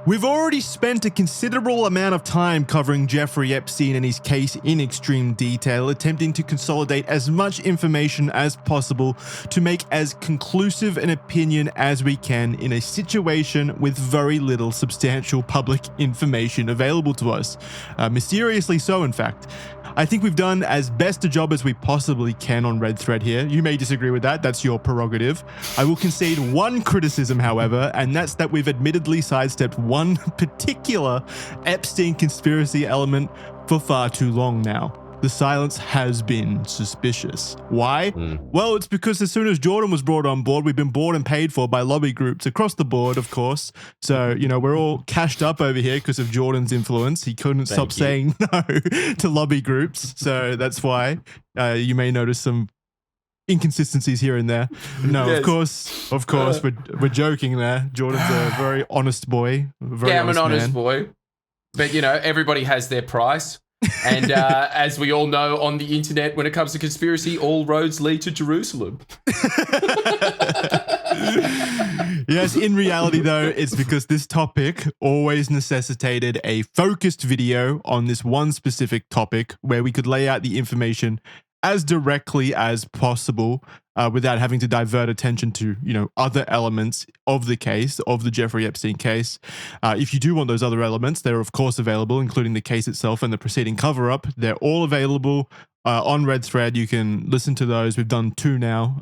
We've already spent a considerable amount of time covering Jeffrey Epstein and his case in extreme detail, attempting to consolidate as much information as possible to make as conclusive an opinion as we can in a situation with very little substantial public information available to us. Mysteriously so, in fact. I think we've done as best a job as we possibly can on Red Thread here. You may disagree with that. That's your prerogative. I will concede one criticism, however, and that's that we've admittedly sidestepped one particular Epstein conspiracy element for far too long now. The silence has been suspicious. Why? Well, it's because as soon as Jordan was brought on board, we've been bought and paid for by lobby groups across the board, of course. So, we're all cashed up over here because of Jordan's influence. He couldn't stop saying no to lobby groups. So that's why you may notice some inconsistencies here and there. No, yes. Of course, we're joking there. Jordan's a very honest boy. I'm an honest boy. But, everybody has their price. And as we all know on the internet, when it comes to conspiracy, all roads lead to Jerusalem. Yes, in reality, though, it's because this topic always necessitated a focused video on this one specific topic where we could lay out the information as directly as possible without having to divert attention to, other elements of the case, of the Jeffrey Epstein case. If you do want those other elements, they're of course available, including the case itself and the preceding cover-up. They're all available on Red Thread. You can listen to those. We've done two now.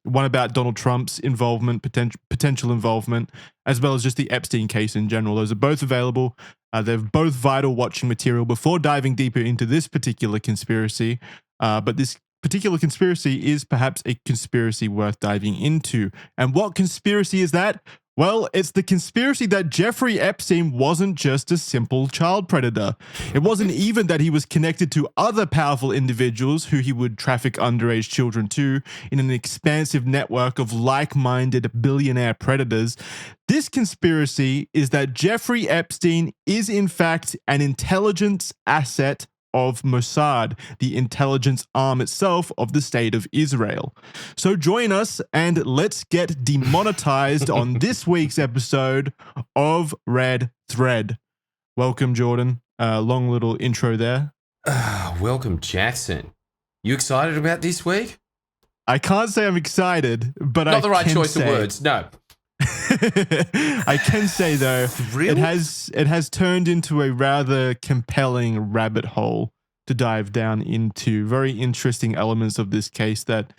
One about Donald Trump's involvement, potential involvement, as well as just the Epstein case in general. Those are both available. They're both vital watching material before diving deeper into this particular conspiracy. But this particular conspiracy is perhaps a conspiracy worth diving into. And what conspiracy is that? Well, it's the conspiracy that Jeffrey Epstein wasn't just a simple child predator. It wasn't even that he was connected to other powerful individuals who he would traffic underage children to in an expansive network of like-minded billionaire predators. This conspiracy is that Jeffrey Epstein is in fact an intelligence asset of Mossad, the intelligence arm itself of the state of Israel. So join us and let's get demonetized on this week's episode of Red Thread. Welcome, Jordan. Long little intro there. Welcome, Jackson. You excited about this week? I can't say I'm excited, but Not the right choice of words, no. I can say though, really? it has turned into a rather compelling rabbit hole to dive down into. Very interesting elements of this case that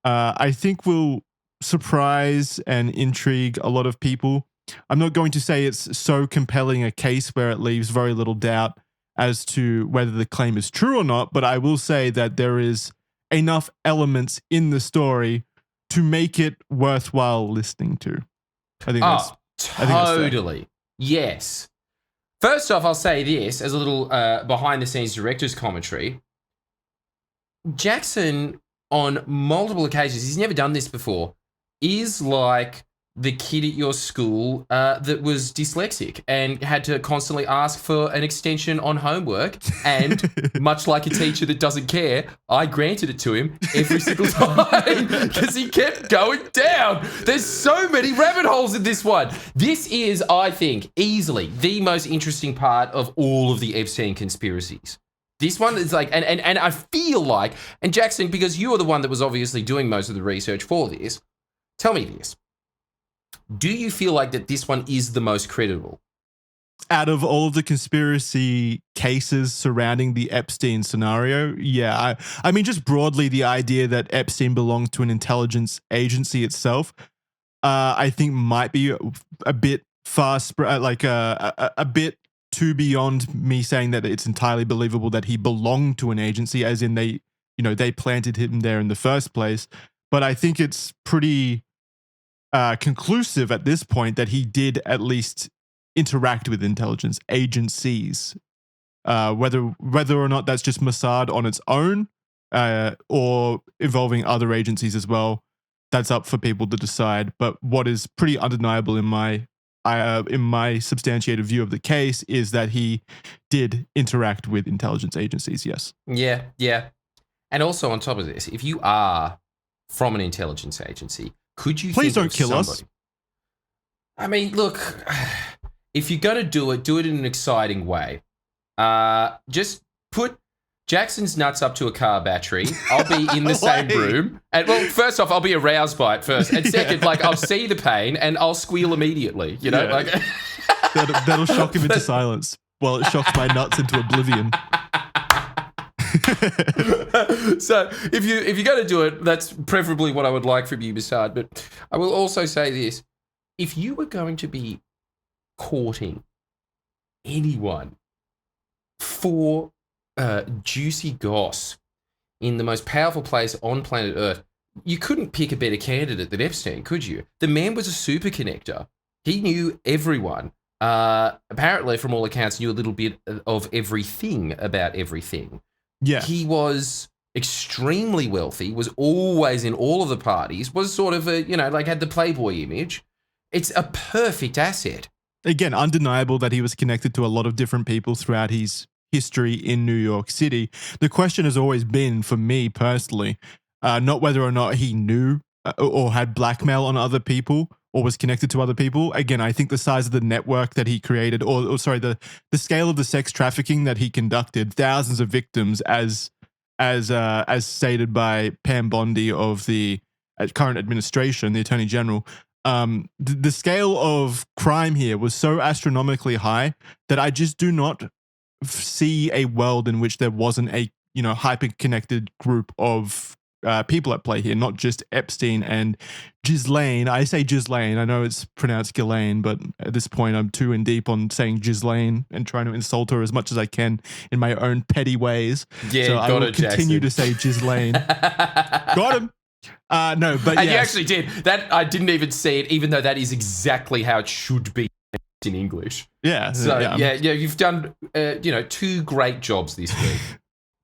I think will surprise and intrigue a lot of people. I'm not going to say it's so compelling a case where it leaves very little doubt as to whether the claim is true or not, but I will say that there is enough elements in the story to make it worthwhile listening to. I think totally. Yes. First off, I'll say this as a little behind-the-scenes director's commentary. Jackson, on multiple occasions, he's never done this before, is like the kid at your school that was dyslexic and had to constantly ask for an extension on homework. And much like a teacher that doesn't care, I granted it to him every single time because he kept going down. There's so many rabbit holes in this one. This is, I think, easily the most interesting part of all of the Epstein conspiracies. This one is like, and I feel like, and Jackson, because you are the one that was obviously doing most of the research for this, tell me this. Do you feel like that this one is the most credible? Out of all of the conspiracy cases surrounding the Epstein scenario, yeah. I mean, just broadly, the idea that Epstein belongs to an intelligence agency itself, I think might be a bit fast, like a bit too beyond me saying that it's entirely believable that he belonged to an agency, as in they planted him there in the first place. But I think it's pretty conclusive at this point that he did at least interact with intelligence agencies. Whether or not that's just Mossad on its own or involving other agencies as well, that's up for people to decide. But what is pretty undeniable in my substantiated view of the case is that he did interact with intelligence agencies, yes. Yeah. And also on top of this, if you are from an intelligence agency, could you please think don't kill somebody? us? I mean, look, if you're going to do it in an exciting way. Just put Jackson's nuts up to a car battery. I'll be in the same room. And well, first off, I'll be aroused by it first. And second, like I'll see the pain and I'll squeal immediately. You know, like that'll shock him into silence. Well, it shocks my nuts into oblivion. So if you're going to do it, that's preferably what I would like from you, Mossad. But I will also say this: if you were going to be courting anyone for juicy goss in the most powerful place on planet Earth, you couldn't pick a better candidate than Epstein, could you? The man was a super connector. He knew everyone. Apparently, from all accounts, knew a little bit of everything about everything. Yeah. He was extremely wealthy, was always in all of the parties, was sort of a, like had the Playboy image. It's a perfect asset. Again, undeniable that he was connected to a lot of different people throughout his history in New York City. The question has always been, for me personally, not whether or not he knew or had blackmail on other people or was connected to other people. Again, I think the size of the network that he created, or the scale of the sex trafficking that he conducted, thousands of victims, as stated by Pam Bondi of the current administration, the Attorney General. The scale of crime here was so astronomically high that I just do not see a world in which there wasn't a hyper-connected group of people at play here, not just Epstein and Ghislaine. I say Ghislaine. I know it's pronounced Ghislaine, but at this point I'm too in deep on saying Ghislaine and trying to insult her as much as I can in my own petty ways. Yeah, so I will continue to say Ghislaine. Got him. No, but and you actually did that. I didn't even see it, even though that is exactly how it should be in English. Yeah. So yeah, you've done two great jobs this week.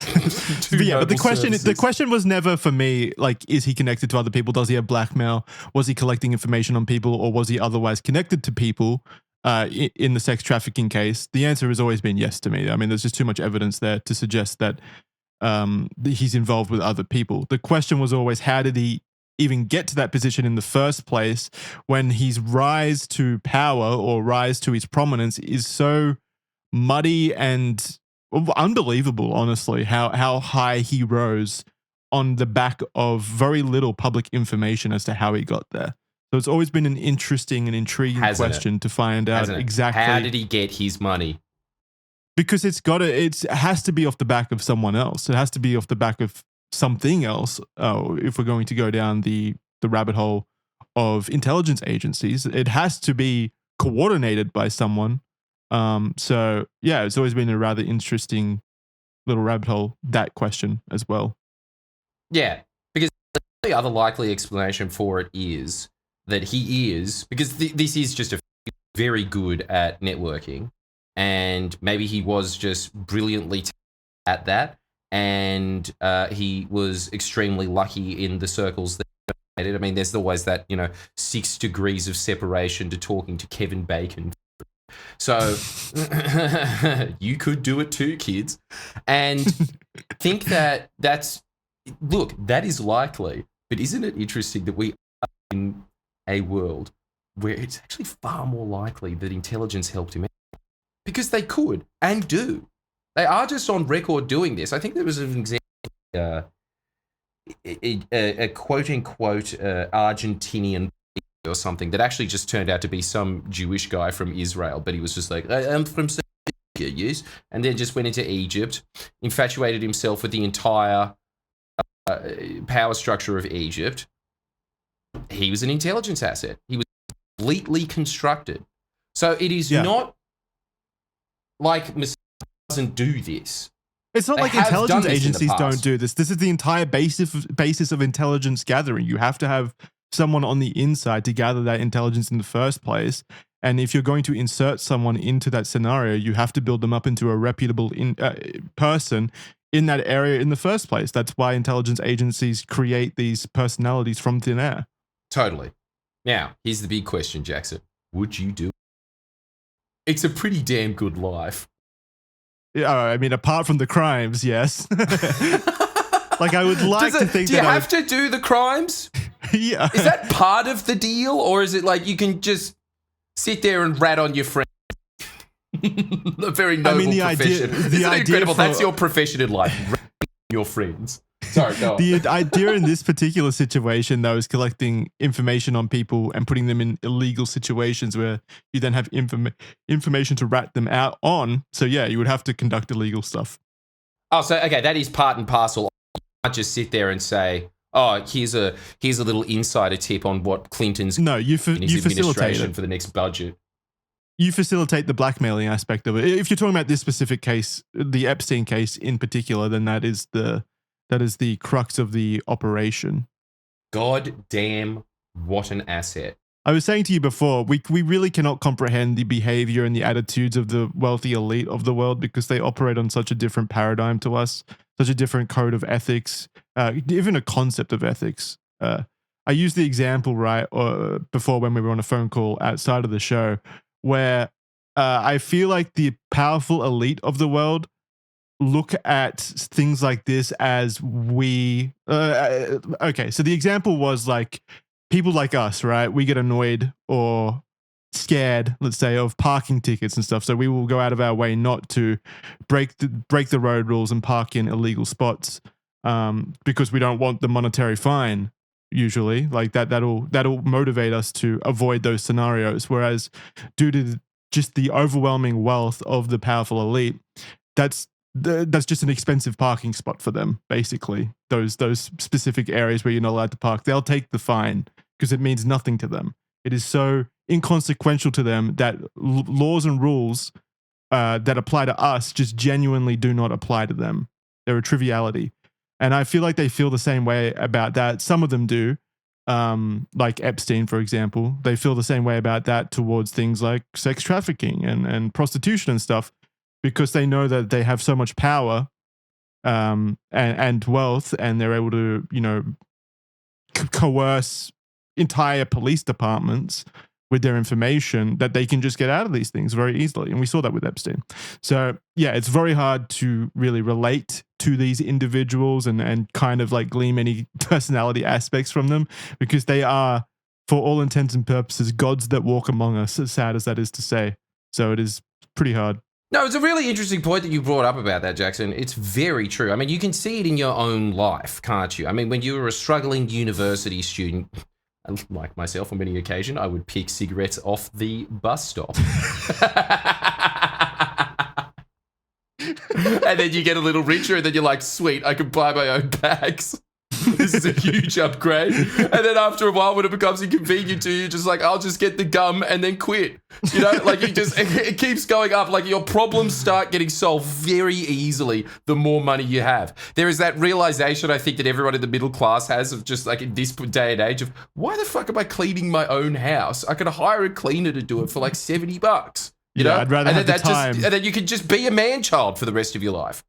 But the question was never for me, like, is he connected to other people? Does he have blackmail? Was he collecting information on people, or was he otherwise connected to people in the sex trafficking case? The answer has always been yes to me. I mean, there's just too much evidence there to suggest that he's involved with other people. The question was always, how did he even get to that position in the first place when his rise to power or rise to his prominence is so muddy and unbelievable, honestly, how high he rose on the back of very little public information as to how he got there. So it's always been an interesting and intriguing question to find out exactly how did he get his money. Because it has to be off the back of someone else. It has to be off the back of something else. If we're going to go down the rabbit hole of intelligence agencies, it has to be coordinated by someone. So yeah, it's always been a rather interesting little rabbit hole, that question as well. Yeah, because the other likely explanation for it is that he is, because this is just very good at networking, and maybe he was just brilliantly at that, and he was extremely lucky in the circles that he made it. I mean, there's always that 6 degrees of separation to talking to Kevin Bacon. So you could do it too, kids, and think that that is likely. But isn't it interesting that we are in a world where it's actually far more likely that intelligence helped him out? Because they could and do. They are just on record doing this. I think there was an example, a quote-unquote Argentinian or something that actually just turned out to be some Jewish guy from Israel, but he was just like, I'm from yes, and then just went into Egypt, infatuated himself with the entire power structure of Egypt. He was an intelligence asset. He was completely constructed. So it is not like Mossad doesn't do this. It's not like intelligence agencies don't do this. This is the entire basis of intelligence gathering. You have to have someone on the inside to gather that intelligence in the first place. And if you're going to insert someone into that scenario, you have to build them up into a reputable person in that area in the first place. That's why intelligence agencies create these personalities from thin air. Totally. Now, here's the big question, Jackson. Would you do it? It's a pretty damn good life. Yeah, I mean, apart from the crimes, yes. Like, I would like to think that. Do you have to do the crimes? Yeah. Is that part of the deal? Or is it like you can just sit there and rat on your friends A very noble profession. Isn't it incredible? That's your profession in life. Your friends. Sorry, go on. The idea in this particular situation, though, is collecting information on people and putting them in illegal situations where you then have information to rat them out on. So, yeah, you would have to conduct illegal stuff. Oh, so, okay, that is part and parcel. You can't just sit there and say, oh, here's a little insider tip on what Clinton's in his administration facilitate it for the next budget. You facilitate the blackmailing aspect of it. If you're talking about this specific case, the Epstein case in particular, then that is the crux of the operation. God damn, what an asset. I was saying to you before, we really cannot comprehend the behavior and the attitudes of the wealthy elite of the world because they operate on such a different paradigm to us, such a different code of ethics, even a concept of ethics. I used the example, right, before when we were on a phone call outside of the show, where I feel like the powerful elite of the world look at things like this as okay, so the example was like people like us, right? We get annoyed or scared, let's say, of parking tickets and stuff. So we will go out of our way not to break the road rules and park in illegal spots because we don't want the monetary fine. Usually, like that'll motivate us to avoid those scenarios. Whereas, due to just the overwhelming wealth of the powerful elite, that's just an expensive parking spot for them. Basically, those specific areas where you're not allowed to park, they'll take the fine because it means nothing to them. It is so inconsequential to them that laws and rules that apply to us just genuinely do not apply to them. They're a triviality. And I feel like they feel the same way about that. Some of them do, like Epstein, for example. They feel the same way about that towards things like sex trafficking and prostitution and stuff because they know that they have so much power and wealth and they're able to, coerce entire police departments with their information that they can just get out of these things very easily. And we saw that with Epstein. So yeah, it's very hard to really relate to these individuals and kind of like glean any personality aspects from them because they are, for all intents and purposes, gods that walk among us, as sad as that is to say. So it is pretty hard. No, it's a really interesting point that you brought up about that, Jackson. It's very true. I mean, you can see it in your own life, can't you? I mean, when you were a struggling university student, like myself on many occasions, I would pick cigarettes off the bus stop. And then you get a little richer and then you're like, sweet, I can buy my own bags. This is a huge upgrade. And then after a while, when it becomes inconvenient to you, just like, I'll just get the gum and then quit. Like it keeps going up. Like your problems start getting solved very easily the more money you have. There is that realization, I think, that everyone in the middle class has of just like in this day and age of, why the fuck am I cleaning my own house? I could hire a cleaner to do it for like $70. You know? I'd rather have the time. And then you can just be a man-child for the rest of your life.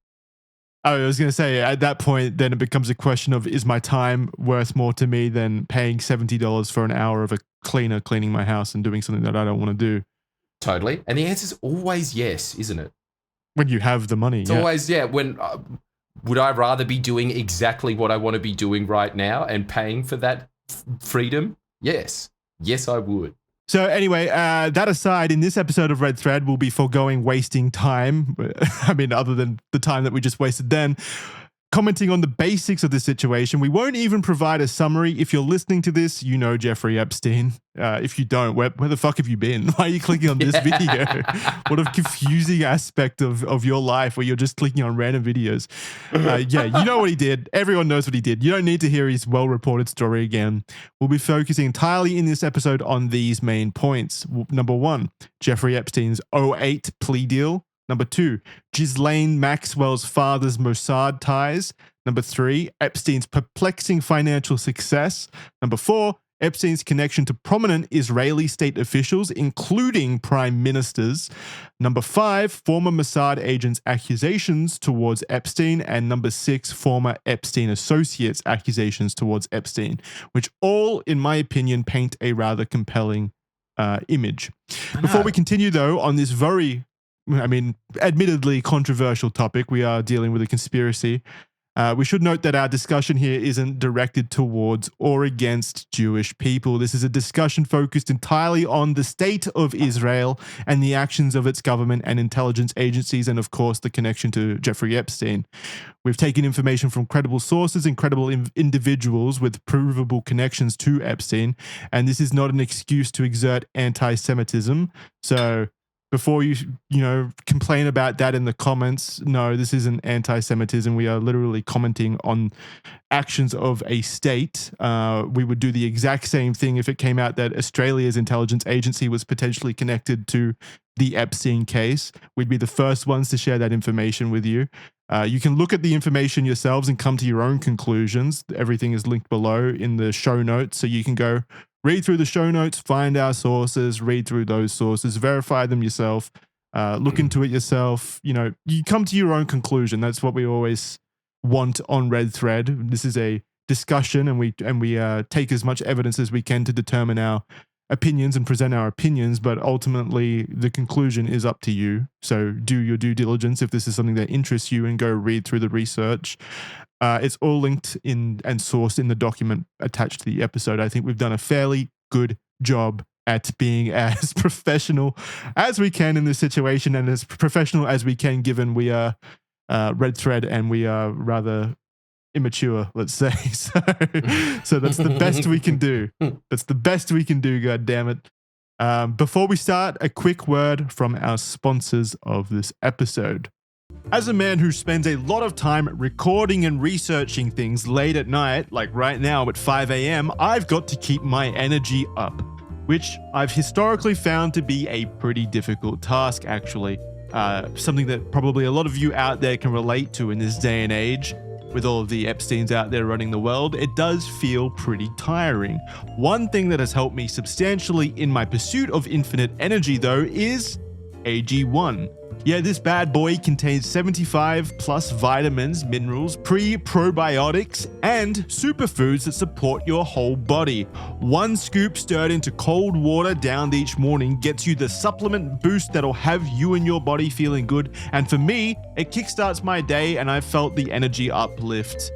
I was going to say, at that point, then it becomes a question of, is my time worth more to me than paying $70 for an hour of a cleaner cleaning my house and doing something that I don't want to do? Totally. And the answer is always yes, isn't it? When you have the money. It's always, yeah. When would I rather be doing exactly what I want to be doing right now and paying for that freedom? Yes. Yes, I would. So anyway, that aside, in this episode of Red Thread, we'll be foregoing wasting time. I mean, other than the time that we just wasted then, commenting on the basics of the situation. We won't even provide a summary. If you're listening to this, you know Jeffrey Epstein. If you don't, where the fuck have you been? Why are you clicking on this video? What a confusing aspect of your life where you're just clicking on random videos. Yeah, you know what he did. Everyone knows what he did. You don't need to hear his well-reported story again. We'll be focusing entirely in this episode on these main points. Number 1, Jeffrey Epstein's 2008 plea deal. Number 2, Ghislaine Maxwell's father's Mossad ties. Number 3, Epstein's perplexing financial success. Number 4, Epstein's connection to prominent Israeli state officials, including prime ministers. Number 5, former Mossad agents' accusations towards Epstein. And number 6, former Epstein associates' accusations towards Epstein, which all, in my opinion, paint a rather compelling image. Before we continue, though, on this very, admittedly controversial topic, we are dealing with a conspiracy. We should note that our discussion here isn't directed towards or against Jewish people. This is a discussion focused entirely on the state of Israel and the actions of its government and intelligence agencies, and of course, the connection to Jeffrey Epstein. We've taken information from credible sources and credible individuals with provable connections to Epstein, and this is not an excuse to exert anti-Semitism. So before you complain about that in the comments, no, this isn't anti-Semitism. We are literally commenting on actions of a state. We would do the exact same thing if it came out that Australia's intelligence agency was potentially connected to the Epstein case. We'd be the first ones to share that information with you. You can look at the information yourselves and come to your own conclusions. Everything is linked below in the show notes, so you can go read through the show notes, find our sources, read through those sources, verify them yourself, look into it yourself. You come to your own conclusion. That's what we always want on Red Thread. This is a discussion, and we take as much evidence as we can to determine our opinions and present our opinions, but ultimately the conclusion is up to you. So do your due diligence if this is something that interests you, and go read through the research. It's all linked in and sourced in the document attached to the episode. I think we've done a fairly good job at being as professional as we can in this situation, and as professional as we can given we are Red Thread and we are rather immature, let's say. So that's the best we can do. That's the best we can do, God damn it. Before we start, a quick word from our sponsors of this episode. As a man who spends a lot of time recording and researching things late at night, like right now at 5 a.m., I've got to keep my energy up, which I've historically found to be a pretty difficult task, actually. Something that probably a lot of you out there can relate to in this day and age. With all of the Epsteins out there running the world, it does feel pretty tiring. One thing that has helped me substantially in my pursuit of infinite energy, though, is AG1. Yeah, this bad boy contains 75 plus vitamins, minerals, probiotics, and superfoods that support your whole body. One scoop stirred into cold water downed each morning gets you the supplement boost that'll have you and your body feeling good. And for me, it kickstarts my day, and I've felt the energy uplift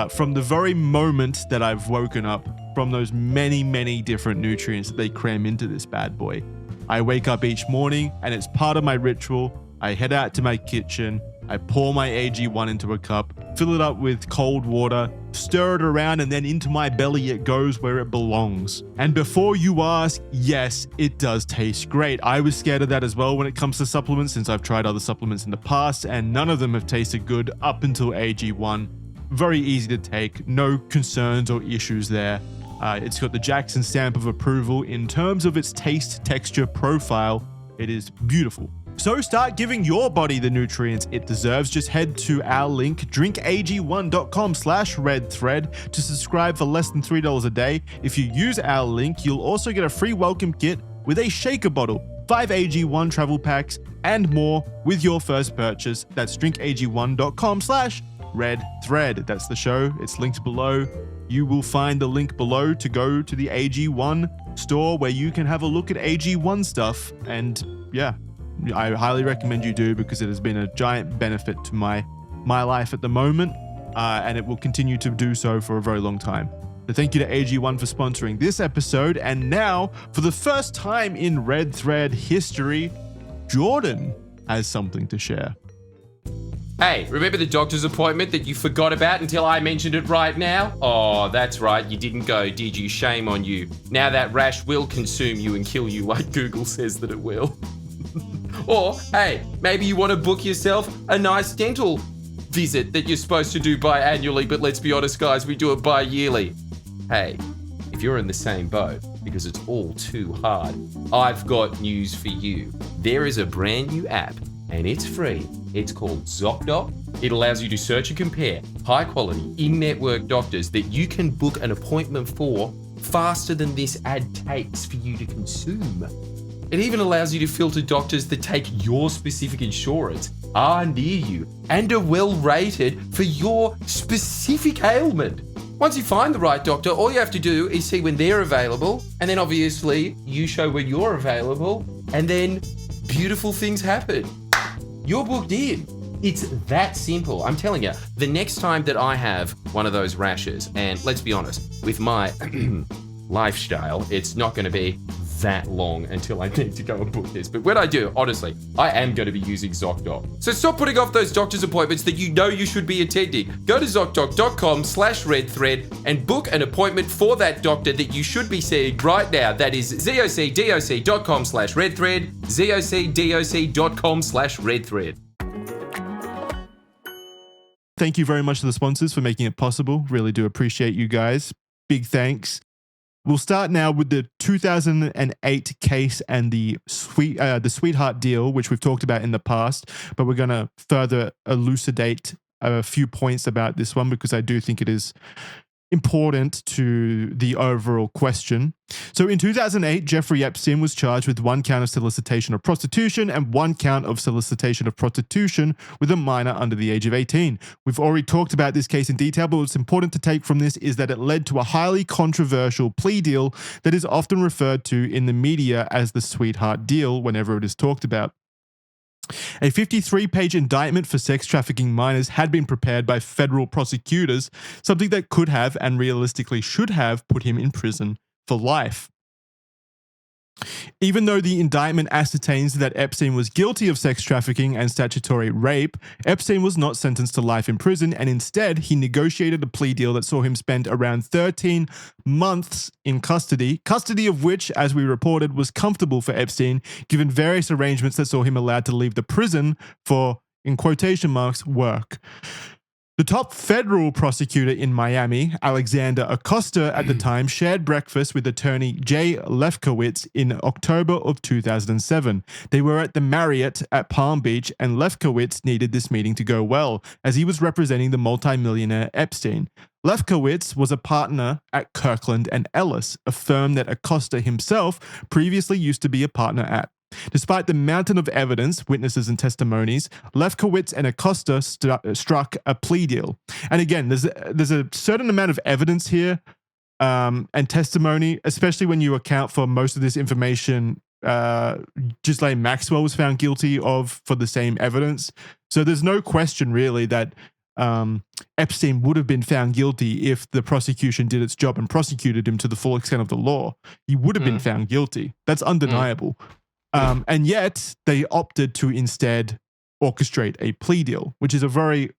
from the very moment that I've woken up from those many, many different nutrients that they cram into this bad boy. I wake up each morning, and it's part of my ritual. I head out to my kitchen, I pour my AG1 into a cup, fill it up with cold water, stir it around, and then into my belly it goes where it belongs. And before you ask, yes, it does taste great. I was scared of that as well when it comes to supplements, since I've tried other supplements in the past, and none of them have tasted good up until AG1. Very easy to take, no concerns or issues there. It's got the Jackson stamp of approval in terms of its taste, texture, profile. It is beautiful. So start giving your body the nutrients it deserves. Just head to our link, drinkag1.com/redthread, to subscribe for less than $3 a day. If you use our link, you'll also get a free welcome kit with a shaker bottle, 5 AG1 travel packs, and more with your first purchase. That's drinkag1.com/redthread. That's the show. It's linked below. You will find the link below to go to the AG1 store where you can have a look at AG1 stuff. And yeah, I highly recommend you do, because it has been a giant benefit to my life at the moment, and it will continue to do so for a very long time. So thank you to AG1 for sponsoring this episode. And now, for the first time in Red Thread history, Jordan has something to share. Hey, remember the doctor's appointment that you forgot about until I mentioned it right now? Oh, that's right, you didn't go, did you? Shame on you. Now that rash will consume you and kill you like Google says that it will. Or, hey, maybe you want to book yourself a nice dental visit that you're supposed to do biannually, but let's be honest, guys, we do it bi-yearly. Hey, if you're in the same boat, because it's all too hard, I've got news for you. There is a brand new app, and it's free. It's called Zocdoc. It allows you to search and compare high-quality, in-network doctors that you can book an appointment for faster than this ad takes for you to consume. It even allows you to filter doctors that take your specific insurance, are near you, and are well rated for your specific ailment. Once you find the right doctor, all you have to do is see when they're available, and then obviously you show when you're available, and then beautiful things happen. You're booked in. It's that simple. I'm telling you, the next time that I have one of those rashes, and let's be honest, with my lifestyle, it's not going to be that long until I need to go and book this. But when I do, honestly, I am going to be using Zocdoc. So stop putting off those doctor's appointments that you know you should be attending. Go to Zocdoc.com/redthread and book an appointment for that doctor that you should be seeing right now. That is zocdoc.com/redthread, zocdoc.com/redthread. Thank you very much to the sponsors for making it possible. Really do appreciate you guys. Big thanks. We'll start now with the 2008 case and the sweetheart deal, which we've talked about in the past, but we're going to further elucidate a few points about this one because I do think it is important to the overall question. So in 2008, Jeffrey Epstein was charged with 1 count of solicitation of prostitution and 1 count of solicitation of prostitution with a minor under the age of 18. We've already talked about this case in detail, but what's important to take from this is that it led to a highly controversial plea deal that is often referred to in the media as the sweetheart deal whenever it is talked about. A 53-page indictment for sex trafficking minors had been prepared by federal prosecutors, something that could have and realistically should have put him in prison for life. Even though the indictment ascertains that Epstein was guilty of sex trafficking and statutory rape, Epstein was not sentenced to life in prison, and instead he negotiated a plea deal that saw him spend around 13 months in custody of which, as we reported, was comfortable for Epstein, given various arrangements that saw him allowed to leave the prison for, in quotation marks, work. The top federal prosecutor in Miami, Alexander Acosta, at the time, shared breakfast with attorney Jay Lefkowitz in October of 2007. They were at the Marriott at Palm Beach, and Lefkowitz needed this meeting to go well, as he was representing the multimillionaire Epstein. Lefkowitz was a partner at Kirkland & Ellis, a firm that Acosta himself previously used to be a partner at. Despite the mountain of evidence, witnesses and testimonies, Lefkowitz and Acosta struck a plea deal. And again, there's a certain amount of evidence here and testimony, especially when you account for most of this information Ghislaine Maxwell was found guilty of for the same evidence. So there's no question really that Epstein would have been found guilty if the prosecution did its job and prosecuted him to the full extent of the law. He would have been found guilty. That's undeniable. And yet they opted to instead orchestrate a plea deal, which is a very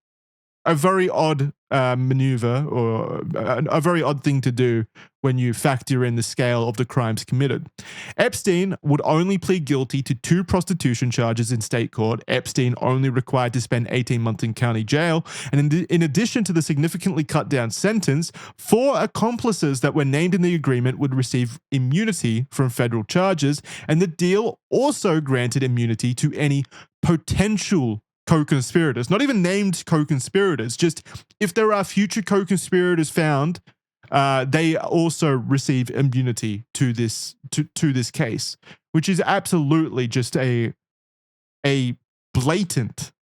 odd maneuver or a very odd thing to do when you factor in the scale of the crimes committed. Epstein would only plead guilty to 2 prostitution charges in state court. Epstein only required to spend 18 months in county jail. And in addition to the significantly cut down sentence, 4 accomplices that were named in the agreement would receive immunity from federal charges. And the deal also granted immunity to any potential co-conspirators, not even named co-conspirators, just if there are future co-conspirators found, they also receive immunity to this case, which is absolutely just a blatant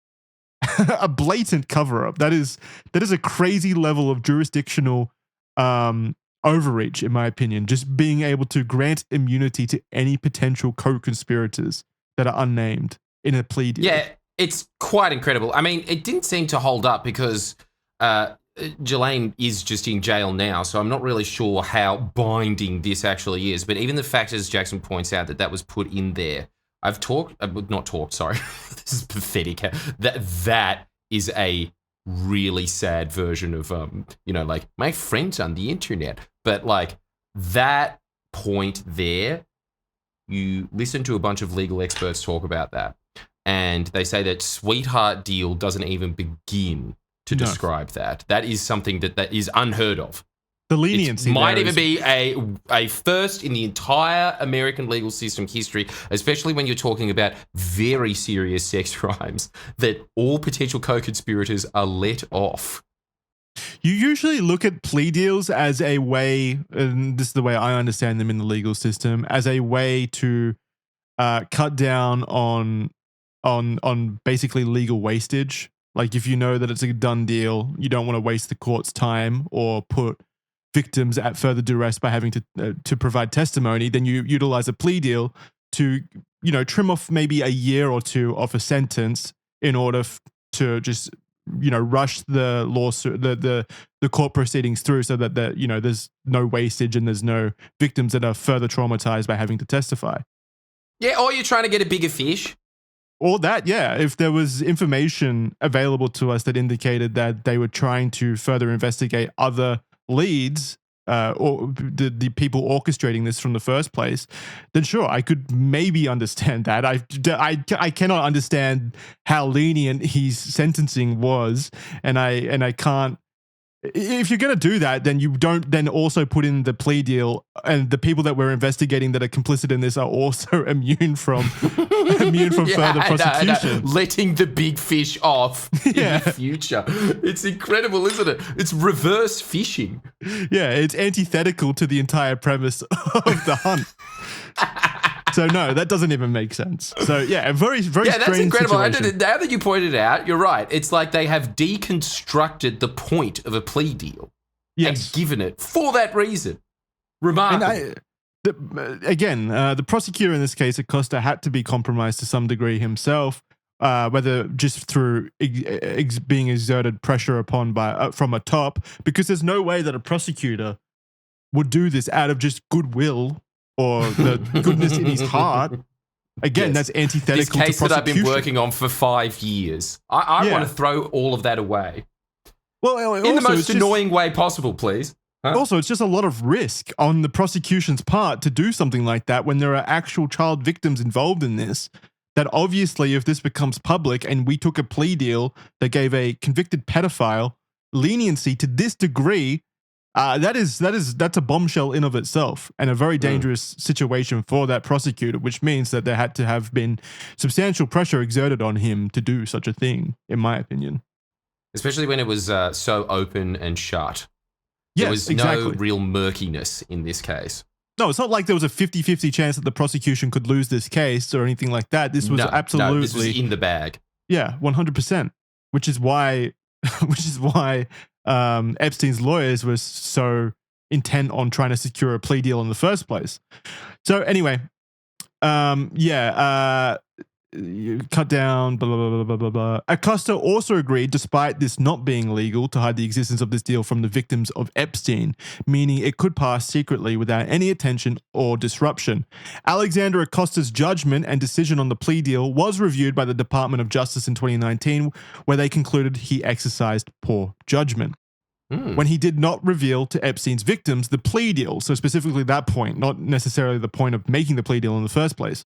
a blatant cover-up. That is a crazy level of jurisdictional overreach, in my opinion, just being able to grant immunity to any potential co-conspirators that are unnamed in a plea deal. Yeah, it's quite incredible. I mean, it didn't seem to hold up because Ghislaine is just in jail now, so I'm not really sure how binding this actually is. But even the fact, as Jackson points out, that was put in there. This is pathetic. That is a really sad version of, like my friends on the internet. But like that point there, you listen to a bunch of legal experts talk about that. And they say that sweetheart deal doesn't even begin to describe that. That is something that is unheard of. The leniency might even be a first in the entire American legal system history, especially when you're talking about very serious sex crimes, that all potential co-conspirators are let off. You usually look at plea deals as a way, and this is the way I understand them in the legal system, as a way to cut down on basically legal wastage. Like if you know that it's a done deal, you don't want to waste the court's time or put victims at further duress by having to provide testimony, then you utilize a plea deal to, trim off maybe a year or 2 off a sentence in order to just rush the lawsuit, the court proceedings through, so that there's no wastage and there's no victims that are further traumatized by having to testify. Yeah, or you're trying to get a bigger fish. Or that, yeah. If there was information available to us that indicated that they were trying to further investigate other leads, or the people orchestrating this from the first place, then sure, I could maybe understand that. I cannot understand how lenient his sentencing was, and I can't. If you're going to do that, then you don't then also put in the plea deal, and the people that we're investigating that are complicit in this are also immune from further prosecution. Letting the big fish off in the future. It's incredible, isn't it? It's reverse fishing. Yeah, it's antithetical to the entire premise of the hunt. So no, that doesn't even make sense. So yeah, very strange. Yeah, that's incredible. Situation. Now that you pointed it out, you're right. It's like they have deconstructed the point of a plea deal and given it for that reason. Remarkable. The prosecutor in this case, Acosta, had to be compromised to some degree himself, whether just through being exerted pressure upon from a top, because there's no way that a prosecutor would do this out of just goodwill or the goodness in his heart. Again, that's antithetical to prosecution. This case that I've been working on for 5 years. I want to throw all of that away. Well, in the most annoying way possible, please. Huh? Also, it's just a lot of risk on the prosecution's part to do something like that when there are actual child victims involved in this. That obviously, if this becomes public and we took a plea deal that gave a convicted pedophile leniency to this degree, that's a bombshell in of itself, and a very dangerous situation for that prosecutor, which means that there had to have been substantial pressure exerted on him to do such a thing, in my opinion. Especially when it was so open and shut. There was no real murkiness in this case. No, it's not like there was a 50-50 chance that the prosecution could lose this case or anything like that. This was absolutely... No, this was in the bag. Yeah, 100%. Which is why Epstein's lawyers were so intent on trying to secure a plea deal in the first place. So anyway, you cut down, blah, blah, blah, blah, blah, blah. Acosta also agreed, despite this not being legal, to hide the existence of this deal from the victims of Epstein, meaning it could pass secretly without any attention or disruption. Alexander Acosta's judgment and decision on the plea deal was reviewed by the Department of Justice in 2019, where they concluded he exercised poor judgment. When he did not reveal to Epstein's victims the plea deal, so specifically that point, not necessarily the point of making the plea deal in the first place.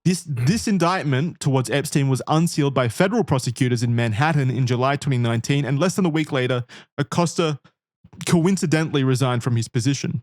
This indictment towards Epstein was unsealed by federal prosecutors in Manhattan in July 2019, and less than a week later, Acosta coincidentally resigned from his position.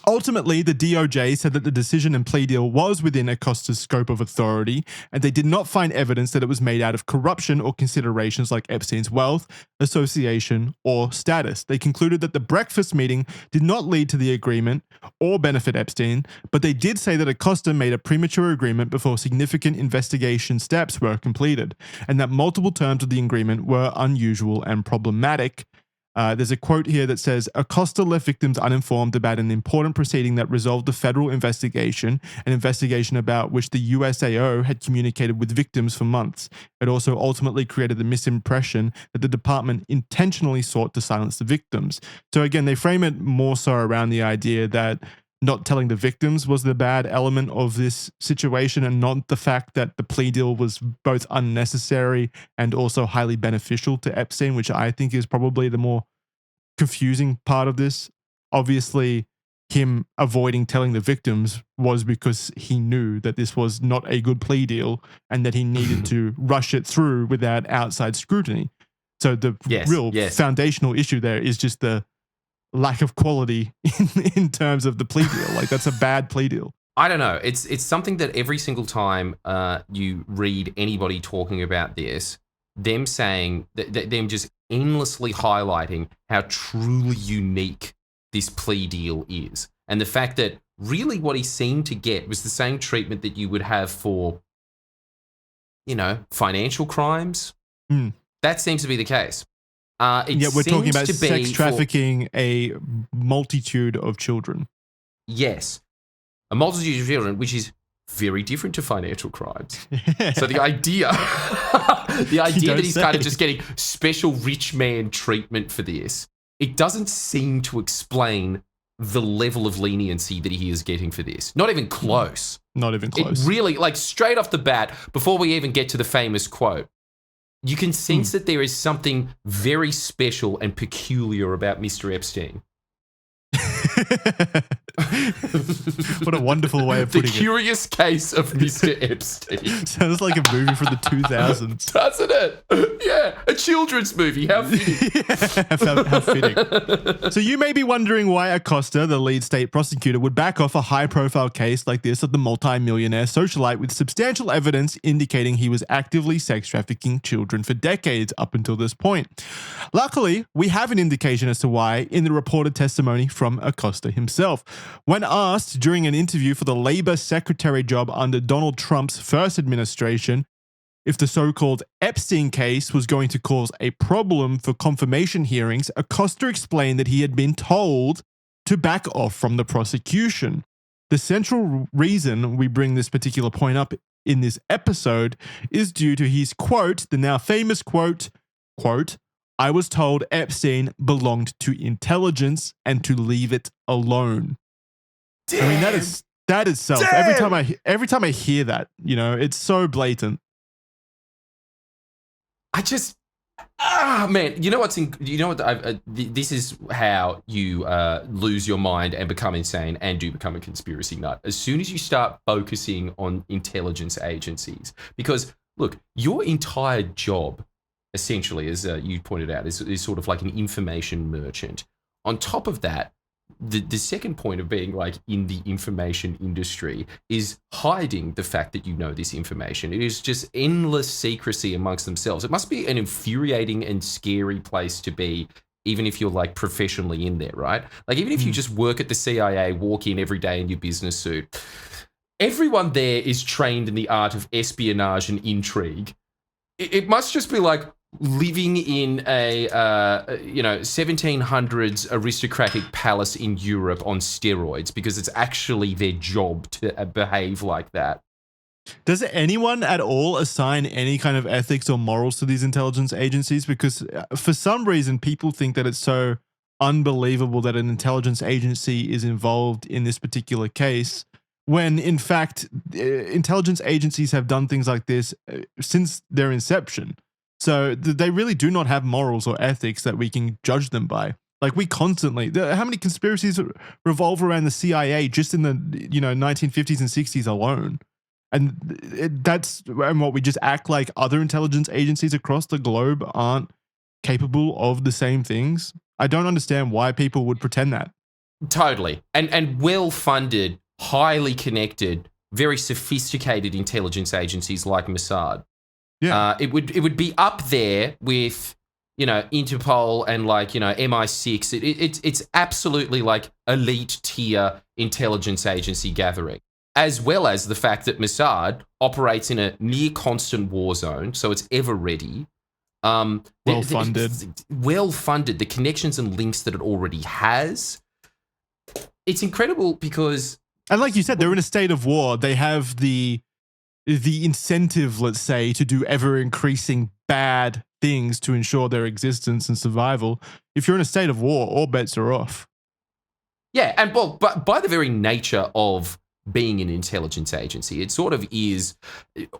Ultimately, the DOJ said that the decision and plea deal was within Acosta's scope of authority, and they did not find evidence that it was made out of corruption or considerations like Epstein's wealth, association, or status. They concluded that the breakfast meeting did not lead to the agreement or benefit Epstein, but they did say that Acosta made a premature agreement before significant investigation steps were completed, and that multiple terms of the agreement were unusual and problematic. There's a quote here that says, Acosta left victims uninformed about an important proceeding that resolved the federal investigation, an investigation about which the USAO had communicated with victims for months. It also ultimately created the misimpression that the department intentionally sought to silence the victims. So again, they frame it more so around the idea that not telling the victims was the bad element of this situation, and not the fact that the plea deal was both unnecessary and also highly beneficial to Epstein, which I think is probably the more confusing part of this. Obviously, him avoiding telling the victims was because he knew that this was not a good plea deal and that he needed to rush it through without outside scrutiny. So the foundational issue there is just the lack of quality in terms of the plea deal. Like, that's a bad plea deal. I don't know. It's something that every single time you read anybody talking about this, them saying, them just endlessly highlighting how truly unique this plea deal is. And the fact that really what he seemed to get was the same treatment that you would have for, financial crimes. That seems to be the case. We're talking about sex trafficking a multitude of children. Yes. A multitude of children, which is very different to financial crimes. So the idea that he's kind of just getting special rich man treatment for this, it doesn't seem to explain the level of leniency that he is getting for this. Not even close. Not even close. It really, like straight off the bat, before we even get to the famous quote, you can sense that there is something very special and peculiar about Mr. Epstein. What a wonderful way of putting it. The Curious Case of Mr. Epstein. Sounds like a movie from the 2000s. Doesn't it? Yeah, a children's movie. How fitting. How fitting. So you may be wondering why Acosta, the lead state prosecutor, would back off a high-profile case like this of the multi-millionaire socialite with substantial evidence indicating he was actively sex trafficking children for decades up until this point. Luckily, we have an indication as to why in the reported testimony from Acosta himself. When asked during an interview for the Labor Secretary job under Donald Trump's first administration if the so-called Epstein case was going to cause a problem for confirmation hearings, Acosta explained that he had been told to back off from the prosecution. The central reason we bring this particular point up in this episode is due to his quote, the now famous quote, "I was told Epstein belonged to intelligence and to leave it alone." Damn. I mean, that is self. Damn. Every time I hear that, you know, it's so blatant. Man, you know what? This is how you lose your mind and become insane and do become a conspiracy nut. As soon as you start focusing on intelligence agencies, because look, your entire job, essentially, as you pointed out, is sort of like an information merchant. On top of that, the second point of being like in the information industry is hiding the fact that you know this information. It is just endless secrecy amongst themselves. It must be an infuriating and scary place to be, even if you're like professionally in there, right? Like even if you just work at the CIA, walk in every day in your business suit, everyone there is trained in the art of espionage and intrigue. It must just be like living in a 1700s aristocratic palace in Europe on steroids, because it's actually their job to behave like that. Does anyone at all assign any kind of ethics or morals to these intelligence agencies? Because for some reason, people think that it's so unbelievable that an intelligence agency is involved in this particular case, when in fact, intelligence agencies have done things like this since their inception. So they really do not have morals or ethics that we can judge them by. Like we constantly, how many conspiracies revolve around the CIA just in the 1950s and 60s alone? And and what we just act like other intelligence agencies across the globe aren't capable of the same things. I don't understand why people would pretend that. Totally. And well-funded, highly connected, very sophisticated intelligence agencies like Mossad. Yeah. It would be up there with, Interpol and MI6. It's absolutely like elite tier intelligence agency gathering, as well as the fact that Mossad operates in a near constant war zone, so it's ever ready. Well-funded. The connections and links that it already has. It's incredible because... And like you said, they're in a state of war. They have the incentive, let's say, to do ever-increasing bad things to ensure their existence and survival. If you're in a state of war, all bets are off. Yeah, and but by the very nature of being an intelligence agency, it sort of is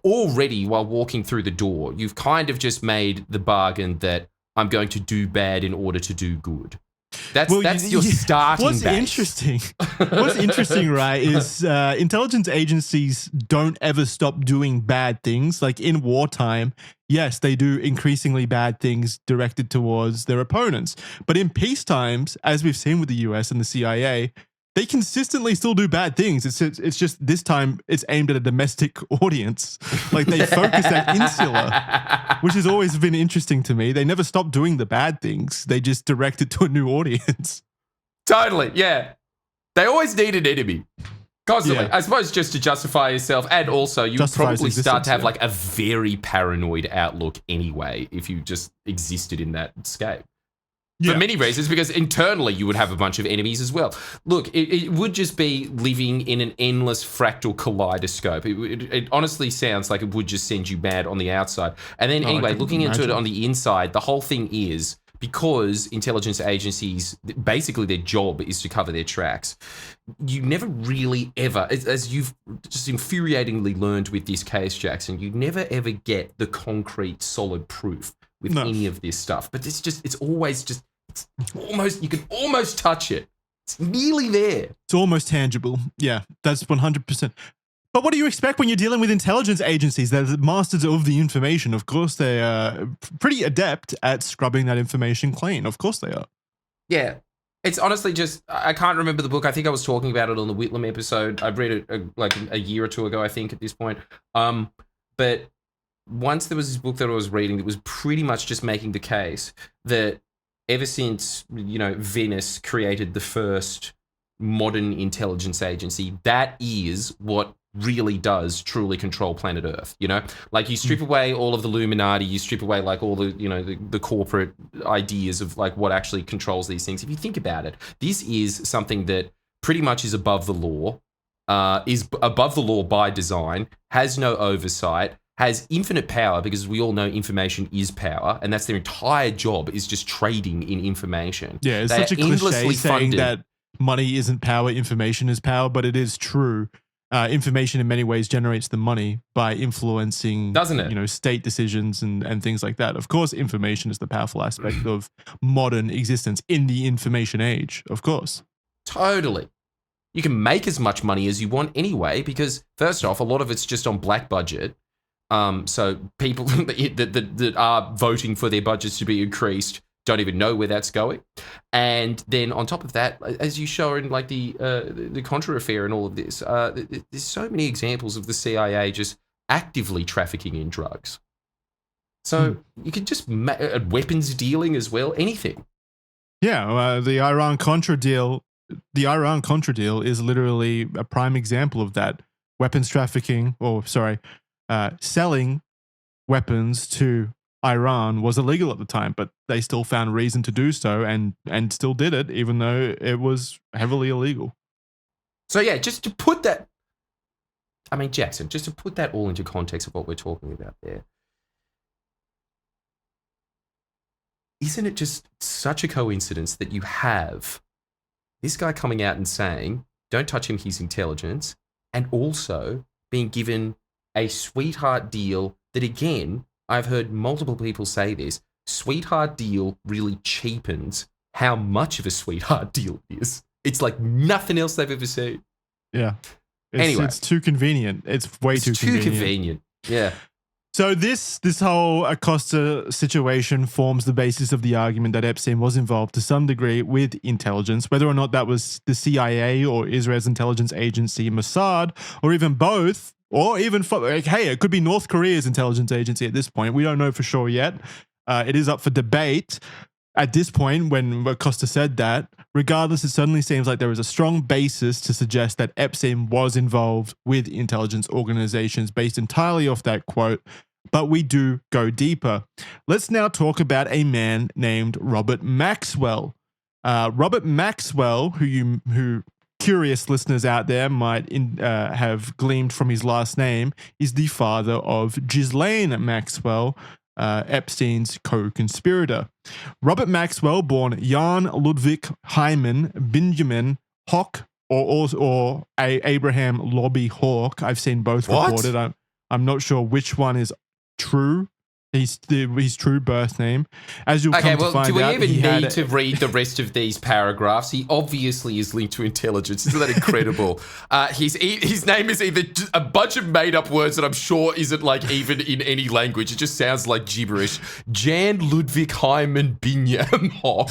already, while walking through the door, you've kind of just made the bargain that I'm going to do bad in order to do good. That's your starting base. What's interesting, right, is intelligence agencies don't ever stop doing bad things. Like in wartime, yes, they do increasingly bad things directed towards their opponents. But in peacetimes, as we've seen with the US and the CIA, they consistently still do bad things. It's just this time it's aimed at a domestic audience. Like they focus at insular, which has always been interesting to me. They never stop doing the bad things. They just direct it to a new audience. Totally, yeah. They always need an enemy. Constantly. Yeah. I suppose just to justify yourself, and also you probably start to have like a very paranoid outlook anyway if you just existed in that scape. For many reasons, because internally you would have a bunch of enemies as well. Look, it would just be living in an endless fractal kaleidoscope. It honestly sounds like it would just send you mad on the outside. And then anyway, looking into it on the inside, the whole thing is, because intelligence agencies, basically their job is to cover their tracks, you never really ever, as you've just infuriatingly learned with this case, Jackson, you never ever get the concrete, solid proof with any of this stuff. But it's always almost, you can almost touch it. It's nearly there. It's almost tangible. Yeah, that's 100%. But what do you expect when you're dealing with intelligence agencies? They're the masters of the information. Of course, they are pretty adept at scrubbing that information clean. Of course they are. Yeah. It's honestly just, I can't remember the book. I think I was talking about it on the Whitlam episode. I've read it like a year or two ago, I think, at this point. But once there was this book that I was reading that was pretty much just making the case that ever since, Venice created the first modern intelligence agency, that is what really does truly control planet Earth, Like, you strip away all of the Illuminati, you strip away like all the, the corporate ideas of like what actually controls these things. If you think about it, this is something that pretty much is above the law, is above the law by design, has no oversight, has infinite power, because we all know information is power, and that's their entire job, is just trading in information. Yeah, it's such a cliche saying that money isn't power, information is power, but it is true. Information in many ways generates the money by influencing, doesn't it? State decisions and things like that. Of course, information is the powerful aspect of modern existence in the information age, of course. Totally. You can make as much money as you want anyway, because first off, a lot of it's just on black budget. So people that are voting for their budgets to be increased don't even know where that's going. And then on top of that, as you show in like the Contra affair and all of this, there's so many examples of the CIA just actively trafficking in drugs. So you could just weapons dealing as well, anything. Yeah, the Iran-Contra deal. The Iran-Contra deal is literally a prime example of that. Weapons trafficking, selling weapons to Iran was illegal at the time, but they still found reason to do so and still did it, even though it was heavily illegal. So yeah, just to put that, Jackson, just to put that all into context of what we're talking about there, isn't it just such a coincidence that you have this guy coming out and saying, don't touch him, he's intelligence, and also being given a sweetheart deal that, again, I've heard multiple people say this, sweetheart deal really cheapens how much of a sweetheart deal it is. It's like nothing else they've ever seen. Yeah. Anyway. It's too convenient. It's way too convenient. Yeah. So this whole Acosta situation forms the basis of the argument that Epstein was involved to some degree with intelligence, whether or not that was the CIA or Israel's intelligence agency, Mossad, or even both. Or even, it could be North Korea's intelligence agency at this point. We don't know for sure yet. It is up for debate at this point when Acosta said that. Regardless, it certainly seems like there is a strong basis to suggest that Epstein was involved with intelligence organizations based entirely off that quote. But we do go deeper. Let's now talk about a man named Robert Maxwell. Robert Maxwell, who curious listeners out there might have gleaned from his last name, is the father of Ghislaine Maxwell, Epstein's co-conspirator. Robert Maxwell, born Jan Ludwig Hyman Benjamin Hock, or Abraham Lobby Hawk. I've seen both reported. I'm not sure which one is true. His true birth name. As you'll come to find out. Do we even need to read the rest of these paragraphs? He obviously is linked to intelligence. Isn't that incredible? His name is either a bunch of made-up words that I'm sure isn't like even in any language. It just sounds like gibberish. Jan Ludwig Hyman Benjamin Hock,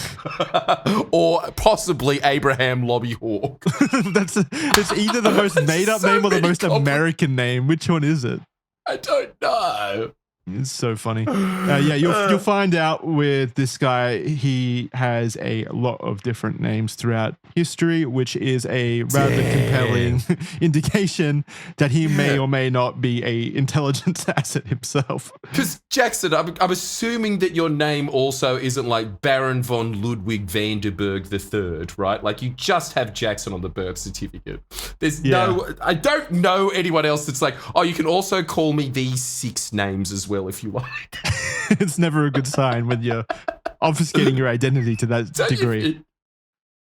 or possibly Abraham Lobby Hawk. It's either the most made-up name or the most American name. Which one is it? I don't know. It's so funny. Yeah, you'll find out with this guy, he has a lot of different names throughout history, which is a rather compelling indication that he may or may not be a intelligence asset himself. Because, Jackson, I'm assuming that your name also isn't like Baron von Ludwig Vandenberg III, right? Like, you just have Jackson on the birth certificate. There's I don't know anyone else that's like, oh, you can also call me these 6 names as well if you like. It's never a good sign when you're obfuscating your identity to that degree.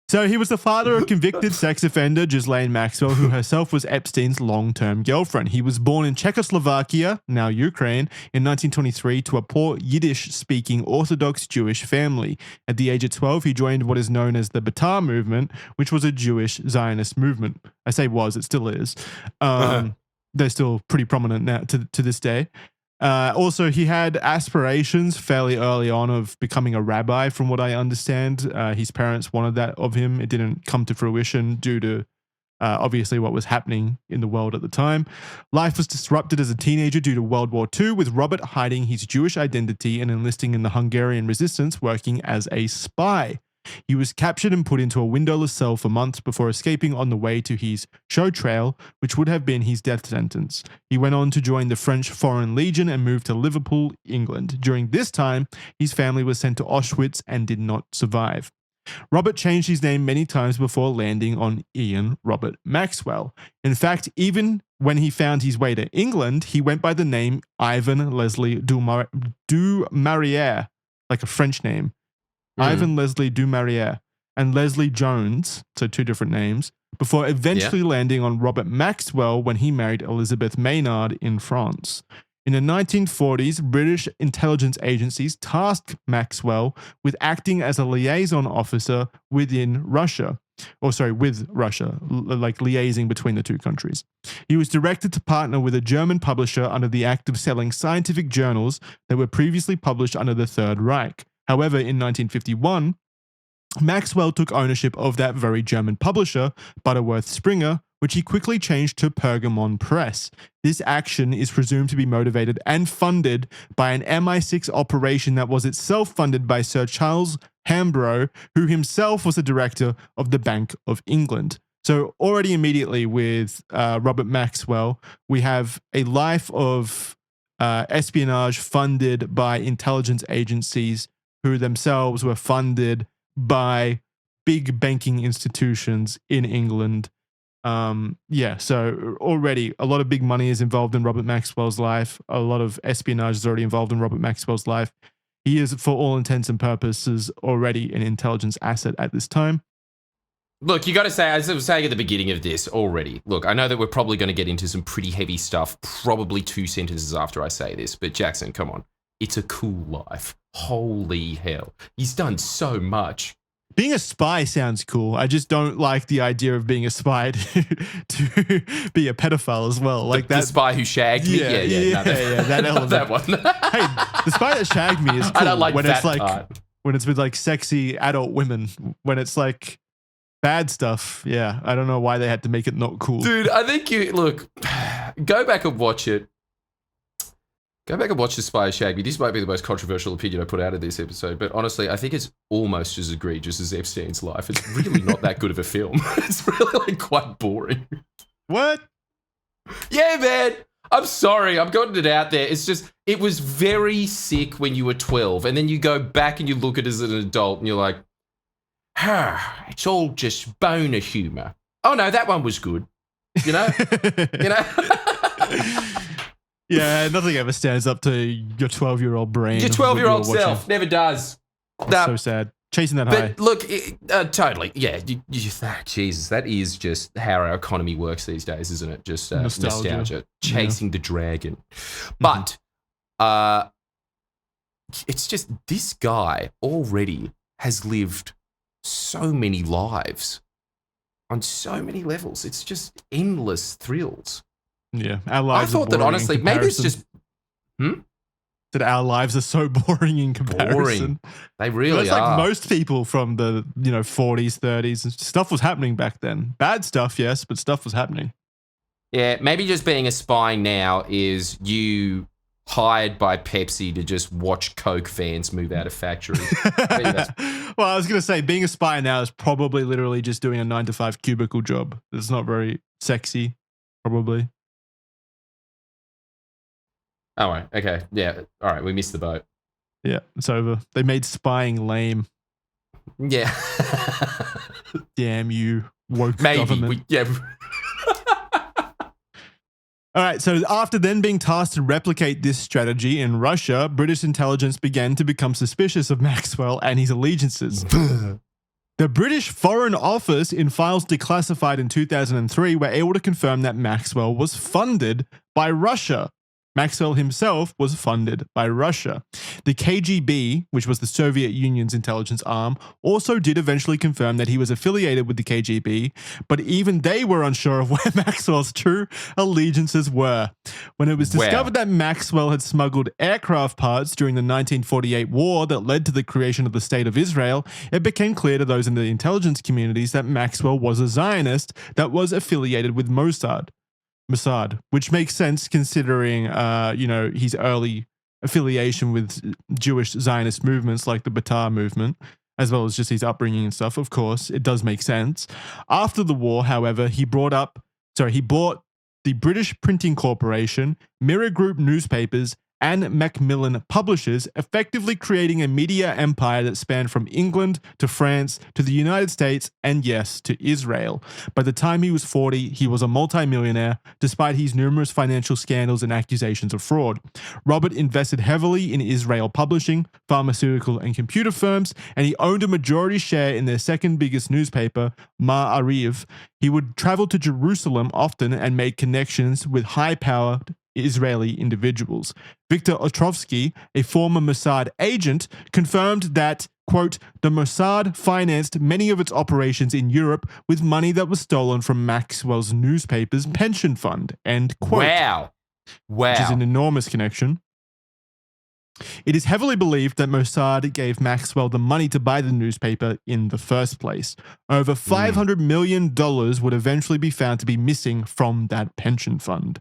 So he was the father of convicted sex offender Ghislaine Maxwell, who herself was Epstein's long-term girlfriend. He was born in Czechoslovakia, now Ukraine, in 1923 to a poor Yiddish-speaking Orthodox Jewish family. At the age of 12, he joined what is known as the B'atar movement, which was a Jewish Zionist movement. I say was, it still is. They're still pretty prominent now to this day. Also, he had aspirations fairly early on of becoming a rabbi, from what I understand. His parents wanted that of him. It didn't come to fruition due to obviously what was happening in the world at the time. Life was disrupted as a teenager due to World War II, with Robert hiding his Jewish identity and enlisting in the Hungarian resistance, working as a spy. He was captured and put into a windowless cell for months before escaping on the way to his show trail, which would have been his death sentence. He went on to join the French Foreign Legion and moved to Liverpool, England. During this time, his family was sent to Auschwitz and did not survive. Robert changed his name many times before landing on Ian Robert Maxwell. In fact, even when he found his way to England, he went by the name Ivan Leslie du Maurier, like a French name. Ivan Leslie du Maurier and Leslie Jones, so 2 different names, before eventually landing on Robert Maxwell when he married Elizabeth Maynard in France. In the 1940s, British intelligence agencies tasked Maxwell with acting as a liaison officer with Russia, like liaising between the 2 countries. He was directed to partner with a German publisher under the act of selling scientific journals that were previously published under the Third Reich. However, in 1951, Maxwell took ownership of that very German publisher, Butterworth Springer, which he quickly changed to Pergamon Press. This action is presumed to be motivated and funded by an MI6 operation that was itself funded by Sir Charles Hambro, who himself was the director of the Bank of England. So already immediately with Robert Maxwell, we have a life of espionage funded by intelligence agencies who themselves were funded by big banking institutions in England. So already a lot of big money is involved in Robert Maxwell's life. A lot of espionage is already involved in Robert Maxwell's life. He is, for all intents and purposes, already an intelligence asset at this time. Look, you got to say, as I was saying at the beginning of this already, look, I know that we're probably going to get into some pretty heavy stuff, probably 2 sentences after I say this, but Jackson, come on. It's a cool life. Holy hell. He's done so much. Being a spy sounds cool. I just don't like the idea of being a spy to be a pedophile as well. Like the spy who shagged me? Yeah, that element. That one. Hey, the spy that shagged me is cool. I don't like when that it's like part. When it's with like sexy adult women. When it's like bad stuff, yeah. I don't know why they had to make it not cool. Dude, I think go back and watch it. Go back and watch The Spy Who Shagged Me. This might be the most controversial opinion I put out of this episode, but honestly, I think it's almost as egregious as Epstein's life. It's really not that good of a film. It's really like quite boring. What? Yeah, man. I'm sorry. I'm putting it out there. It's just, it was very sick when you were 12, and then you go back and you look at it as an adult, and you're like, it's all just boner humor. Oh no, that one was good. You know? Yeah, nothing ever stands up to your 12-year-old brain. Your 12-year-old self never does. So sad. Chasing that high. But look, totally. Yeah, Jesus, that is just how our economy works these days, isn't it? Just nostalgia. Chasing the dragon. But it's just this guy already has lived so many lives on so many levels. It's just endless thrills. Yeah, our lives. I thought that honestly, maybe it's just. That our lives are so boring in comparison. Boring. They really are. Like most people from the 40s, 30s, stuff was happening back then. Bad stuff, yes, but stuff was happening. Yeah, maybe just being a spy now is you hired by Pepsi to just watch Coke fans move out of factories. Well, I was going to say, being a spy now is probably literally just doing a 9-to-5 cubicle job. It's not very sexy, probably. Oh, right. Okay. Yeah. All right. We missed the boat. Yeah, it's over. They made spying lame. Yeah. Damn you, woke government. All right, so after then being tasked to replicate this strategy in Russia, British intelligence began to become suspicious of Maxwell and his allegiances. The British Foreign Office, in files declassified in 2003, were able to confirm that Maxwell was funded by Russia. Maxwell himself was funded by Russia. The KGB, which was the Soviet Union's intelligence arm, also did eventually confirm that he was affiliated with the KGB, but even they were unsure of where Maxwell's true allegiances were. When it was discovered that Maxwell had smuggled aircraft parts during the 1948 war that led to the creation of the State of Israel, it became clear to those in the intelligence communities that Maxwell was a Zionist that was affiliated with Mossad, which makes sense considering, his early affiliation with Jewish Zionist movements like the B'atar movement, as well as just his upbringing and stuff. Of course, it does make sense. After the war, however, he bought the British Printing Corporation, Mirror Group newspapers, and Macmillan Publishers, effectively creating a media empire that spanned from England to France to the United States and, yes, to Israel. By the time he was 40, he was a multimillionaire, despite his numerous financial scandals and accusations of fraud. Robert invested heavily in Israel publishing, pharmaceutical and computer firms, and he owned a majority share in their second biggest newspaper, Ma'ariv. He would travel to Jerusalem often and make connections with high-powered Israeli individuals. Viktor Ostrovsky, a former Mossad agent, confirmed that, quote, the Mossad financed many of its operations in Europe with money that was stolen from Maxwell's newspaper's pension fund, end quote. Wow. Which is an enormous connection. It is heavily believed that Mossad gave Maxwell the money to buy the newspaper in the first place. Over $500 million would eventually be found to be missing from that pension fund.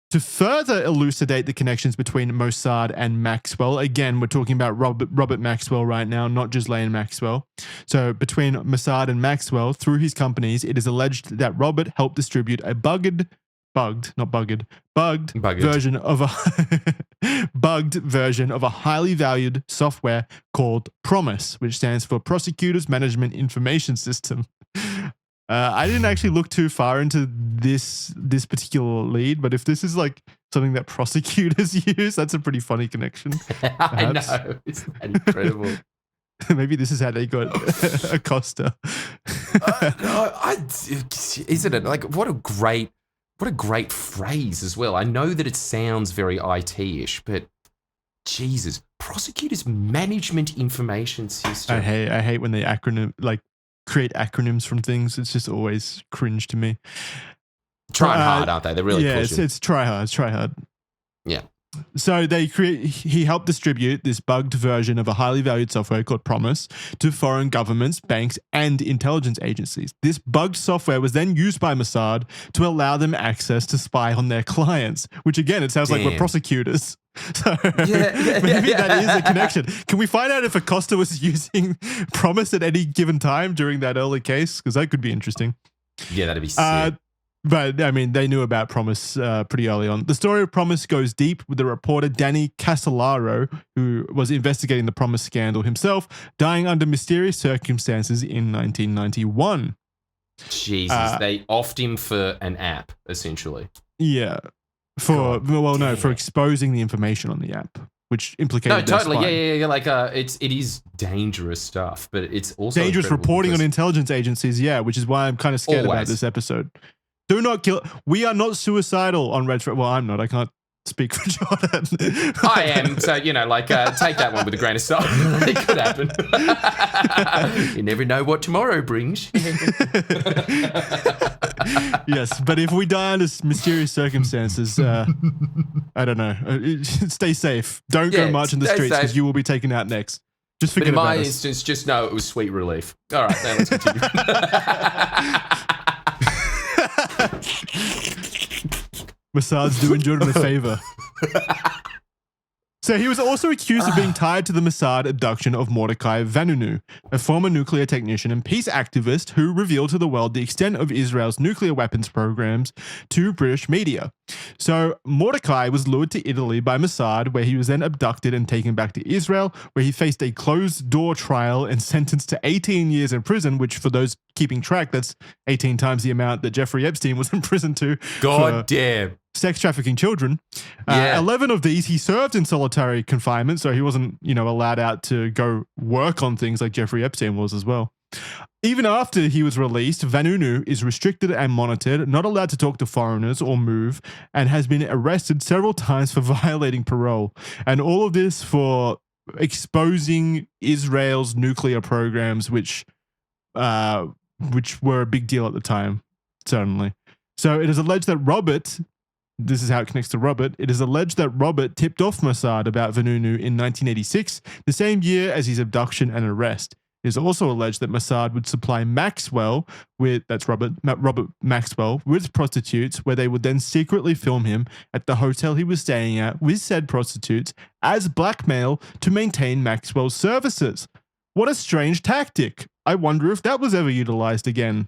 To further elucidate the connections between Mossad and Maxwell, again, we're talking about Robert Maxwell right now, not Ghislaine Maxwell. So between Mossad and Maxwell, through his companies, it is alleged that Robert helped distribute a bugged version of a highly valued software called Promise, which stands for Prosecutors Management Information System. I didn't actually look too far into this particular lead, but if this is like something that prosecutors use, that's a pretty funny connection. I know. Isn't that incredible? Maybe this is how they got Acosta. Isn't it? Like, what a great phrase as well. I know that it sounds very IT-ish, but Jesus, prosecutors management information system. I hate when they create acronyms from things. It's just always cringe to me. Trying hard, aren't they? They're really pushing. It's try hard. Yeah. So he helped distribute this bugged version of a highly valued software called Promise to foreign governments, banks, and intelligence agencies. This bugged software was then used by Mossad to allow them access to spy on their clients, which again, it sounds like we're prosecutors. So maybe that is a connection. Can we find out if Acosta was using Promise at any given time during that early case? Because that could be interesting. Yeah, that'd be sick. But, I mean, they knew about Promise pretty early on. The story of Promise goes deep with the reporter Danny Casolaro, who was investigating the Promise scandal himself, dying under mysterious circumstances in 1991. Jesus, they offed him for an app, essentially. Yeah. For exposing the information on the app, which implicated their spying. Yeah. Like, it is dangerous stuff, but it's also dangerous reporting on intelligence agencies, which is why I'm kind of scared about this episode. Do not kill. We are not suicidal on Red Thread. Well, I'm not. I can't speak for Jordan. I am. So, take that one with a grain of salt. It could happen. You never know what tomorrow brings. Yes, but if we die under mysterious circumstances, I don't know. Stay safe. Don't go march in the streets because you will be taken out next. Just forget about us. But in my instance, just know it was sweet relief. All right, now let's continue. Mossad's doing Jordan a favor. So he was also accused of being tied to the Mossad abduction of Mordecai Vanunu, a former nuclear technician and peace activist who revealed to the world the extent of Israel's nuclear weapons programs to British media. So Mordecai was lured to Italy by Mossad, where he was then abducted and taken back to Israel, where he faced a closed-door trial and sentenced to 18 years in prison, which for those keeping track, that's 18 times the amount that Jeffrey Epstein was in prison to. God damn. Sex trafficking children. 11 of these he served in solitary confinement, so he wasn't, allowed out to go work on things like Jeffrey Epstein was as well. Even after he was released, Vanunu is restricted and monitored, not allowed to talk to foreigners or move, and has been arrested several times for violating parole. And all of this for exposing Israel's nuclear programs, which were a big deal at the time, certainly. So it is alleged that this is how it connects to Robert. It is alleged that Robert tipped off Mossad about Vanunu in 1986, the same year as his abduction and arrest. It is also alleged that Mossad would supply Maxwell Robert Maxwell with prostitutes, where they would then secretly film him at the hotel he was staying at with said prostitutes as blackmail to maintain Maxwell's services. What a strange tactic. I wonder if that was ever utilized again.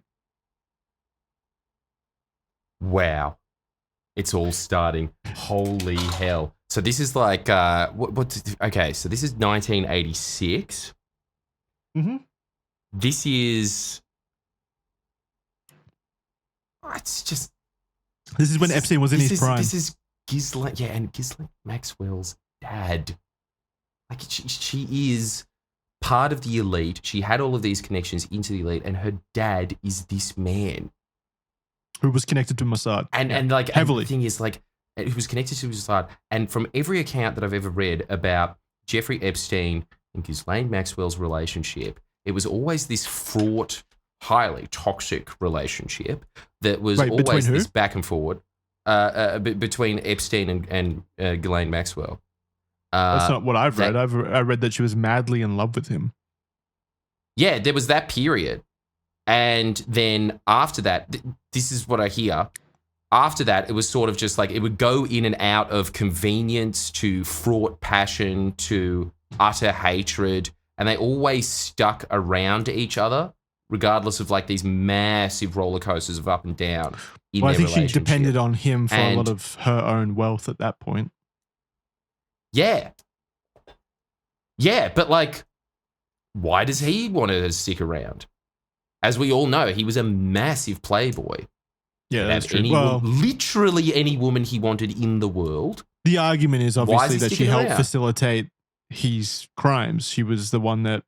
Wow. It's all starting. Holy hell. So this is like, okay, so this is 1986. Mm-hmm. This is, this is when Epstein was in his prime. This is Ghislaine, and Ghislaine Maxwell's dad. Like, she is part of the elite. She had all of these connections into the elite, and her dad is this man. Who was connected to Mossad. And heavily. And the thing is, who was connected to Mossad. And from every account that I've ever read about Jeffrey Epstein and Ghislaine Maxwell's relationship, it was always this fraught, highly toxic relationship that was always this back and forward between Epstein and Ghislaine Maxwell. That's not what I've read. I read that she was madly in love with him. Yeah, there was that period. And then after that, this is what I hear. After that, it was sort of just like it would go in and out of convenience to fraught passion to utter hatred. And they always stuck around each other, regardless of like these massive roller coasters of up and down in their relationship. I think she depended on him for a lot of her own wealth at that point. Yeah. Yeah, but like, why does he want to stick around? As we all know, he was a massive playboy. Yeah, that's true. Literally any woman he wanted in the world. The argument is obviously that she helped facilitate his crimes. She was the one that,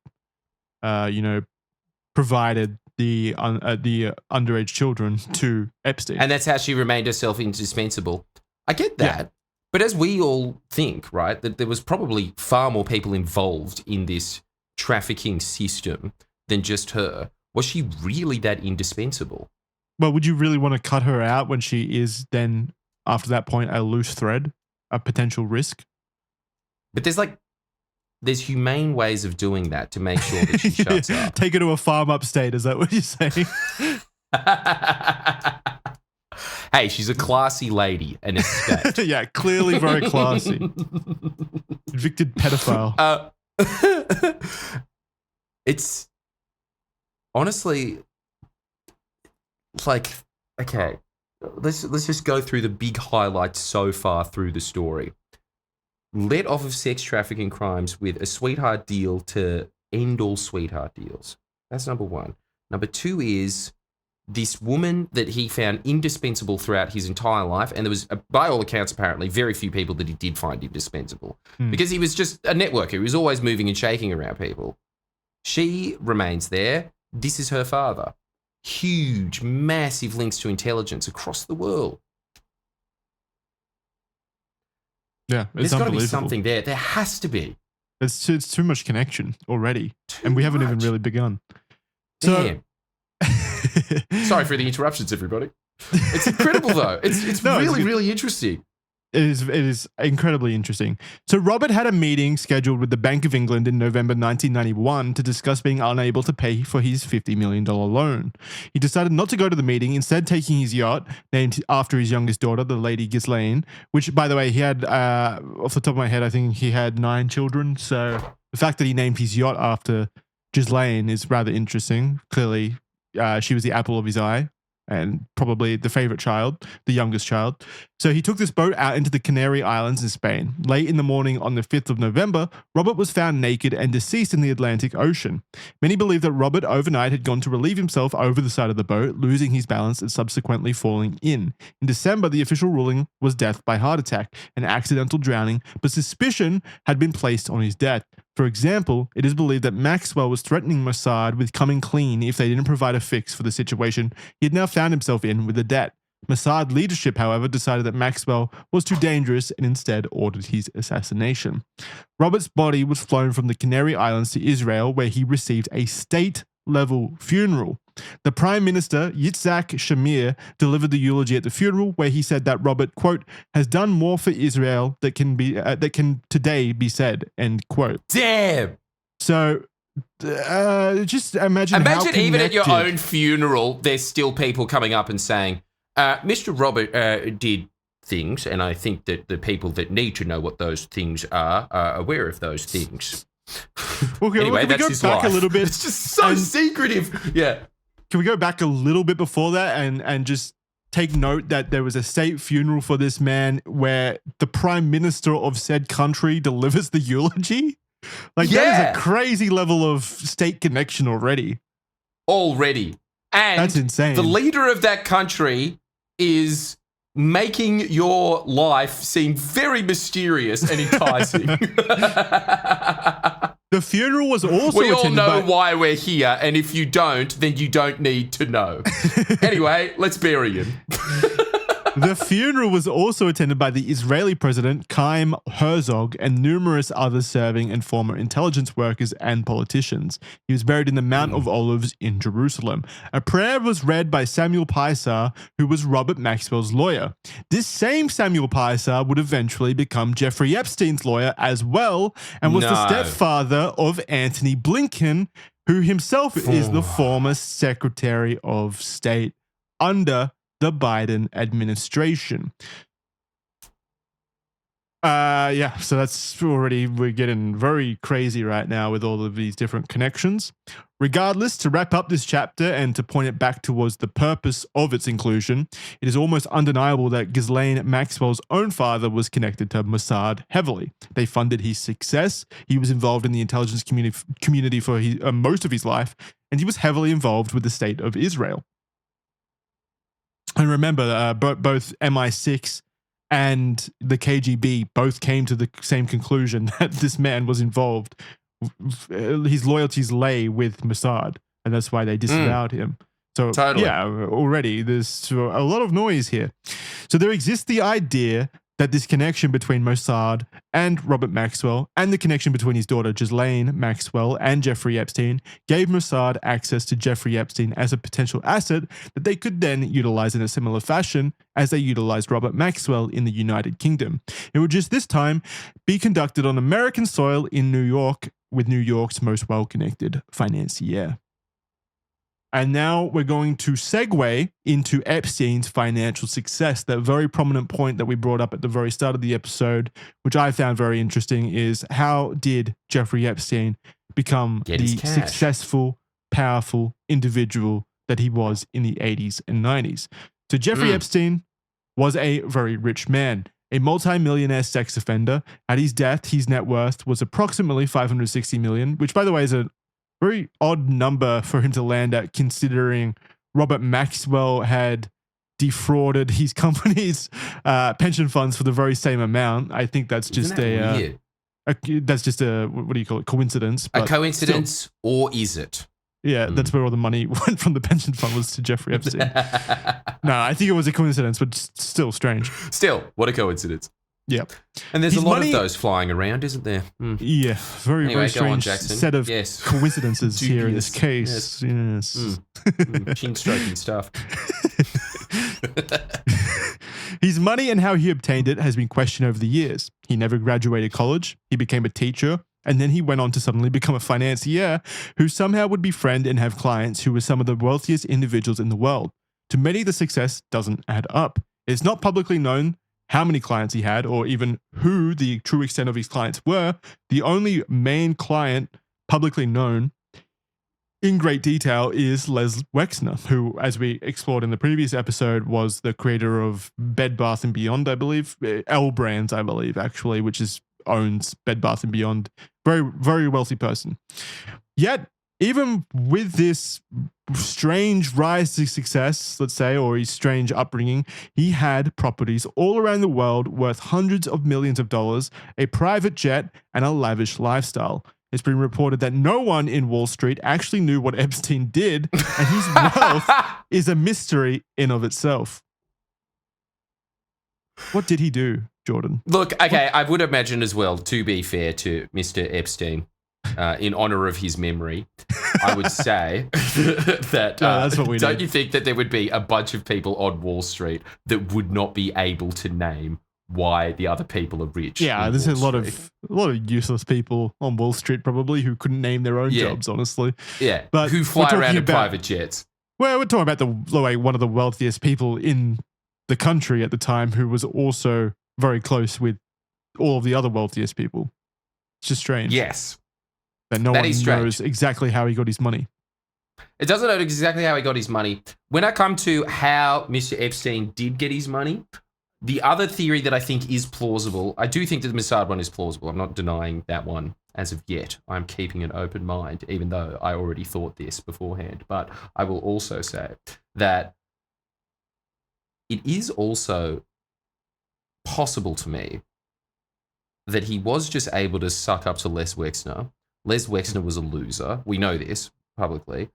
provided the underage children to Epstein. And that's how she remained herself indispensable. I get that. Yeah. But as we all think, right, that there was probably far more people involved in this trafficking system than just her. Was she really that indispensable? Well, would you really want to cut her out when she is then, after that point, a loose thread, a potential risk? But there's humane ways of doing that to make sure that she shuts up. Take her to a farm upstate, is that what you're saying? Hey, she's a classy lady, an estate. Yeah, clearly very classy. Convicted pedophile. It's... Honestly, like, okay, let's just go through the big highlights so far through the story. Let off of sex trafficking crimes with a sweetheart deal to end all sweetheart deals. That's number one. Number two is this woman that he found indispensable throughout his entire life. And there was, by all accounts, apparently very few people that he did find indispensable because he was just a networker. He was always moving and shaking around people. She remains there. This is her father. Huge, massive links to intelligence across the world. Yeah, there's got to be something there. There has to be. It's too much connection already, and we haven't even really begun. Damn. Sorry for the interruptions, everybody. It's incredible, though. It's really, really interesting. It is incredibly interesting. So Robert had a meeting scheduled with the Bank of England in November 1991 to discuss being unable to pay for his $50 million loan. He decided not to go to the meeting, instead taking his yacht, named after his youngest daughter, the Lady Ghislaine, which, by the way, he had, off the top of my head, I think he had 9 children. So the fact that he named his yacht after Ghislaine is rather interesting. Clearly, she was the apple of his eye, and probably the favorite child, the youngest child. So he took this boat out into the Canary Islands in Spain. Late in the morning on the 5th of November, Robert was found naked and deceased in the Atlantic Ocean. Many believe that Robert overnight had gone to relieve himself over the side of the boat, losing his balance and subsequently falling in. In December, the official ruling was death by heart attack, an accidental drowning, but suspicion had been placed on his death. For example, it is believed that Maxwell was threatening Mossad with coming clean if they didn't provide a fix for the situation he had now found himself in with a debt. Mossad leadership, however, decided that Maxwell was too dangerous and instead ordered his assassination. Robert's body was flown from the Canary Islands to Israel, where he received a state-level funeral. The Prime Minister, Yitzhak Shamir, delivered the eulogy at the funeral, where he said that Robert, quote, has done more for Israel that can today be said, end quote. Damn. So just imagine how even at your connected- own funeral, there's still people coming up and saying, Mr. Robert did things, and I think that the people that need to know what those things are aware of those things. Okay, Anyway, can we that's go his back life. a little bit? It's just so secretive. Yeah. Can we go back a little bit before that and just take note that there was a state funeral for this man where the prime minister of said country delivers the eulogy? Like, that is a crazy level of state connection already. And that's insane. The leader of that country is making your life seem very mysterious and enticing. The funeral was also we all attended know by- why we're here, and if you don't, then you don't need to know. Anyway, let's bury him. The funeral was also attended by the Israeli president, Chaim Herzog, and numerous other serving and former intelligence workers and politicians. He was buried in the Mount of Olives in Jerusalem. A prayer was read by Samuel Pisar, who was Robert Maxwell's lawyer. This same Samuel Pisar would eventually become Jeffrey Epstein's lawyer as well, and was the stepfather of Antony Blinken, who himself is the former Secretary of State under the Biden administration. So that's already, we're getting very crazy right now with all of these different connections. Regardless, to wrap up this chapter and to point it back towards the purpose of its inclusion, it is almost undeniable that Ghislaine Maxwell's own father was connected to Mossad heavily. They funded his success. He was involved in the intelligence community for most of his life, and he was heavily involved with the state of Israel. And remember, both MI6 and the KGB both came to the same conclusion that this man was involved. His loyalties lay with Mossad, and that's why they disavowed him. So, yeah, already there's a lot of noise here. So there exists the idea that this connection between Mossad and Robert Maxwell and the connection between his daughter Ghislaine Maxwell and Jeffrey Epstein gave Mossad access to Jeffrey Epstein as a potential asset that they could then utilize in a similar fashion as they utilized Robert Maxwell in the United Kingdom. It would just this time be conducted on American soil in New York with New York's most well-connected financier. And now we're going to segue into Epstein's financial success. That very prominent point that we brought up at the very start of the episode, which I found very interesting, is how did Jeffrey Epstein become the successful, powerful individual that he was in the 80s and 90s? So Jeffrey Epstein was a very rich man, a multi-millionaire sex offender. At his death, his net worth was approximately $560 million, which, by the way, is a very odd number for him to land at, considering Robert Maxwell had defrauded his company's pension funds for the very same amount. I think that's just that's just a what do you call it? Coincidence. A coincidence, or is it? Yeah, that's where all the money went from the pension fund was to Jeffrey Epstein. No, I think it was a coincidence, but still strange. Still, what a coincidence. Yeah. And there's a lot of those flying around, isn't there? Yeah, very strange set of coincidences here in this case. Yes. Chin stroking stuff. His money and how he obtained it has been questioned over the years. He never graduated college. He became a teacher. And then he went on to suddenly become a financier who somehow would befriend and have clients who were some of the wealthiest individuals in the world. To many, the success doesn't add up. It's not publicly known how many clients he had or even who the true extent of his clients were. The only main client publicly known in great detail is Les Wexner, who, as we explored in the previous episode, was the creator of Bed Bath & Beyond, I believe. L Brands, I believe, actually, which owns Bed Bath & Beyond. Very, very wealthy person. Yet, even with this strange rise to success, let's say, or his strange upbringing, he had properties all around the world worth hundreds of millions of dollars, a private jet, and a lavish lifestyle. It's been reported that no one in Wall Street actually knew what Epstein did, and his wealth is a mystery in of itself. What did he do, Jordan? Look, okay, I would imagine as well, to be fair to Mr. Epstein, in honor of his memory, I would say that that's what we don't need. you think that there would be a bunch of people on Wall Street that would not be able to name why the other people are rich? Yeah, there's a lot of useless people on Wall Street probably who couldn't name their own jobs, honestly. Yeah, but who fly around in about private jets. Well, we're talking about one of the wealthiest people in the country at the time, who was also very close with all of the other wealthiest people. It's just strange. Yes. That no That one is strange. knows exactly how he got his money. It doesn't know exactly how he got his money. When I come to how Mr. Epstein did get his money, the other theory that I think is plausible, I do think that the Mossad one is plausible. I'm not denying that one as of yet. I'm keeping an open mind, even though I already thought this beforehand. But I will also say that it is also possible to me that he was just able to suck up to Les Wexner. Les Wexner was a loser. We know this publicly.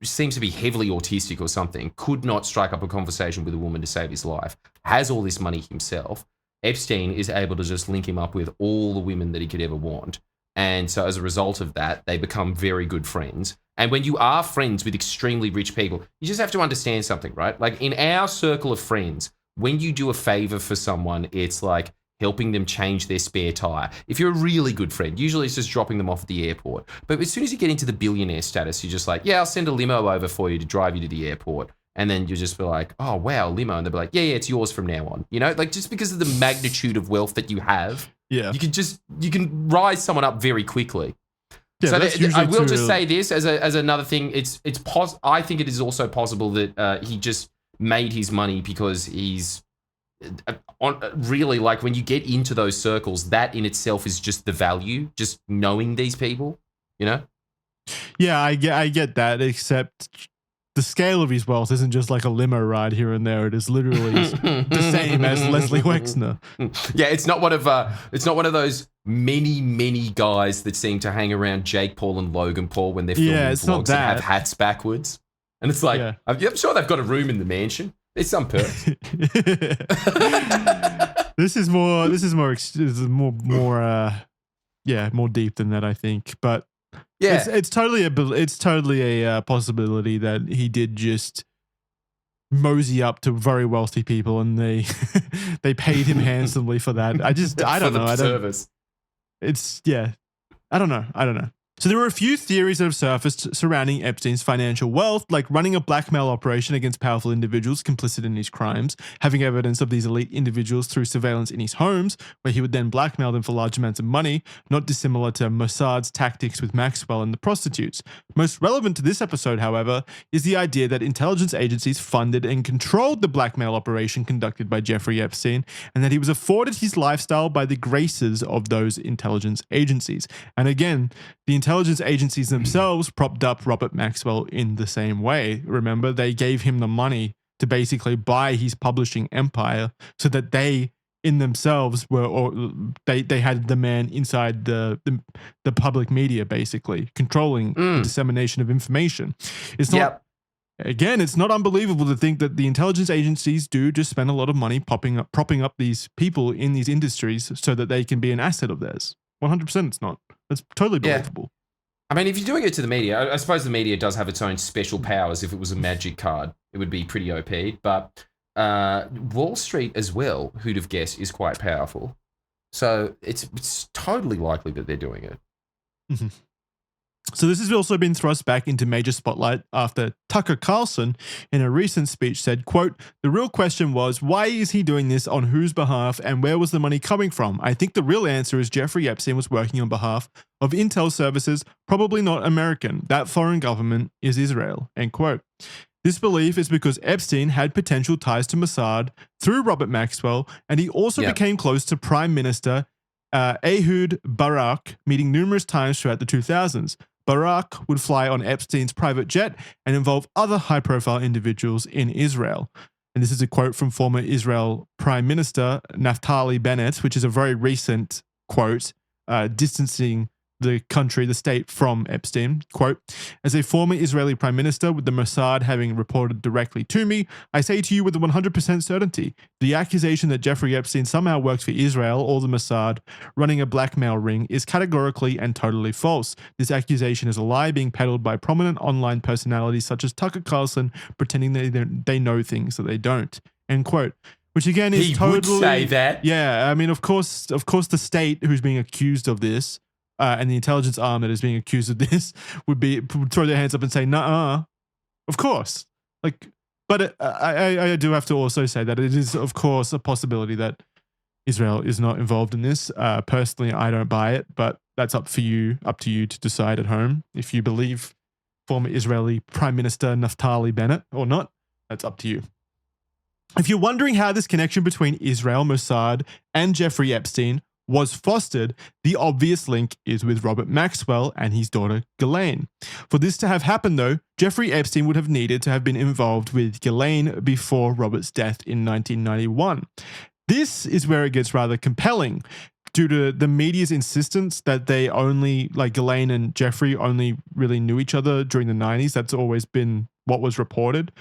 Seems to be heavily autistic or something. Could not strike up a conversation with a woman to save his life. Has all this money himself. Epstein is able to just link him up with all the women that he could ever want. And so as a result of that, they become very good friends. And when you are friends with extremely rich people, you just have to understand something, right? Like in our circle of friends, when you do a favor for someone, it's like helping them change their spare tire. If you're a really good friend, usually it's just dropping them off at the airport. But as soon as you get into the billionaire status, you're just like, yeah, I'll send a limo over for you to drive you to the airport. And then you just be like, oh, wow, limo. And they'll be like, yeah, it's yours from now on. You know, like just because of the magnitude of wealth that you have, you can rise someone up very quickly. Yeah, so I will just say this as another thing. I think it is also possible that he just made his money because he's really, like, when you get into those circles, that in itself is just the value, just knowing these people, you know? Yeah, I get that, except the scale of his wealth isn't just like a limo ride here and there. It is literally the same as Leslie Wexner. Yeah, it's not one of those many guys that seem to hang around Jake Paul and Logan Paul when they're filming vlogs and have hats backwards. And it's like, I'm sure they've got a room in the mansion. There's some perks. This is more deep than that, I think. But yeah, it's totally a possibility that he did just mosey up to very wealthy people and they paid him handsomely for that. I don't know. I don't know. So there were a few theories that have surfaced surrounding Epstein's financial wealth, like running a blackmail operation against powerful individuals complicit in his crimes, having evidence of these elite individuals through surveillance in his homes, where he would then blackmail them for large amounts of money, not dissimilar to Mossad's tactics with Maxwell and the prostitutes. Most relevant to this episode, however, is the idea that intelligence agencies funded and controlled the blackmail operation conducted by Jeffrey Epstein, and that he was afforded his lifestyle by the graces of those intelligence agencies. And again, the intelligence agencies themselves propped up Robert Maxwell in the same way. Remember, they gave him the money to basically buy his publishing empire so that they in themselves were, or they had the man inside the public media, basically controlling the dissemination of information. It's not, again, it's not unbelievable to think that the intelligence agencies do just spend a lot of money propping up these people in these industries so that they can be an asset of theirs. 100% it's not. It's totally believable. I mean, if you're doing it to the media, I suppose the media does have its own special powers. If it was a magic card, it would be pretty OP. But Wall Street as well, who'd have guessed, is quite powerful. So it's totally likely that they're doing it. Mm-hmm. So this has also been thrust back into major spotlight after Tucker Carlson, in a recent speech, said, quote, "The real question was, why is he doing this on whose behalf and where was the money coming from? I think the real answer is Jeffrey Epstein was working on behalf of intel services, probably not American. That foreign government is Israel," end quote. This belief is because Epstein had potential ties to Mossad through Robert Maxwell, and he also became close to Prime Minister Ehud Barak, meeting numerous times throughout the 2000s. Barak would fly on Epstein's private jet and involve other high-profile individuals in Israel. And this is a quote from former Israel Prime Minister Naftali Bennett, which is a very recent quote, distancing the country, the state, from Epstein. Quote, "As a former Israeli prime minister, with the Mossad having reported directly to me, I say to you with 100% certainty, the accusation that Jeffrey Epstein somehow worked for Israel or the Mossad running a blackmail ring is categorically and totally false. This accusation is a lie being peddled by prominent online personalities such as Tucker Carlson, pretending they know things that they don't," end quote. Which again is totally... He would say that. Yeah, I mean, of course, the state who's being accused of this, and the intelligence arm that is being accused of this would throw their hands up and say, "Nuh-uh, of course." But I do have to also say that it is, of course, a possibility that Israel is not involved in this. Personally, I don't buy it, but that's up to you to decide at home if you believe former Israeli Prime Minister Naftali Bennett or not. That's up to you. If you're wondering how this connection between Israel, Mossad, and Jeffrey Epstein was fostered, the obvious link is with Robert Maxwell and his daughter Ghislaine. For this to have happened, though, Jeffrey Epstein would have needed to have been involved with Ghislaine before Robert's death in 1991. This is where it gets rather compelling, due to the media's insistence that Ghislaine and Jeffrey only really knew each other during the 90s. That's always been what was reported.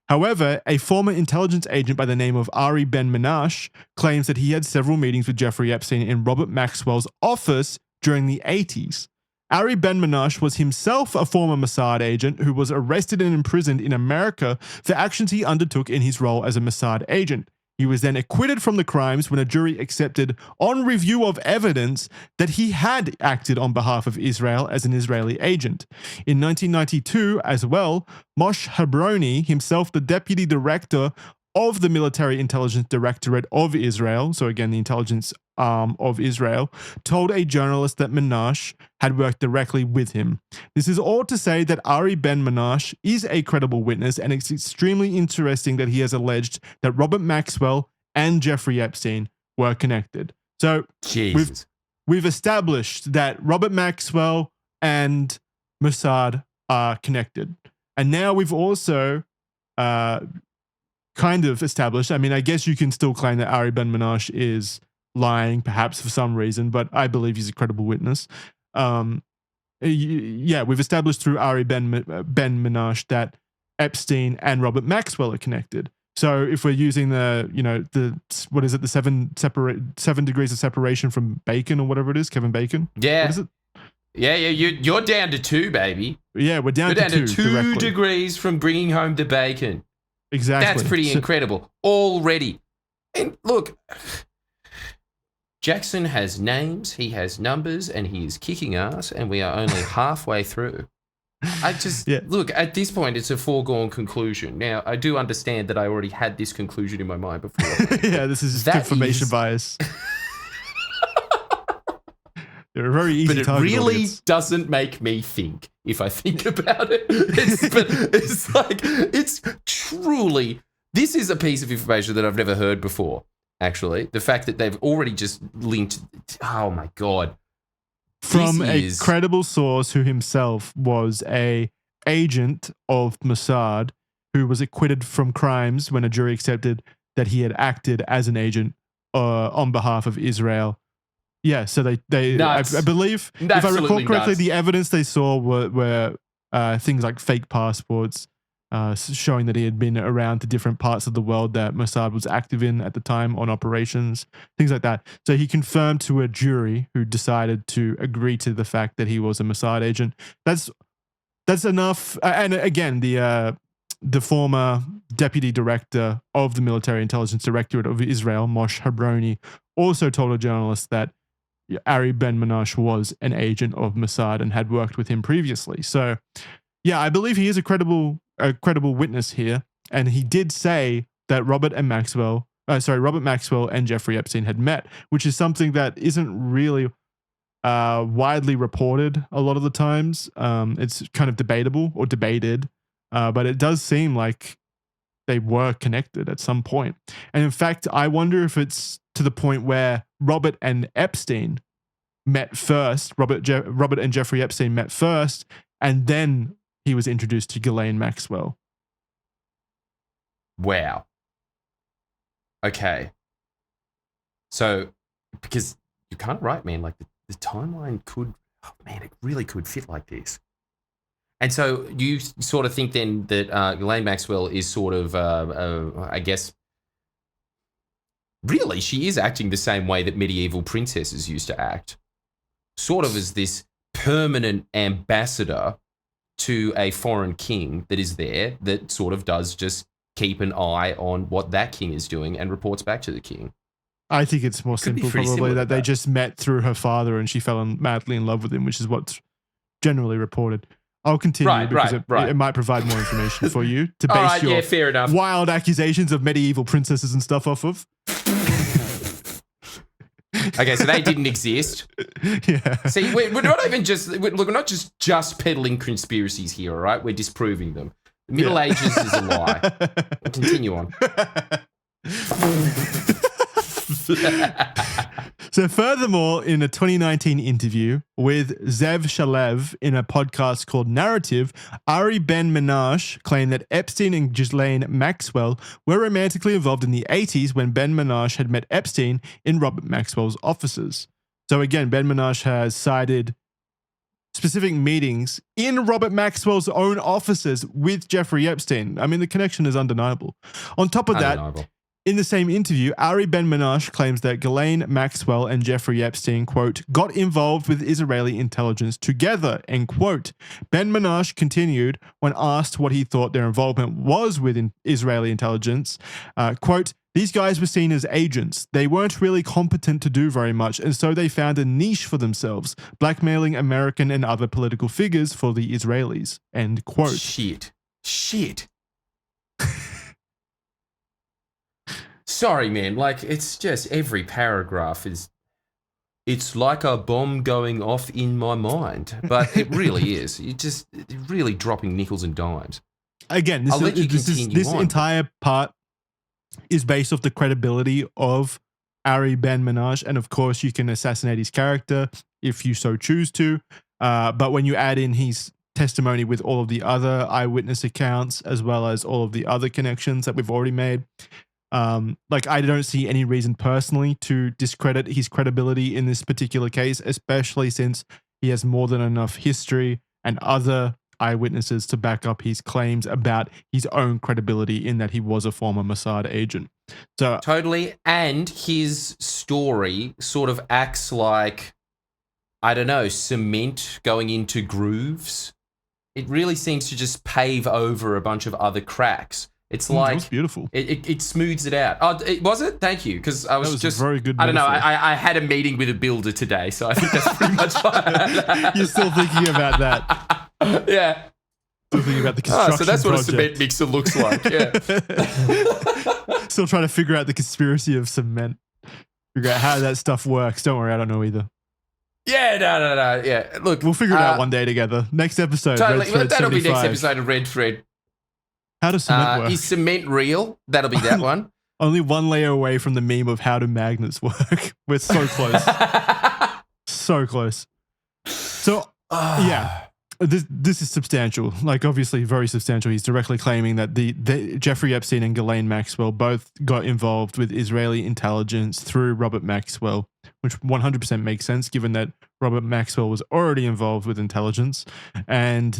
However, a former intelligence agent by the name of Ari Ben-Menashe claims that he had several meetings with Jeffrey Epstein in Robert Maxwell's office during the 80s. Ari Ben-Menashe was himself a former Mossad agent who was arrested and imprisoned in America for actions he undertook in his role as a Mossad agent. He was then acquitted from the crimes when a jury accepted, on review of evidence, that he had acted on behalf of Israel as an Israeli agent. In 1992, as well, Moshe Habroni, himself the deputy director of the Military Intelligence Directorate of Israel, so again, the intelligence arm of Israel, told a journalist that Menashe had worked directly with him. This is all to say that Ari Ben-Menashe is a credible witness, and it's extremely interesting that he has alleged that Robert Maxwell and Jeffrey Epstein were connected. So we've established that Robert Maxwell and Mossad are connected. And now we've also kind of established, I mean, I guess you can still claim that Ari Ben-Menashe is lying, perhaps for some reason, but I believe he's a credible witness. We've established through Ari Ben-Menashe that Epstein and Robert Maxwell are connected. So if we're using the seven degrees of separation from Bacon or whatever it is, Kevin Bacon? Yeah. What is it? Yeah, you're down to 2, baby. Yeah, we're down to 2 2 degrees from bringing home the bacon. Exactly. That's pretty incredible already. And look, Jackson has names, he has numbers, and he is kicking ass, and we are only halfway through. Look, at this point, it's a foregone conclusion. Now, I do understand that I already had this conclusion in my mind before. Yeah, this is confirmation bias. They're a very easy target But it really audience. doesn't make me think, if I think about it. It's truly, this is a piece of information that I've never heard before, actually. The fact that they've already just linked, oh my God. From a credible source who himself was a agent of Mossad who was acquitted from crimes when a jury accepted that he had acted as an agent on behalf of Israel. Yeah, so I believe, if I recall correctly, the evidence they saw were things like fake passports, showing that he had been around to different parts of the world that Mossad was active in at the time on operations, things like that. So he confirmed to a jury who decided to agree to the fact that he was a Mossad agent. That's enough. And again, the the former deputy director of the Military Intelligence Directorate of Israel, Moshe Habroni, also told a journalist that Ari Ben-Menashe was an agent of Mossad and had worked with him previously. So, yeah, I believe he is a credible witness here. And he did say that Robert Maxwell and Jeffrey Epstein had met, which is something that isn't really widely reported a lot of the times. It's kind of debatable or debated, but it does seem like they were connected at some point. And in fact, I wonder if it's to the point where Robert and Epstein met first. Robert and Jeffrey Epstein met first, and then he was introduced to Ghislaine Maxwell. Wow. Okay. So, because you're kind of right, man. Like the timeline could, it really could fit like this. And so you sort of think then that Ghislaine Maxwell is sort of, I guess, really, she is acting the same way that medieval princesses used to act, sort of as this permanent ambassador to a foreign king that is there, that sort of does just keep an eye on what that king is doing and reports back to the king. I think it's more simple, probably, that they just met through her father and she fell madly in love with him, which is what's generally reported. I'll continue because it might provide more information for you to base your fair enough. wild accusations of medieval princesses and stuff off of. Okay, so they didn't exist. Yeah. See, we're not even we're not just peddling conspiracies here, all right? We're disproving them. The Middle Ages is a lie. Continue on. So furthermore, in a 2019 interview with Zev Shalev in a podcast called Narrative, Ari Ben-Menashe claimed that Epstein and Ghislaine Maxwell were romantically involved in the 80s when Ben-Menashe had met Epstein in Robert Maxwell's offices. So again, Ben-Menashe has cited specific meetings in Robert Maxwell's own offices with Jeffrey Epstein. I mean, the connection is undeniable. On top of that, in the same interview, Ari Ben-Menashe claims that Ghislaine Maxwell and Jeffrey Epstein, quote, got involved with Israeli intelligence together, end quote. Ben-Menashe continued when asked what he thought their involvement was with Israeli intelligence, quote, these guys were seen as agents. They weren't really competent to do very much, and so they found a niche for themselves, blackmailing American and other political figures for the Israelis, end quote. Shit. Sorry, man. Like, it's just every paragraph it's like a bomb going off in my mind. But it really is. It's really dropping nickels and dimes. Again, this entire part is based off the credibility of Ari Ben-Menashe. And of course, you can assassinate his character if you so choose to. But when you add in his testimony with all of the other eyewitness accounts, as well as all of the other connections that we've already made, I don't see any reason personally to discredit his credibility in this particular case, especially since he has more than enough history and other eyewitnesses to back up his claims about his own credibility in that he was a former Mossad agent. So totally. And his story sort of acts like, I don't know, cement going into grooves. It really seems to just pave over a bunch of other cracks. It's like that's beautiful. It smooths it out. Oh, was it? Thank you, because I was just very good. I don't know. I had a meeting with a builder today, so I think that's pretty much fine. You're still thinking about that. Yeah. Still thinking about the construction. So that's what project. A cement mixer looks like. Yeah. Still trying to figure out the conspiracy of cement. Figure out how that stuff works. Don't worry, I don't know either. Yeah, no. Yeah, look, we'll figure it out one day together. Next episode. Totally. That'll be next episode of Red Thread. How does cement work? Is cement real? That'll be that one. Only one layer away from the meme of how do magnets work. We're so close. So close. So, yeah, this is substantial. Like, obviously, very substantial. He's directly claiming that the Jeffrey Epstein and Ghislaine Maxwell both got involved with Israeli intelligence through Robert Maxwell, which 100% makes sense given that Robert Maxwell was already involved with intelligence. And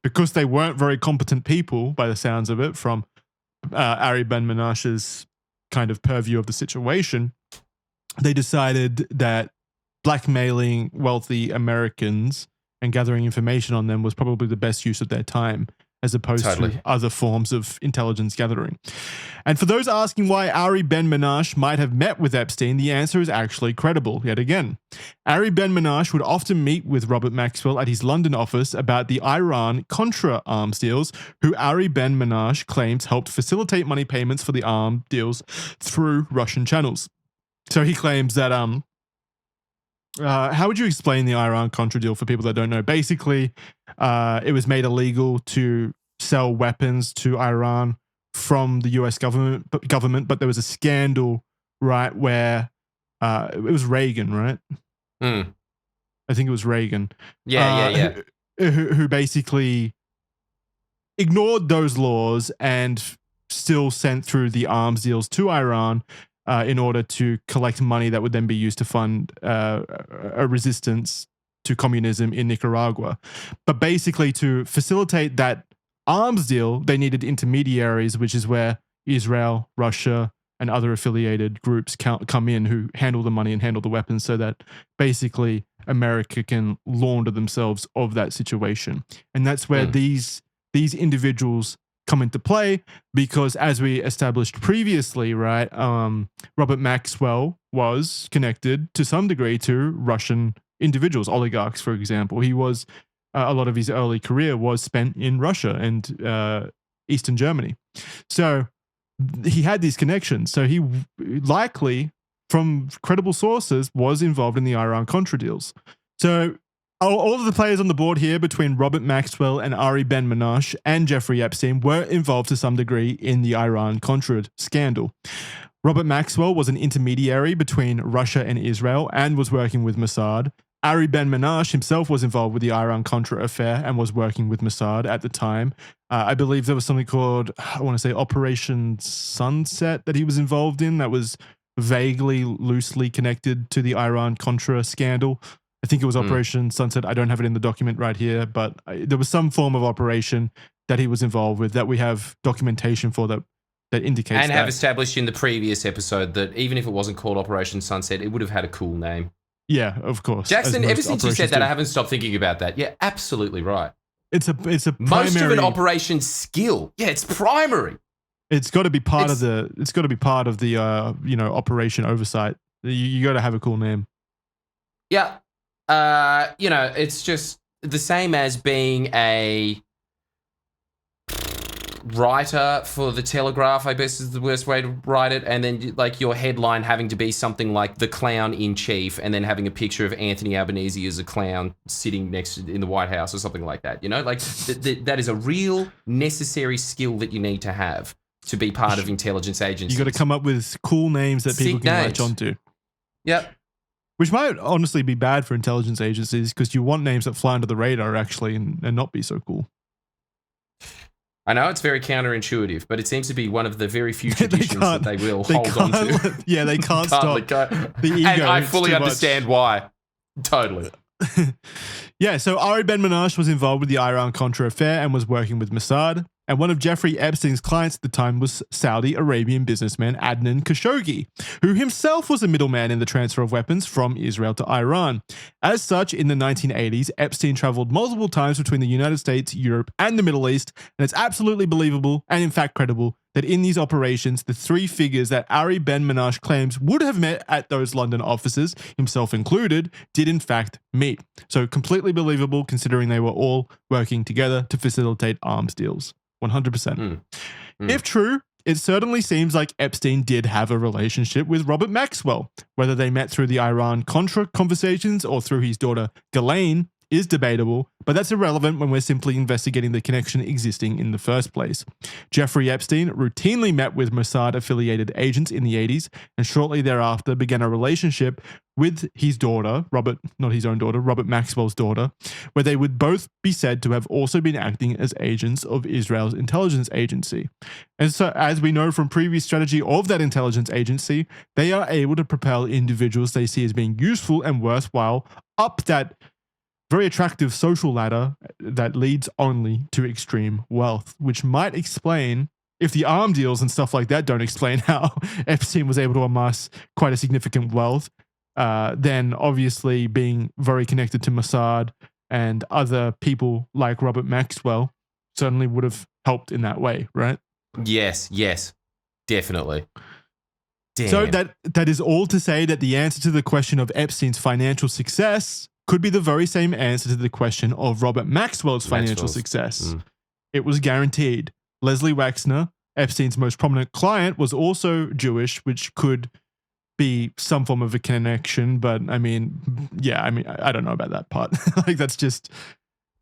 because they weren't very competent people, by the sounds of it, from Ari Ben-Menashe's kind of purview of the situation, they decided that blackmailing wealthy Americans and gathering information on them was probably the best use of their time. as opposed to other forms of intelligence gathering. And for those asking why Ari Ben-Menashe might have met with Epstein, the answer is actually credible yet again. Ari Ben-Menashe would often meet with Robert Maxwell at his London office about the Iran-Contra arms deals, who Ari Ben-Menashe claims helped facilitate money payments for the arms deals through Russian channels. So he claims that how would you explain the Iran-Contra deal for people that don't know? Basically, it was made illegal to sell weapons to Iran from the US government, but there was a scandal, right, where it was Reagan, right? I think it was Reagan. Yeah. Who basically ignored those laws and still sent through the arms deals to Iran in order to collect money that would then be used to fund a resistance to communism in Nicaragua. But basically, to facilitate that arms deal, they needed intermediaries, which is where Israel, Russia, and other affiliated groups come in who handle the money and handle the weapons so that basically America can launder themselves of that situation. And that's where these individuals come into play, because as we established previously, right, Robert Maxwell was connected to some degree to Russian individuals, oligarchs, for example. He was, a lot of his early career was spent in Russia and Eastern Germany. So he had these connections. So he likely, from credible sources, was involved in the Iran-Contra deals. So all of the players on the board here between Robert Maxwell and Ari Ben-Menashe and Jeffrey Epstein were involved to some degree in the Iran-Contra scandal. Robert Maxwell was an intermediary between Russia and Israel and was working with Mossad. Ari Ben-Menashe himself was involved with the Iran-Contra affair and was working with Mossad at the time. I believe there was something called, I want to say, Operation Sunset that he was involved in that was vaguely, loosely connected to the Iran-Contra scandal. I think it was Operation Sunset. I don't have it in the document right here, but there was some form of operation that he was involved with that we have documentation for that indicates and have established in the previous episode that even if it wasn't called Operation Sunset, it would have had a cool name. Yeah, of course. Jackson, ever since you said that, I haven't stopped thinking about that. Yeah, absolutely right. It's a primary, most of an operation skill. Yeah, it's primary. It's got to be part of the. It's got to be part of the operation oversight. You got to have a cool name. Yeah. It's just the same as being a writer for the Telegraph, I guess is the worst way to write it, and then like your headline having to be something like the clown in chief, and then having a picture of Anthony Albanese as a clown sitting in the White House or something like that. Like that is a real necessary skill that you need to have to be part of intelligence agencies. You got to come up with cool names that people can latch onto. Yep. Which might honestly be bad for intelligence agencies, because you want names that fly under the radar actually and not be so cool. I know it's very counterintuitive, but it seems to be one of the very few traditions that they will hold on to. Yeah, they can't stop the ego. And I fully understand why. Totally. Yeah, so Ari Ben-Menashe was involved with the Iran-Contra affair and was working with Mossad. And one of Jeffrey Epstein's clients at the time was Saudi Arabian businessman Adnan Khashoggi, who himself was a middleman in the transfer of weapons from Israel to Iran. As such, in the 1980s, Epstein traveled multiple times between the United States, Europe, and the Middle East, and it's absolutely believable, and in fact credible, that in these operations, the three figures that Ari Ben-Menashe claims would have met at those London offices, himself included, did in fact meet. So completely believable, considering they were all working together to facilitate arms deals. 100%. If true, it certainly seems like Epstein did have a relationship with Robert Maxwell. Whether they met through the Iran-Contra conversations or through his daughter Ghislaine is debatable, but that's irrelevant when we're simply investigating the connection existing in the first place. Jeffrey Epstein routinely met with Mossad-affiliated agents in the 80s, and shortly thereafter began a relationship with his daughter, Robert Maxwell's daughter, where they would both be said to have also been acting as agents of Israel's intelligence agency. And so, as we know from previous strategy of that intelligence agency, they are able to propel individuals they see as being useful and worthwhile up that very attractive social ladder that leads only to extreme wealth, which might explain, if the arm deals and stuff like that don't explain how Epstein was able to amass quite a significant wealth, then obviously being very connected to Mossad and other people like Robert Maxwell certainly would have helped in that way, right? Yes, definitely. Damn. So that is all to say that the answer to the question of Epstein's financial success could be the very same answer to the question of Robert Maxwell's financial success. It was guaranteed. Leslie Wexner, Epstein's most prominent client, was also Jewish, which could be some form of a connection, but I don't know about that part. Like, that's just,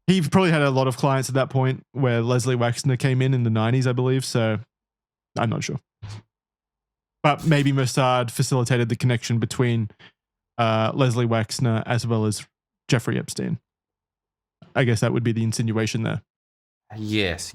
he probably had a lot of clients at that point where Leslie Wexner came in the 90s, I believe, so I'm not sure. But maybe Mossad facilitated the connection between Leslie Wexner as well as Jeffrey Epstein. I guess that would be the insinuation there. Yes.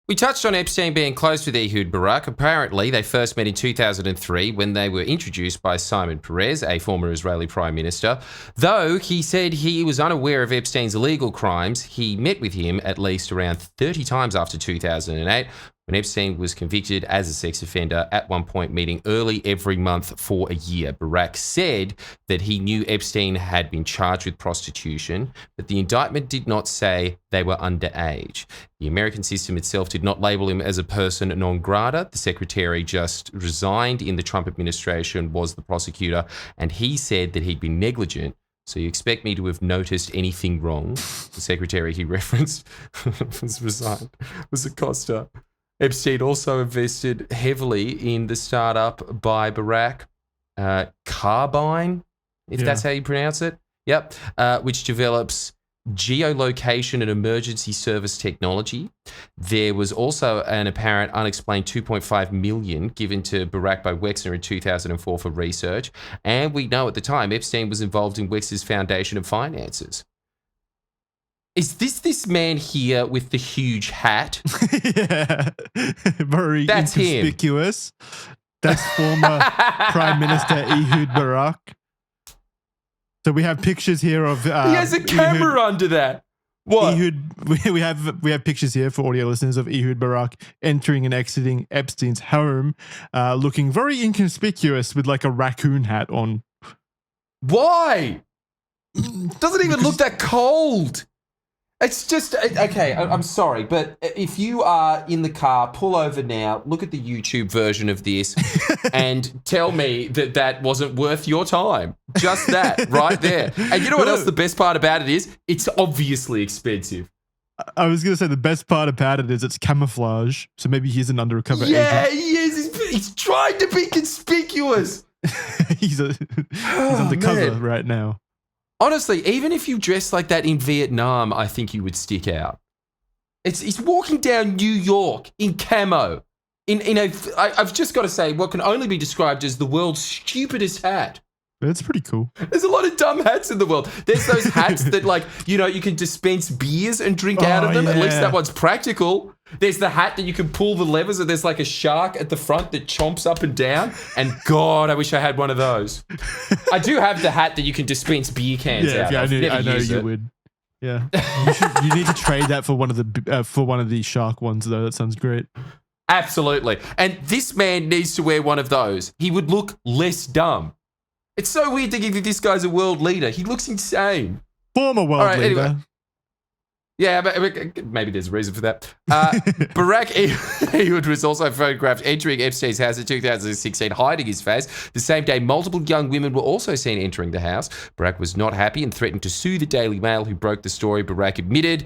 We touched on Epstein being close with Ehud Barak. Apparently, they first met in 2003 when they were introduced by Simon Peres, a former Israeli prime minister. Though he said he was unaware of Epstein's illegal crimes, he met with him at least around 30 times after 2008, when Epstein was convicted as a sex offender, at one point meeting early every month for a year. Barak said that he knew Epstein had been charged with prostitution, but the indictment did not say they were underage. The American system itself did not label him as a person non grata. The secretary just resigned in the Trump administration, was the prosecutor, and he said that he'd been negligent. So you expect me to have noticed anything wrong? The secretary he referenced was resigned, was Acosta. Epstein also invested heavily in the startup by Barak, Carbine, if that's how you pronounce it. Yep. Which develops geolocation and emergency service technology. There was also an apparent unexplained $2.5 million given to Barak by Wexner in 2004 for research. And we know at the time Epstein was involved in Wexner's foundation and finances. Is this man here with the huge hat? Yeah. Very That's inconspicuous. That's former Prime Minister Ehud Barak. So we have pictures here of... he has a camera under that. What? Ehud, we have pictures here for audio listeners of Ehud Barak entering and exiting Epstein's home, looking very inconspicuous with like a raccoon hat on. Why? Doesn't even look that cold. It's just, okay, I'm sorry, but if you are in the car, pull over now, look at the YouTube version of this and tell me that wasn't worth your time. Just that, right there. And you know what else the best part about it is? It's obviously expensive. I was going to say the best part about it is it's camouflage, so maybe he's an undercover agent. Yeah, he is. He's trying to be conspicuous. he's undercover right now. Honestly, even if you dress like that in Vietnam, I think you would stick out. He's walking down New York in camo. I've just got to say, what can only be described as the world's stupidest hat. That's pretty cool. There's a lot of dumb hats in the world. There's those hats that, like, you can dispense beers and drink out of them. Yeah. At least that one's practical. There's the hat that you can pull the levers and there's like a shark at the front that chomps up and down. And God, I wish I had one of those. I do have the hat that you can dispense beer cans out of. I know you would. Yeah. You need to trade that for one of the shark ones, though. That sounds great. Absolutely. And this man needs to wear one of those. He would look less dumb. It's so weird thinking that this guy's a world leader. He looks insane. Former world leader. Anyway. Yeah, but maybe there's a reason for that. Barak Ehud was also photographed entering Epstein's house in 2016, hiding his face. The same day, multiple young women were also seen entering the house. Barak was not happy and threatened to sue the Daily Mail, who broke the story. Barak admitted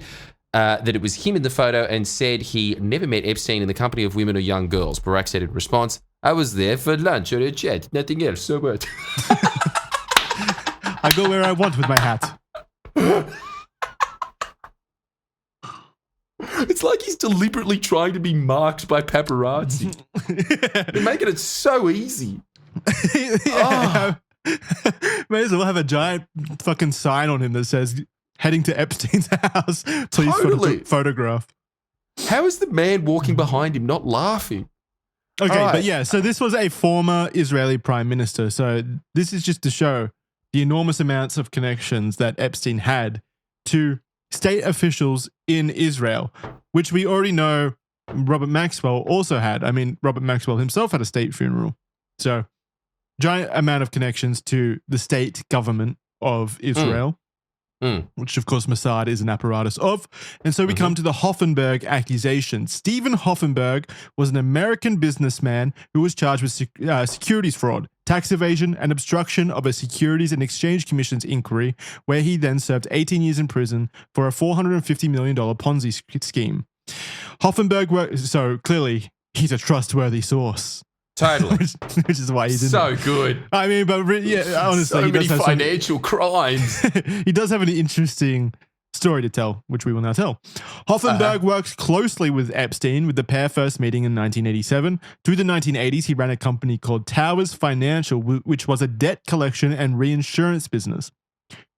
that it was him in the photo and said he never met Epstein in the company of women or young girls. Barak said in response, "I was there for lunch or a chat, nothing else, so what?" I go where I want with my hat. It's like he's deliberately trying to be marked by paparazzi. They're making it so easy. May as well have a giant fucking sign on him that says, "Heading to Epstein's house, please photograph." How is the man walking behind him not laughing? Okay, but yeah, so this was a former Israeli prime minister. So this is just to show the enormous amounts of connections that Epstein had to state officials in Israel, which we already know Robert Maxwell also had. I mean, Robert Maxwell himself had a state funeral. So giant amount of connections to the state government of Israel. which of course Mossad is an apparatus of. And so we come to the Hoffenberg accusations. Stephen Hoffenberg was an American businessman who was charged with securities fraud, tax evasion, and obstruction of a Securities and Exchange Commission's inquiry, where he then served 18 years in prison for a $450 million Ponzi scheme. Hoffenberg so clearly he's a trustworthy source. Totally. which is why he's in so good. I mean, but yeah, honestly, so he many does have financial crimes. he does have an interesting story to tell, which we will now tell. Hoffenberg works closely with Epstein, with the pair first meeting in 1987. Through the 1980s, he ran a company called Towers Financial, which was a debt collection and reinsurance business.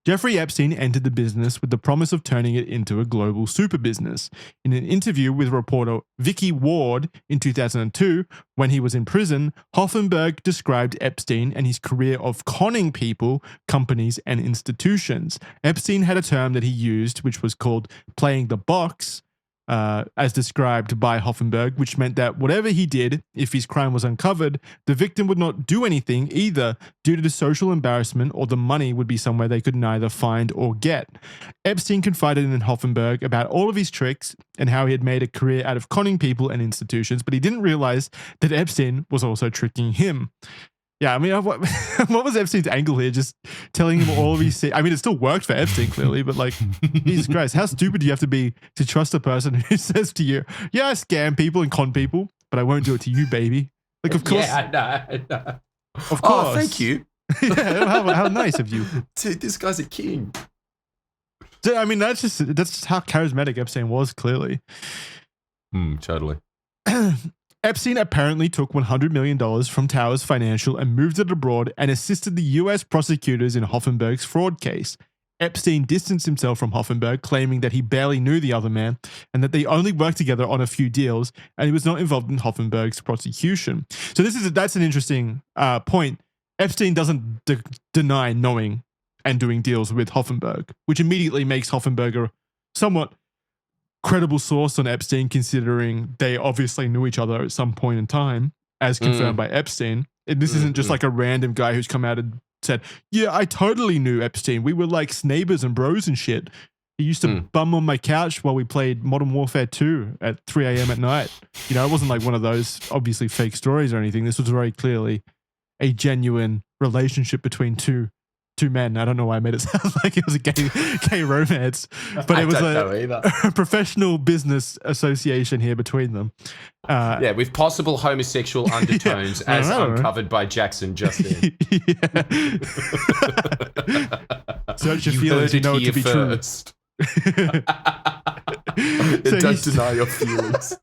Jeffrey Epstein entered the business with the promise of turning it into a global super business. In an interview with reporter Vicky Ward in 2002, when he was in prison, Hoffenberg described Epstein and his career of conning people, companies, and institutions. Epstein had a term that he used, which was called playing the box, as described by Hoffenberg, which meant that whatever he did, if his crime was uncovered, the victim would not do anything either due to the social embarrassment, or the money would be somewhere they could neither find or get. Epstein confided in Hoffenberg about all of his tricks and how he had made a career out of conning people and institutions, but he didn't realize that Epstein was also tricking him. Yeah, I mean, what was Epstein's angle here? Just telling him all of his... I mean, it still worked for Epstein, clearly, but like, Jesus Christ, how stupid do you have to be to trust a person who says to you, yeah, I scam people and con people, but I won't do it to you, baby. Like, of course. Yeah, I know. Of course. Oh, thank you. Yeah, how nice of you. Dude, this guy's a king. So, I mean, that's just how charismatic Epstein was, clearly. Totally. Epstein apparently took $100 million from Towers Financial and moved it abroad and assisted the US prosecutors in Hoffenberg's fraud case. Epstein distanced himself from Hoffenberg, claiming that he barely knew the other man and that they only worked together on a few deals, and he was not involved in Hoffenberg's prosecution. So that's an interesting point. Epstein doesn't deny knowing and doing deals with Hoffenberg, which immediately makes Hoffenberg a somewhat credible source on Epstein, considering they obviously knew each other at some point in time, as confirmed by Epstein. And this isn't just like a random guy who's come out and said, yeah, I totally knew Epstein. We were like neighbors and bros and shit. He used to bum on my couch while we played Modern Warfare 2 at 3 a.m. at night. You know, it wasn't like one of those obviously fake stories or anything. This was very clearly a genuine relationship between two men. I don't know why I made it sound like it was a gay romance, but it was a professional business association here between them. Yeah, with possible homosexual undertones, as uncovered by Jackson just then. Search your feelings, you know it to be first. True. Don't deny your feelings.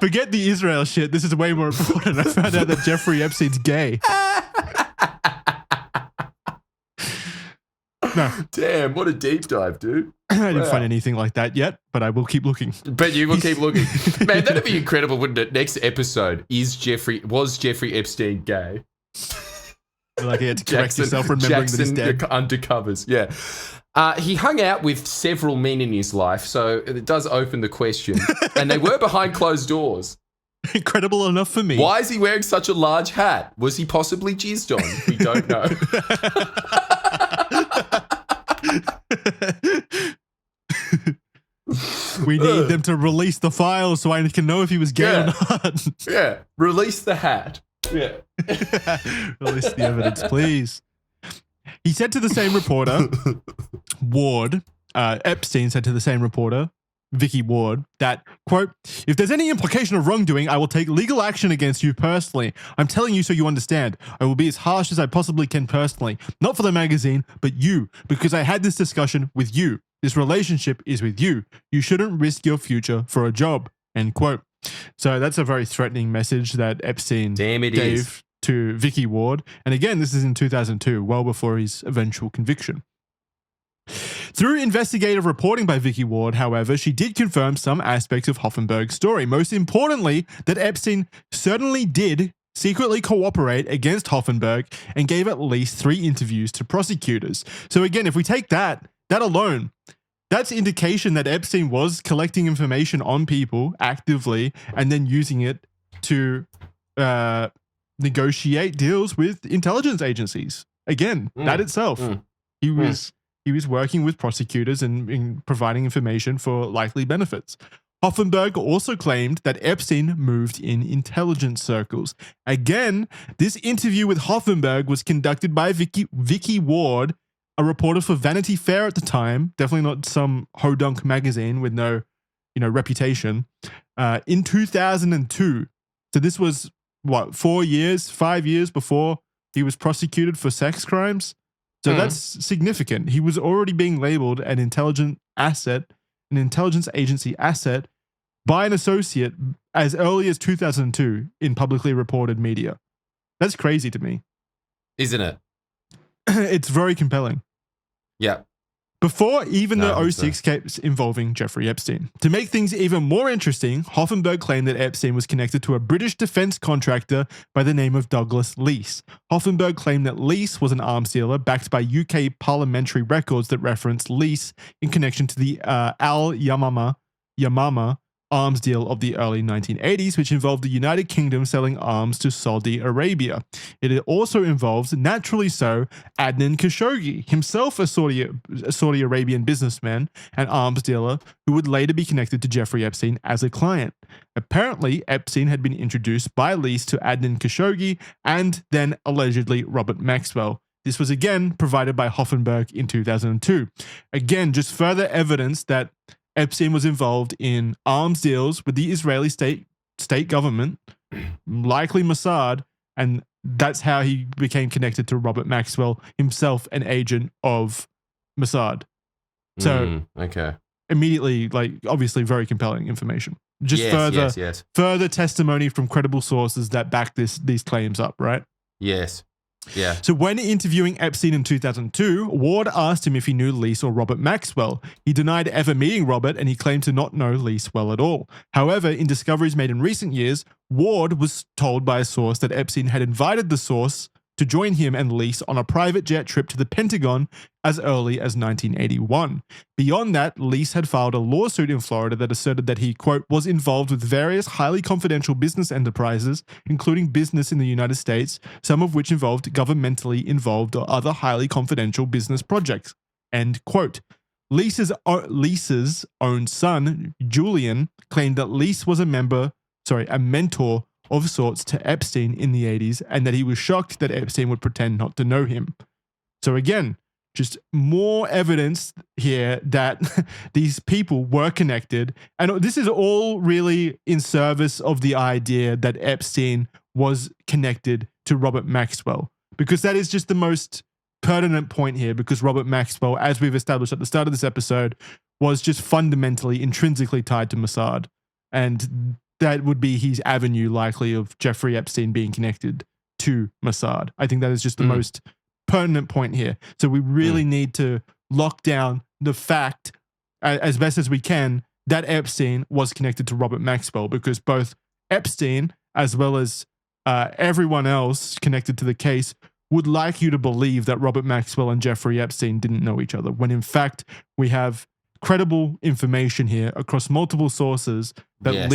Forget the Israel shit. This is way more important. I found out that Jeffrey Epstein's gay. No. Damn, what a deep dive, dude. I didn't find anything like that yet, but I will keep looking. But you will keep looking. Man, that'd be incredible, wouldn't it? Next episode, was Jeffrey Epstein gay? Like you had to correct yourself, remembering that he's dead. Undercovers, yeah. He hung out with several men in his life, so it does open the question. And they were behind closed doors. Incredible enough for me. Why is he wearing such a large hat? Was he possibly jizzed on? We don't know. We need them to release the files so I can know if he was gay or not. Yeah, release the hat. Yeah. Release the evidence, please. He said to the same reporter, Ward, Epstein said to the same reporter, Vicky Ward, that, quote, if there's any implication of wrongdoing, I will take legal action against you personally. I'm telling you so you understand. I will be as harsh as I possibly can personally. Not for the magazine, but you, because I had this discussion with you. This relationship is with you. You shouldn't risk your future for a job, end quote. So that's a very threatening message that Epstein gave to Vicky Ward. And again, this is in 2002, well before his eventual conviction. Through investigative reporting by Vicky Ward, however, she did confirm some aspects of Hoffenberg's story. Most importantly, that Epstein certainly did secretly cooperate against Hoffenberg and gave at least 3 interviews to prosecutors. So again, if we take that alone, that's indication that Epstein was collecting information on people actively and then using it to negotiate deals with intelligence agencies. Again, that itself. He was he was working with prosecutors and providing information for likely benefits. Hoffenberg also claimed that Epstein moved in intelligence circles. Again, this interview with Hoffenberg was conducted by Vicky Ward, a reporter for Vanity Fair at the time, definitely not some hodunk magazine with no, reputation, in 2002. So this was, 5 years before he was prosecuted for sex crimes? So that's significant. He was already being labeled an intelligence agency asset by an associate as early as 2002 in publicly reported media. That's crazy to me. Isn't it? It's very compelling. Yeah. Before even the 06 case involving Jeffrey Epstein. To make things even more interesting, Hoffenberg claimed that Epstein was connected to a British defense contractor by the name of Douglas Leese. Hoffenberg claimed that Leese was an arms dealer backed by UK parliamentary records that referenced Leese in connection to the Al-Yamama arms deal of the early 1980s, which involved the United Kingdom selling arms to Saudi Arabia. It also involves, naturally so, Adnan Khashoggi, himself a Saudi Arabian businessman and arms dealer who would later be connected to Jeffrey Epstein as a client. Apparently, Epstein had been introduced by Leese to Adnan Khashoggi and then allegedly Robert Maxwell. This was again provided by Hoffenberg in 2002. Again, just further evidence that Epstein was involved in arms deals with the Israeli state government, likely Mossad, and that's how he became connected to Robert Maxwell, himself an agent of Mossad. So immediately, obviously very compelling information. Just further testimony from credible sources that back these claims up, right? Yes. Yeah. So when interviewing Epstein in 2002, Ward asked him if he knew Leese or Robert Maxwell. He denied ever meeting Robert and he claimed to not know Leese well at all. However, in discoveries made in recent years, Ward was told by a source that Epstein had invited the source to join him and Leese on a private jet trip to the Pentagon as early as 1981. Beyond that, Leese had filed a lawsuit in Florida that asserted that he, quote, was involved with various highly confidential business enterprises, including business in the United States, some of which involved governmentally involved or other highly confidential business projects, end quote. Leese's own son, Julian, claimed that Leese was a mentor of sorts to Epstein in the 80s and that he was shocked that Epstein would pretend not to know him. So again, just more evidence here that these people were connected. And this is all really in service of the idea that Epstein was connected to Robert Maxwell, because that is just the most pertinent point here, because Robert Maxwell, as we've established at the start of this episode, was just fundamentally, intrinsically tied to Mossad. And that would be his avenue, likely, of Jeffrey Epstein being connected to Mossad. I think that is just the most pertinent point here. So we really need to lock down the fact, as best as we can, that Epstein was connected to Robert Maxwell, because both Epstein, as well as everyone else connected to the case, would like you to believe that Robert Maxwell and Jeffrey Epstein didn't know each other, when in fact we have credible information here across multiple sources that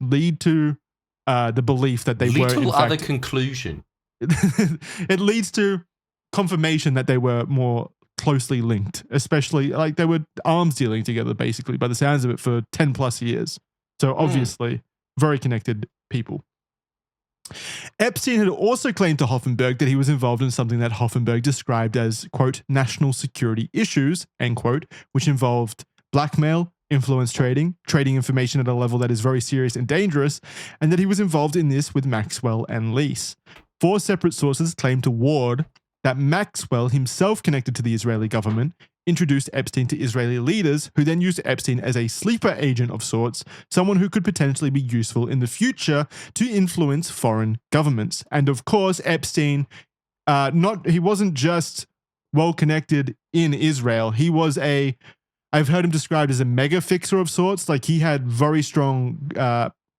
lead to the belief that they were, in fact, other conclusion. It leads to confirmation that they were more closely linked, especially they were arms dealing together, basically, by the sounds of it, for 10 plus years. So obviously, very connected people. Epstein had also claimed to Hoffenberg that he was involved in something that Hoffenberg described as, quote, national security issues, end quote, which involved blackmail, influence trading information at a level that is very serious and dangerous, and that he was involved in this with Maxwell and Leese. 4 separate sources claimed to Ward that Maxwell, himself connected to the Israeli government, introduced Epstein to Israeli leaders, who then used Epstein as a sleeper agent of sorts, someone who could potentially be useful in the future to influence foreign governments. And of course, Epstein, he wasn't just well connected in Israel. He was I've heard him described as a mega fixer of sorts. Like, he had very strong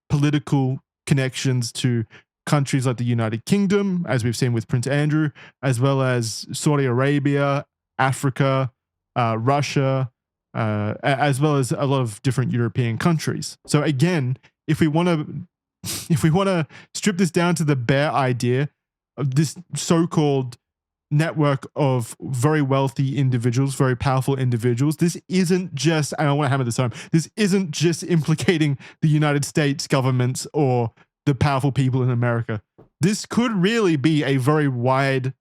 political connections to countries like the United Kingdom, as we've seen with Prince Andrew, as well as Saudi Arabia, Africa, Russia, as well as a lot of different European countries. So again, if we want to strip this down to the bare idea of this so-called network of very wealthy individuals, very powerful individuals. This isn't just, and I want to hammer this home, this isn't just implicating the United States government or the powerful people in America. This could really be a very wide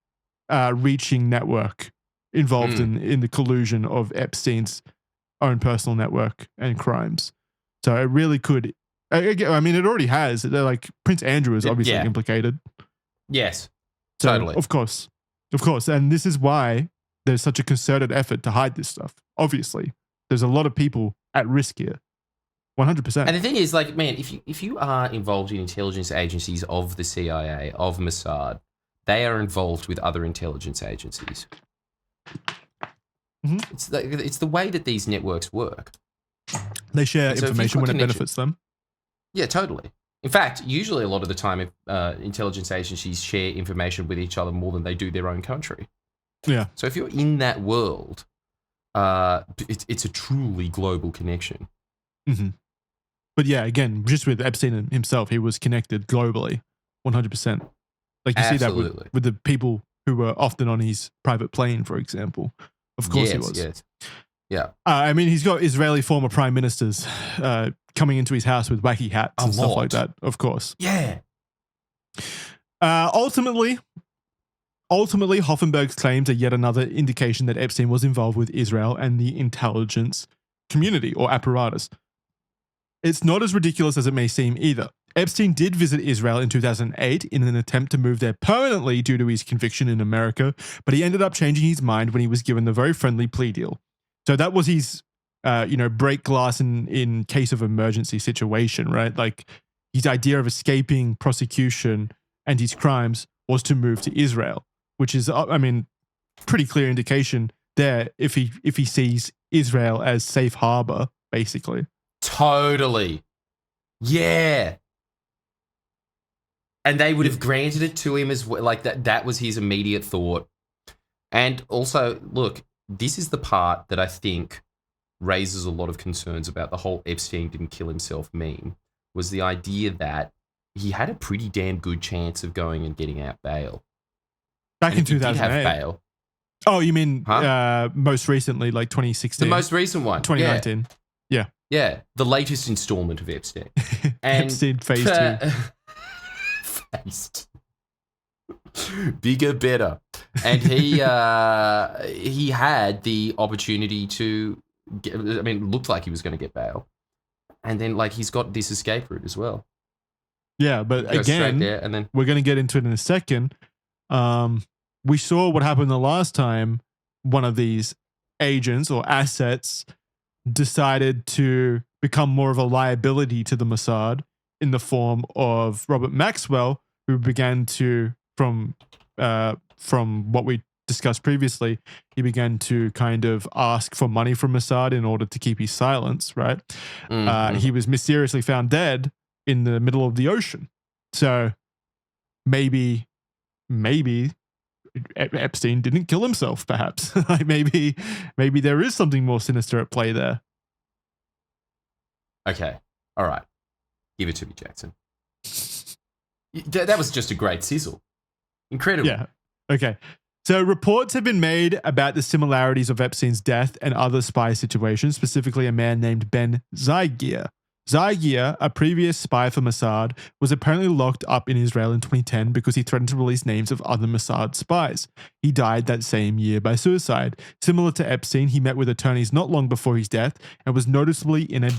reaching network involved in the collusion of Epstein's own personal network and crimes. So it really could. I mean, it already has. They're like Prince Andrew is obviously implicated. Yes, so, totally. Of course. And this is why there's such a concerted effort to hide this stuff. Obviously, there's a lot of people at risk here. 100%. And the thing is, like, man, if you are involved in intelligence agencies of the CIA, of Mossad, they are involved with other intelligence agencies. Mm-hmm. It's the way that these networks work. They share information when it benefits them. Yeah, totally. In fact, usually a lot of the time, intelligence agencies share information with each other more than they do their own country. Yeah. So if you're in that world, it's a truly global connection. Mm-hmm. But yeah, again, just with Epstein himself, he was connected globally, 100%. Like you see that with the people who were often on his private plane, for example. Of course he was. Yes. Yeah. I mean, he's got Israeli former prime ministers coming into his house with wacky hats and stuff like that, of course. Yeah. Ultimately, Hoffenberg's claims are yet another indication that Epstein was involved with Israel and the intelligence community or apparatus. It's not as ridiculous as it may seem either. Epstein did visit Israel in 2008 in an attempt to move there permanently due to his conviction in America, but he ended up changing his mind when he was given the very friendly plea deal. So that was his, break glass in case of emergency situation, right? Like his idea of escaping prosecution and his crimes was to move to Israel, which is, I mean, pretty clear indication there if he sees Israel as safe harbor, basically. Totally. Yeah. And they would have granted it to him as well. Like that was his immediate thought. And also, look, this is the part that I think raises a lot of concerns about the whole Epstein didn't kill himself meme, was the idea that he had a pretty damn good chance of going and getting out bail. Back in 2008. Bail. Oh, you mean most recently, like 2016? The most recent one. 2019. Yeah. Yeah. The latest installment of Epstein. And Epstein phase 2. Bigger, better. And he had the opportunity to get, I mean, it looked like he was going to get bail. And then, like, he's got this escape route as well. Yeah, but again, there and then we're going to get into it in a second. We saw what happened the last time one of these agents or assets decided to become more of a liability to the Mossad in the form of Robert Maxwell, who began to, from what we discussed previously, he began to kind of ask for money from Mossad in order to keep his silence, right? Mm-hmm. He was mysteriously found dead in the middle of the ocean. So maybe Epstein didn't kill himself, perhaps. Like maybe there is something more sinister at play there. Okay. All right. Give it to me, Jackson. That was just a great sizzle. Incredible. Yeah. Okay. So reports have been made about the similarities of Epstein's death and other spy situations, specifically a man named Ben Zygir. Zygir, a previous spy for Mossad, was apparently locked up in Israel in 2010 because he threatened to release names of other Mossad spies. He died that same year by suicide. Similar to Epstein, he met with attorneys not long before his death and was not noticeably in a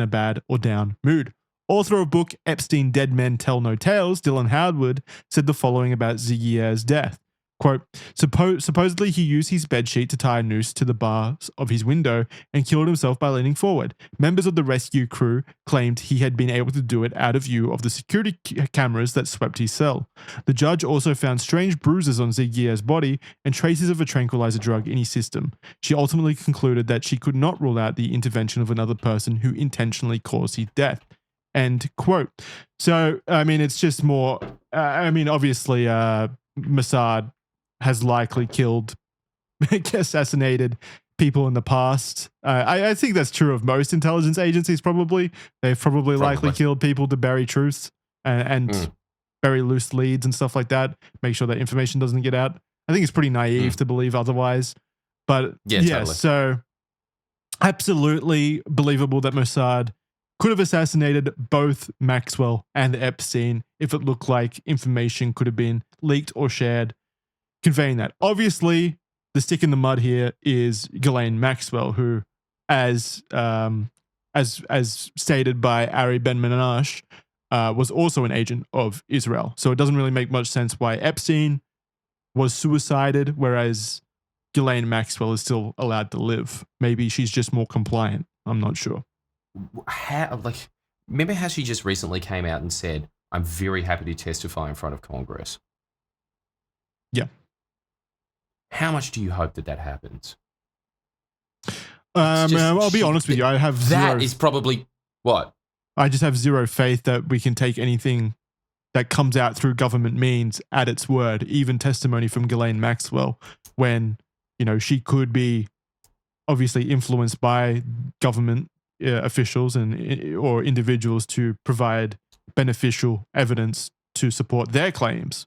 bad or down mood. Author of book Epstein Dead Men Tell No Tales, Dylan Howard, said the following about Zygir's death. Quote, supposedly he used his bedsheet to tie a noose to the bars of his window and killed himself by leaning forward. Members of the rescue crew claimed he had been able to do it out of view of the security cameras that swept his cell. The judge also found strange bruises on Zygir's body and traces of a tranquilizer drug in his system. She ultimately concluded that she could not rule out the intervention of another person who intentionally caused his death. End quote. So, I mean, it's just more, obviously, Mossad has likely killed, assassinated people in the past. I think that's true of most intelligence agencies, probably. They've probably likely killed people to bury truths and bury loose leads and stuff like that, make sure that information doesn't get out. I think it's pretty naive to believe otherwise. But totally. So absolutely believable that Mossad could have assassinated both Maxwell and Epstein if it looked like information could have been leaked or shared, conveying that. Obviously, the stick in the mud here is Ghislaine Maxwell, who, as stated by Ari Ben-Menashe, was also an agent of Israel. So it doesn't really make much sense why Epstein was suicided, whereas Ghislaine Maxwell is still allowed to live. Maybe she's just more compliant. I'm not sure. Remember how she just recently came out and said, "I'm very happy to testify in front of Congress." Yeah. How much do you hope that happens? I'll be honest with you. I have that is probably what I just have zero faith that we can take anything that comes out through government means at its word, even testimony from Ghislaine Maxwell, when she could be obviously influenced by government officials or individuals to provide beneficial evidence to support their claims.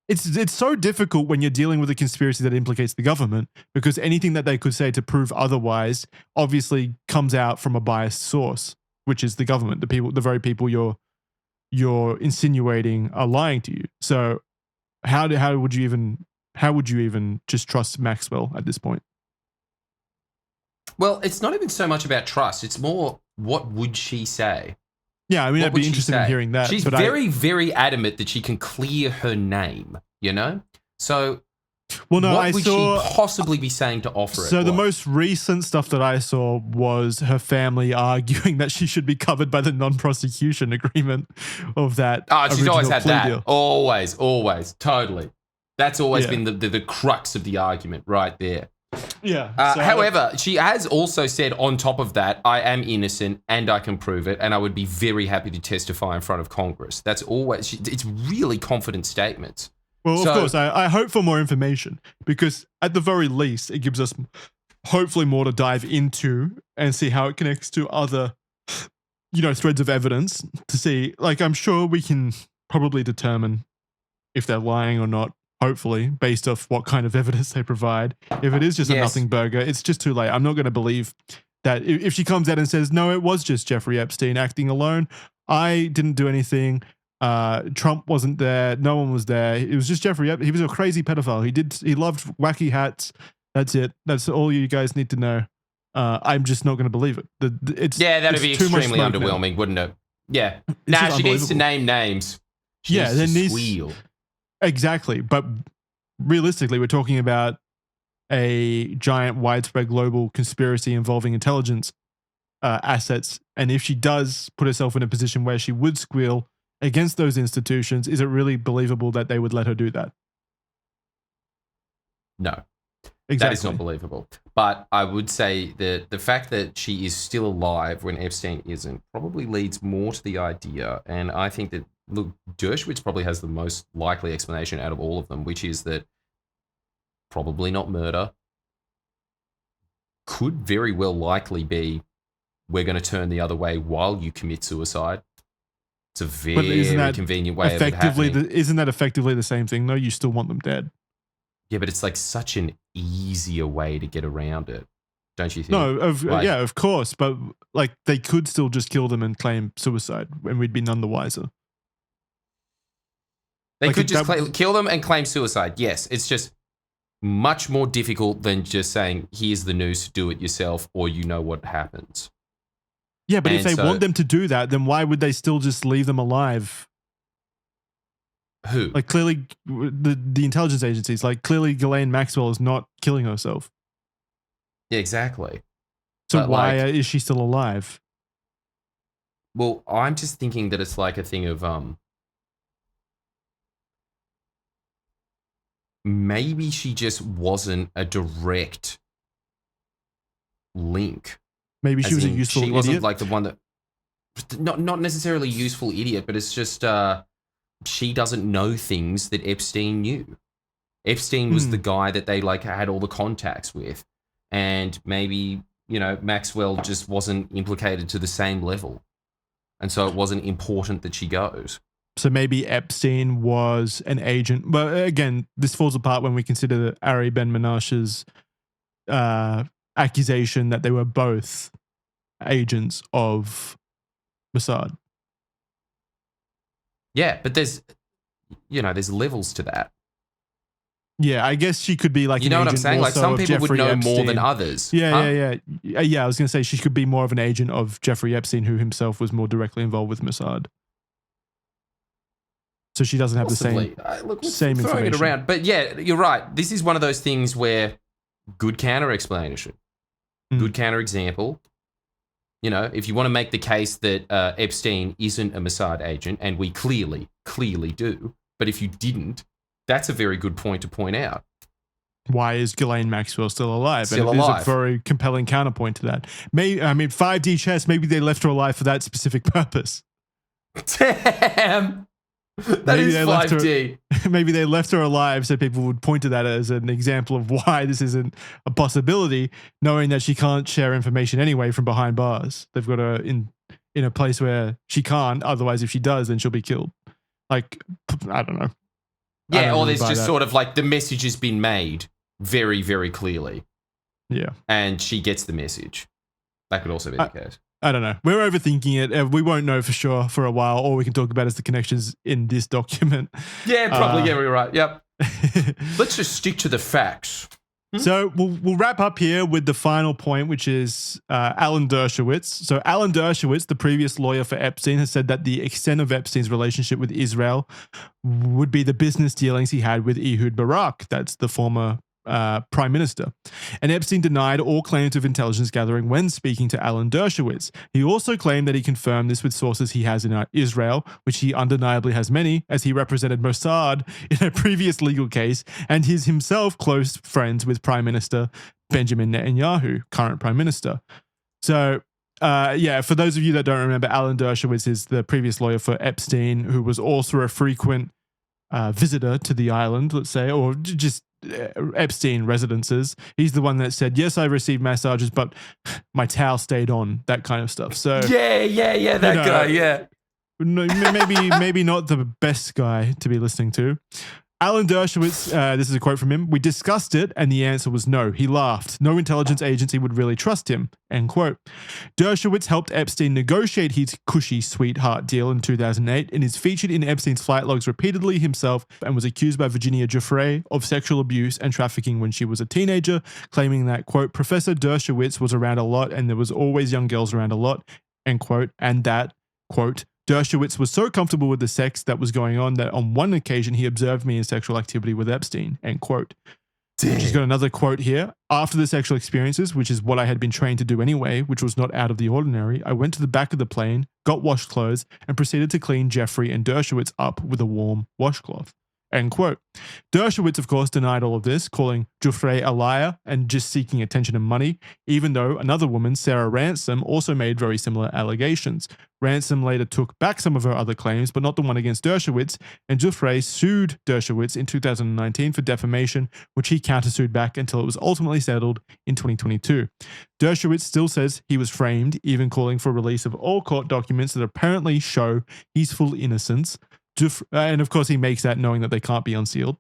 It's so difficult when you're dealing with a conspiracy that implicates the government, because anything that they could say to prove otherwise obviously comes out from a biased source, which is the government, the very people you're insinuating are lying to you. So how would you even just trust Maxwell at this point? Well, it's not even so much about trust. It's more, what would she say? Yeah, I mean, I'd be interested in hearing that. She's very adamant that she can clear her name, So what would she possibly be saying to offer it? So the most recent stuff that I saw was her family arguing that she should be covered by the non-prosecution agreement of that. She's always had that. Deal. Always, totally. That's always been the crux of the argument right there. Yeah. However, she has also said on top of that, I am innocent and I can prove it, and I would be very happy to testify in front of Congress. That's always, it's really confident statements. Well, of course, I hope for more information, because at the very least, it gives us hopefully more to dive into and see how it connects to other, threads of evidence to see. I'm sure we can probably determine if they're lying or not. Hopefully, based off what kind of evidence they provide. If it is just a nothing burger, it's just too late. I'm not going to believe that if she comes out and says, no, it was just Jeffrey Epstein acting alone. I didn't do anything. Trump wasn't there. No one was there. It was just Jeffrey Epstein. He was a crazy pedophile. He loved wacky hats. That's it. That's all you guys need to know. I'm just not going to believe it. That'd be extremely underwhelming, wouldn't it? Yeah. She needs to name names. She needs to squeal. Exactly. But realistically, we're talking about a giant, widespread global conspiracy involving intelligence assets. And if she does put herself in a position where she would squeal against those institutions, is it really believable that they would let her do that? No. Exactly. That is not believable. But I would say that the fact that she is still alive when Epstein isn't probably leads more to the idea. And I think that, look, Dershowitz probably has the most likely explanation out of all of them, which is that probably not murder. Could very well likely be, we're going to turn the other way while you commit suicide. It's a very convenient way of it happening. Isn't that effectively the same thing, though? You still want them dead. Yeah, but it's such an easier way to get around it, don't you think? No, of course. But they could still just kill them and claim suicide, and we'd be none the wiser. They could just kill them and claim suicide. Yes, it's just much more difficult than just saying, here's the news, do it yourself, or you know what happens. Yeah, but if they want them to do that, then why would they still just leave them alive? Who? Clearly, the intelligence agencies, clearly Ghislaine Maxwell is not killing herself. Yeah, exactly. So but why is she still alive? Well, I'm just thinking that it's a thing of, maybe she just wasn't a direct link. Maybe she was a useful idiot. She wasn't the one that, not necessarily a useful idiot, but it's just she doesn't know things that Epstein knew. Epstein was the guy that they had all the contacts with, and maybe Maxwell just wasn't implicated to the same level, and so it wasn't important that she goes. So maybe Epstein was an agent. But again, this falls apart when we consider Ari Ben-Menashe's accusation that they were both agents of Mossad. Yeah, but there's levels to that. Yeah, I guess she could be like, you know what I'm saying? Like some people would know Epstein. more than others. Yeah. I was going to say she could be more of an agent of Jeffrey Epstein, who himself was more directly involved with Mossad. So she doesn't have Possibly. the same throwing information. it around. But yeah, you're right. This is one of those things where good counter explanation, good counter example. You know, if you want to make the case that Epstein isn't a Mossad agent, and we clearly do, but if you didn't, that's a very good point to point out. Why is Ghislaine Maxwell still alive? Still and it alive. is a very compelling counterpoint to that. 5D chess, maybe they left her alive for that specific purpose. Damn! That is 5D. Maybe they left her alive so people would point to that as an example of why this isn't a possibility, knowing that she can't share information anyway from behind bars. They've got her in a place where she can't. Otherwise, if she does, then she'll be killed. Like, I don't know. Yeah, or there's just sort of like the message has been made very, very clearly. Yeah. And she gets the message. That could also be the case. I don't know. We're overthinking it. We won't know for sure for a while. All we can talk about is the connections in this document. Yeah, probably. Yeah, we're right. Yep. Let's just stick to the facts. So we'll wrap up here with the final point, which is Alan Dershowitz. So Alan Dershowitz, the previous lawyer for Epstein, has said that the extent of Epstein's relationship with Israel would be the business dealings he had with Ehud Barak. That's the former prime minister. And Epstein denied all claims of intelligence gathering when speaking to Alan Dershowitz. He also claimed that he confirmed this with sources he has in Israel, which he undeniably has many, as he represented Mossad in a previous legal case, and he's himself close friends with Prime Minister Benjamin Netanyahu, current prime minister. So for those of you that don't remember, Alan Dershowitz is the previous lawyer for Epstein, who was also a frequent visitor to the island, let's say, or just Epstein residences. He's the one that said, yes, I received massages, but my towel stayed on, that kind of stuff. So yeah, that guy, yeah. Maybe not the best guy to be listening to. Alan Dershowitz, this is a quote from him, "We discussed it and the answer was no. He laughed. No intelligence agency would really trust him." End quote. Dershowitz helped Epstein negotiate his cushy sweetheart deal in 2008 and is featured in Epstein's flight logs repeatedly himself, and was accused by Virginia Giuffre of sexual abuse and trafficking when she was a teenager, claiming that, quote, Professor Dershowitz was around a lot and there was always young girls around a lot, end quote, and that, quote, Dershowitz was so comfortable with the sex that was going on that on one occasion he observed me in sexual activity with Epstein, end quote. She's got another quote here. After the sexual experiences, which is what I had been trained to do anyway, which was not out of the ordinary, I went to the back of the plane, got washed clothes, and proceeded to clean Jeffrey and Dershowitz up with a warm washcloth. End quote. Dershowitz, of course, denied all of this, calling Giuffre a liar and just seeking attention and money, even though another woman, Sarah Ransom, also made very similar allegations. Ransom later took back some of her other claims, but not the one against Dershowitz, and Giuffre sued Dershowitz in 2019 for defamation, which he countersued back until it was ultimately settled in 2022. Dershowitz still says he was framed, even calling for release of all court documents that apparently show his full innocence. And of course, he makes that knowing that they can't be unsealed.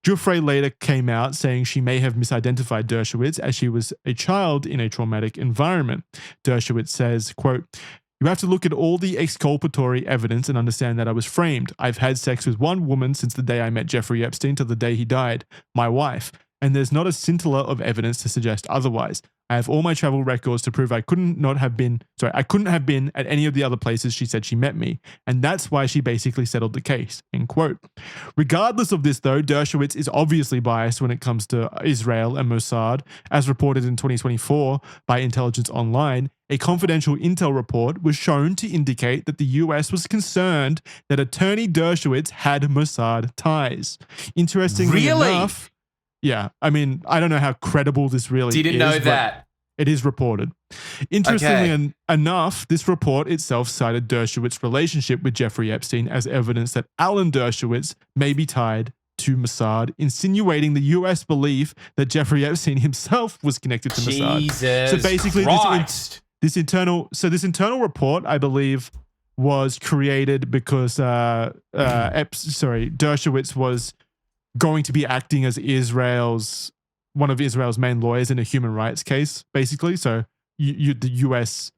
Giuffre later came out saying she may have misidentified Dershowitz as she was a child in a traumatic environment. Dershowitz says, quote, "You have to look at all the exculpatory evidence and understand that I was framed. I've had sex with one woman since the day I met Jeffrey Epstein till the day he died, my wife, and there's not a scintilla of evidence to suggest otherwise. I have all my travel records to prove I couldn't have been at any of the other places she said she met me, and that's why she basically settled the case," end quote. Regardless of this, though, Dershowitz is obviously biased when it comes to Israel and Mossad. As reported in 2024 by Intelligence Online, a confidential intel report was shown to indicate that the US was concerned that attorney Dershowitz had Mossad ties. Interestingly enough, yeah, I mean, I don't know how credible this really is. Didn't know that. It is reported. Interestingly enough, this report itself cited Dershowitz's relationship with Jeffrey Epstein as evidence that Alan Dershowitz may be tied to Mossad, insinuating the US belief that Jeffrey Epstein himself was connected to Mossad. Jesus so basically, Christ. this internal report, I believe, was created because Dershowitz was going to be acting as one of Israel's main lawyers in a human rights case, basically. So the US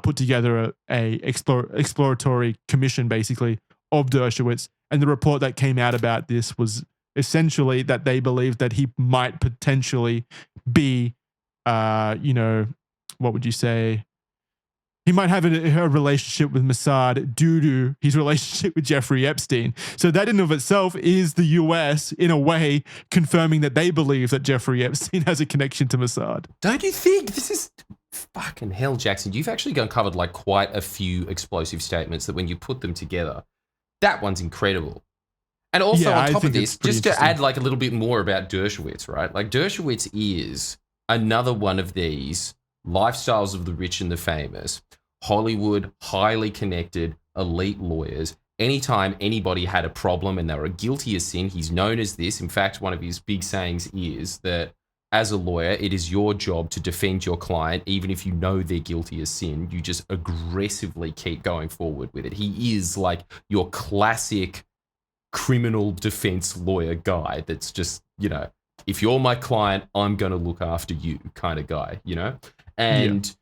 put together a exploratory commission, basically, of Dershowitz, and the report that came out about this was essentially that they believed that he might potentially be, what would you say? He might have a relationship with Mossad due to his relationship with Jeffrey Epstein. So that in of itself is the US, in a way, confirming that they believe that Jeffrey Epstein has a connection to Mossad. Don't you think this is fucking hell, Jackson? You've actually uncovered like quite a few explosive statements that when you put them together, that one's incredible. And also on top of this, just to add like a little bit more about Dershowitz, right? Like Dershowitz is another one of these lifestyles of the rich and the famous, Hollywood, highly connected, elite lawyers. Anytime anybody had a problem and they were guilty of sin, he's known as this. In fact, one of his big sayings is that as a lawyer, it is your job to defend your client, even if you know they're guilty of sin. You just aggressively keep going forward with it. He is like your classic criminal defense lawyer guy that's just, if you're my client, I'm going to look after you kind of guy, And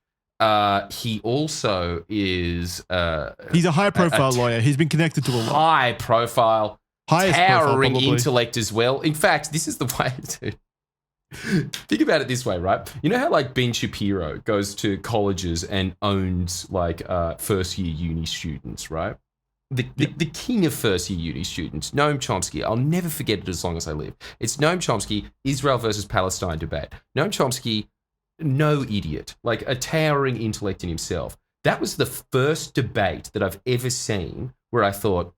he also is... he's a high-profile lawyer. He's been connected to a lot. High-profile, towering intellect as well. In fact, this is the way to... Think about it this way, right? You know how like Ben Shapiro goes to colleges and owns like first-year uni students, right? The king of first-year uni students, Noam Chomsky. I'll never forget it as long as I live. It's Noam Chomsky, Israel versus Palestine debate. Noam Chomsky... no idiot, like a towering intellect in himself. That was the first debate that I've ever seen where I thought,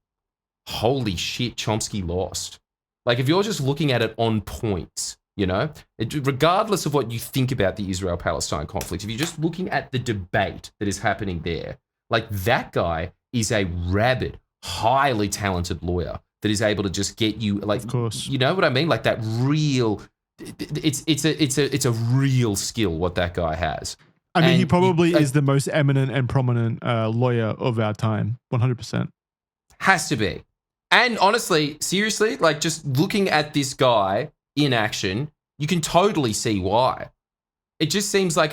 holy shit, Chomsky lost. Like if you're just looking at it on points, regardless of what you think about the Israel-Palestine conflict, if you're just looking at the debate that is happening there, like that guy is a rabid, highly talented lawyer that is able to just get you, like, of course. You know what I mean? Like that real... It's a real skill what that guy has. I mean, he probably is the most eminent and prominent lawyer of our time. 100%. Has to be. And honestly, seriously, like just looking at this guy in action, you can totally see why. It just seems like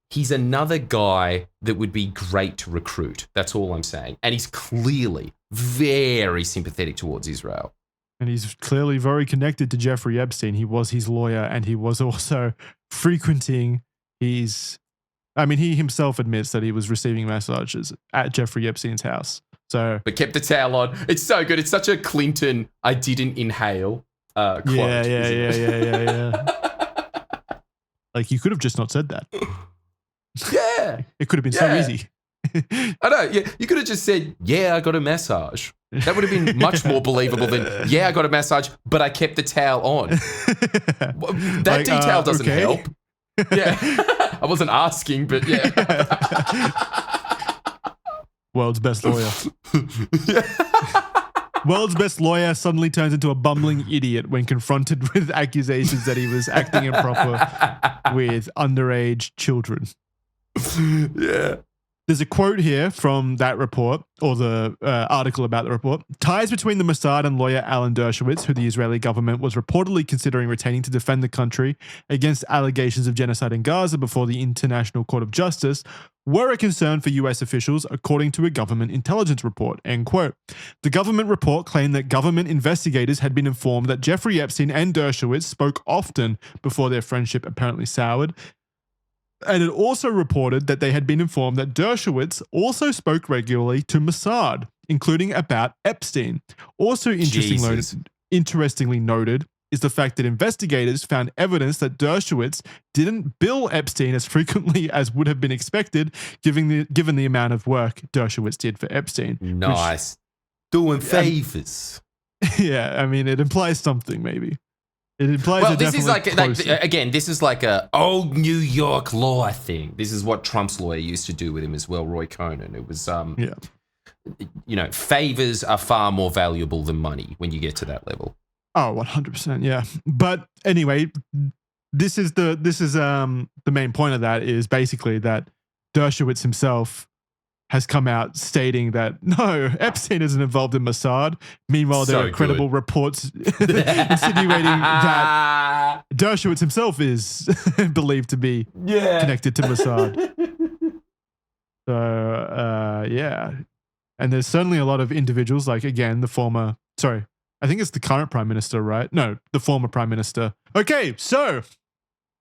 he's another guy that would be great to recruit. That's all I'm saying. And he's clearly very sympathetic towards Israel. And he's clearly very connected to Jeffrey Epstein. He was his lawyer, and he was also frequenting he himself admits that he was receiving massages at Jeffrey Epstein's house. So, but kept the towel on. It's so good. It's such a Clinton, I didn't inhale quote. Yeah. Like, you could have just not said that. Yeah. It could have been so easy. I know. Yeah. You could have just said, I got a massage. That would have been much more believable than, I got a massage, but I kept the towel on. That like, detail doesn't help. Yeah. I wasn't asking, but yeah. World's best lawyer. World's best lawyer suddenly turns into a bumbling idiot when confronted with accusations that he was acting improper with underage children. Yeah. There's a quote here from that report, or the article about the report. Ties between the Mossad and lawyer Alan Dershowitz, who the Israeli government was reportedly considering retaining to defend the country against allegations of genocide in Gaza before the International Court of Justice, were a concern for US officials, according to a government intelligence report, end quote. The government report claimed that government investigators had been informed that Jeffrey Epstein and Dershowitz spoke often before their friendship apparently soured. And it also reported that they had been informed that Dershowitz also spoke regularly to Mossad, including about Epstein. Also interestingly noted is the fact that investigators found evidence that Dershowitz didn't bill Epstein as frequently as would have been expected, given the amount of work Dershowitz did for Epstein. Nice. Doing favors. Yeah, I mean, it implies something, maybe. It implies this is like again, this is like a old New York law thing. This is what Trump's lawyer used to do with him as well, Roy Cohn. It was favors are far more valuable than money when you get to that level. Oh, 100%, yeah. But anyway, this is the main point of that is basically that Dershowitz himself has come out stating that no, Epstein isn't involved in Mossad. Meanwhile, there are credible reports insinuating that Dershowitz himself is believed to be connected to Mossad. So, yeah. And there's certainly a lot of individuals, like, again, I think it's the current prime minister, right? No, the former prime minister. Okay, so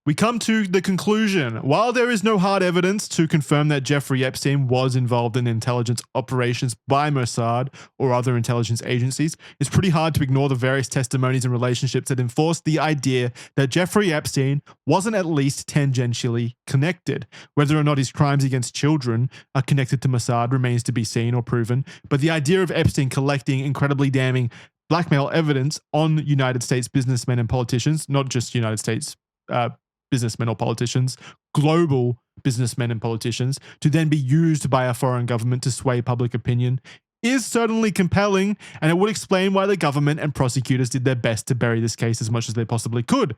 we come to the conclusion. While there is no hard evidence to confirm that Jeffrey Epstein was involved in intelligence operations by Mossad or other intelligence agencies, it's pretty hard to ignore the various testimonies and relationships that enforce the idea that Jeffrey Epstein wasn't at least tangentially connected. Whether or not his crimes against children are connected to Mossad remains to be seen or proven, but the idea of Epstein collecting incredibly damning blackmail evidence on United States businessmen and politicians, not just United States businessmen or politicians, global businessmen and politicians, to then be used by a foreign government to sway public opinion is certainly compelling, and it would explain why the government and prosecutors did their best to bury this case as much as they possibly could.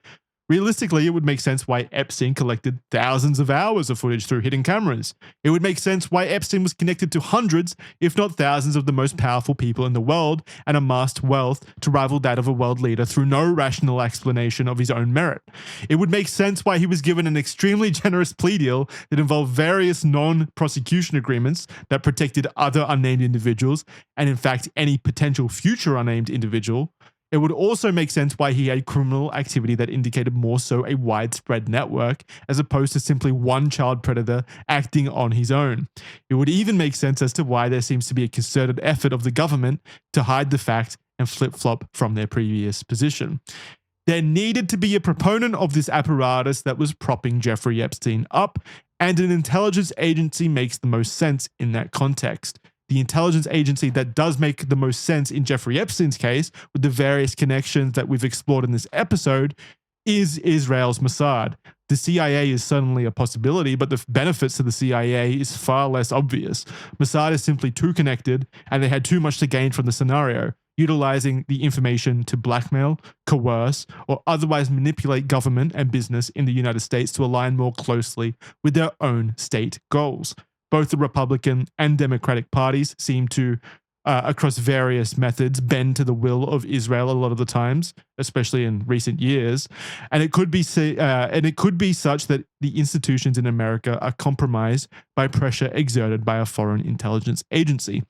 Realistically, it would make sense why Epstein collected thousands of hours of footage through hidden cameras. It would make sense why Epstein was connected to hundreds, if not thousands, of the most powerful people in the world and amassed wealth to rival that of a world leader through no rational explanation of his own merit. It would make sense why he was given an extremely generous plea deal that involved various non-prosecution agreements that protected other unnamed individuals, and in fact, any potential future unnamed individual. It would also make sense why he had criminal activity that indicated more so a widespread network as opposed to simply one child predator acting on his own. It would even make sense as to why there seems to be a concerted effort of the government to hide the fact and flip-flop from their previous position. There needed to be a proponent of this apparatus that was propping Jeffrey Epstein up, and an intelligence agency makes the most sense in that context. The intelligence agency that does make the most sense in Jeffrey Epstein's case, with the various connections that we've explored in this episode, is Israel's Mossad. The CIA is certainly a possibility, but the benefits to the CIA is far less obvious. Mossad is simply too connected, and they had too much to gain from the scenario, utilizing the information to blackmail, coerce, or otherwise manipulate government and business in the United States to align more closely with their own state goals. Both the Republican and Democratic parties seem to, across various methods, bend to the will of Israel a lot of the times, especially in recent years. And it could be such that the institutions in America are compromised by pressure exerted by a foreign intelligence agency.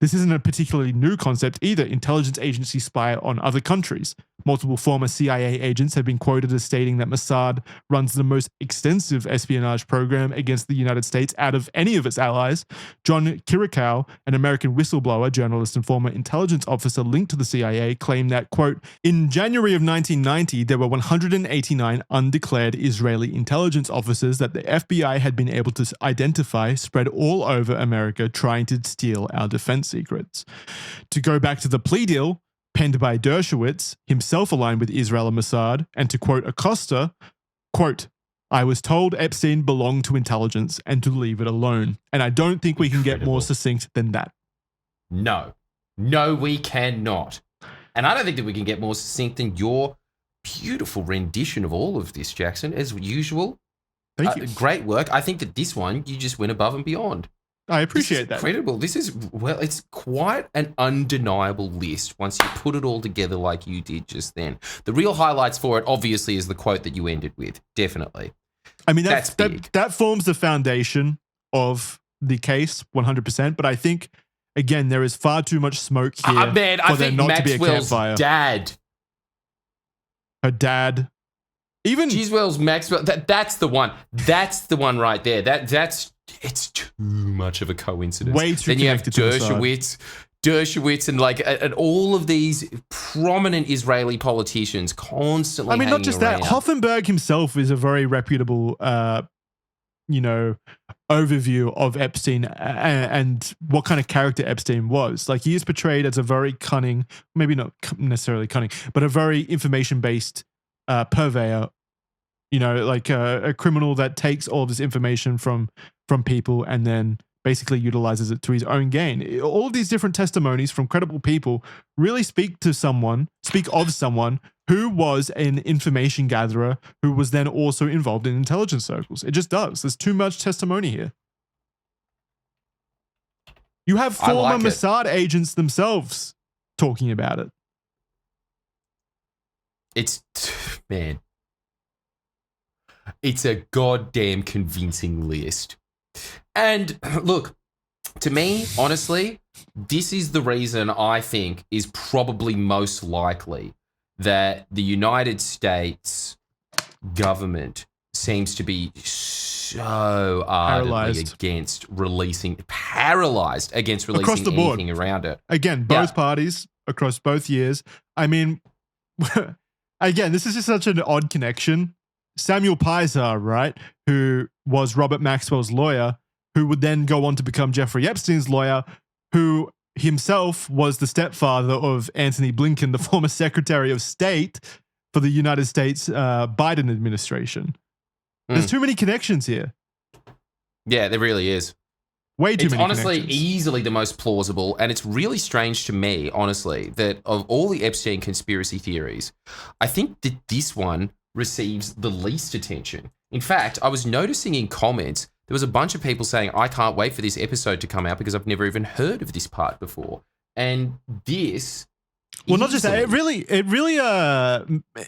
This isn't a particularly new concept either. Intelligence agencies spy on other countries. Multiple former CIA agents have been quoted as stating that Mossad runs the most extensive espionage program against the United States out of any of its allies. John Kirikow, an American whistleblower, journalist, and former intelligence officer linked to the CIA, claimed that, quote, in January of 1990, there were 189 undeclared Israeli intelligence officers that the FBI had been able to identify spread all over America trying to steal our defense secrets. To go back to the plea deal, penned by Dershowitz, himself aligned with Israel and Mossad, and to quote Acosta, quote, I was told Epstein belonged to intelligence and to leave it alone. And I don't think we can get more succinct than that. No, we cannot. And I don't think that we can get more succinct than your beautiful rendition of all of this, Jackson, as usual. Thank you. Great work. I think that this one, you just went above and beyond. I appreciate that. Incredible. This is, well, it's quite an undeniable list once you put it all together like you did just then. The real highlights for it, obviously, is the quote that you ended with. Definitely. I mean, that forms the foundation of the case 100%. But I think, again, there is far too much smoke here I for there think not Maxwell's to be a campfire. dad. Her dad. Even Giswell's Maxwell. That's the one. That's the one right there. It's too much of a coincidence. Way too Then you have connected to Dershowitz and all of these prominent Israeli politicians constantly. I mean, not just that. around. Hoffenberg himself is a very reputable, overview of Epstein and what kind of character Epstein was. Like, he is portrayed as a very cunning, maybe not necessarily cunning, but a very information-based purveyor. Like a criminal that takes all of this information from people and then basically utilizes it to his own gain. All of these different testimonies from credible people really speak of someone who was an information gatherer who was then also involved in intelligence circles. It just does. There's too much testimony here. You have I former like it. Mossad agents themselves talking about it. It's, man, it's a goddamn convincing list. And look, to me, honestly, this is the reason I think is probably most likely that the United States government seems to be so ardently paralyzed against releasing anything around it. Again, both parties across both years. I mean, again, this is just such an odd connection. Samuel Pizer, right, who was Robert Maxwell's lawyer, who would then go on to become Jeffrey Epstein's lawyer, who himself was the stepfather of Antony Blinken, the former Secretary of State for the United States Biden administration. There's too many connections here. Yeah, there really is. Way too many honestly connections. Easily the most plausible, and it's really strange to me, honestly, that of all the Epstein conspiracy theories, I think that this one receives the least attention. In fact, I was noticing in comments, there was a bunch of people saying, I can't wait for this episode to come out because I've never even heard of this part before. And this... Well, not just that.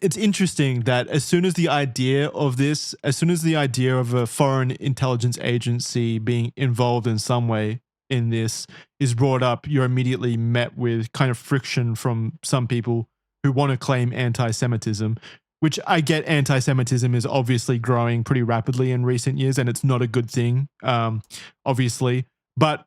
It's interesting that as soon as the idea of a foreign intelligence agency being involved in some way in this is brought up, you're immediately met with kind of friction from some people who want to claim anti-Semitism, which I get. Anti-Semitism is obviously growing pretty rapidly in recent years, and it's not a good thing, obviously. But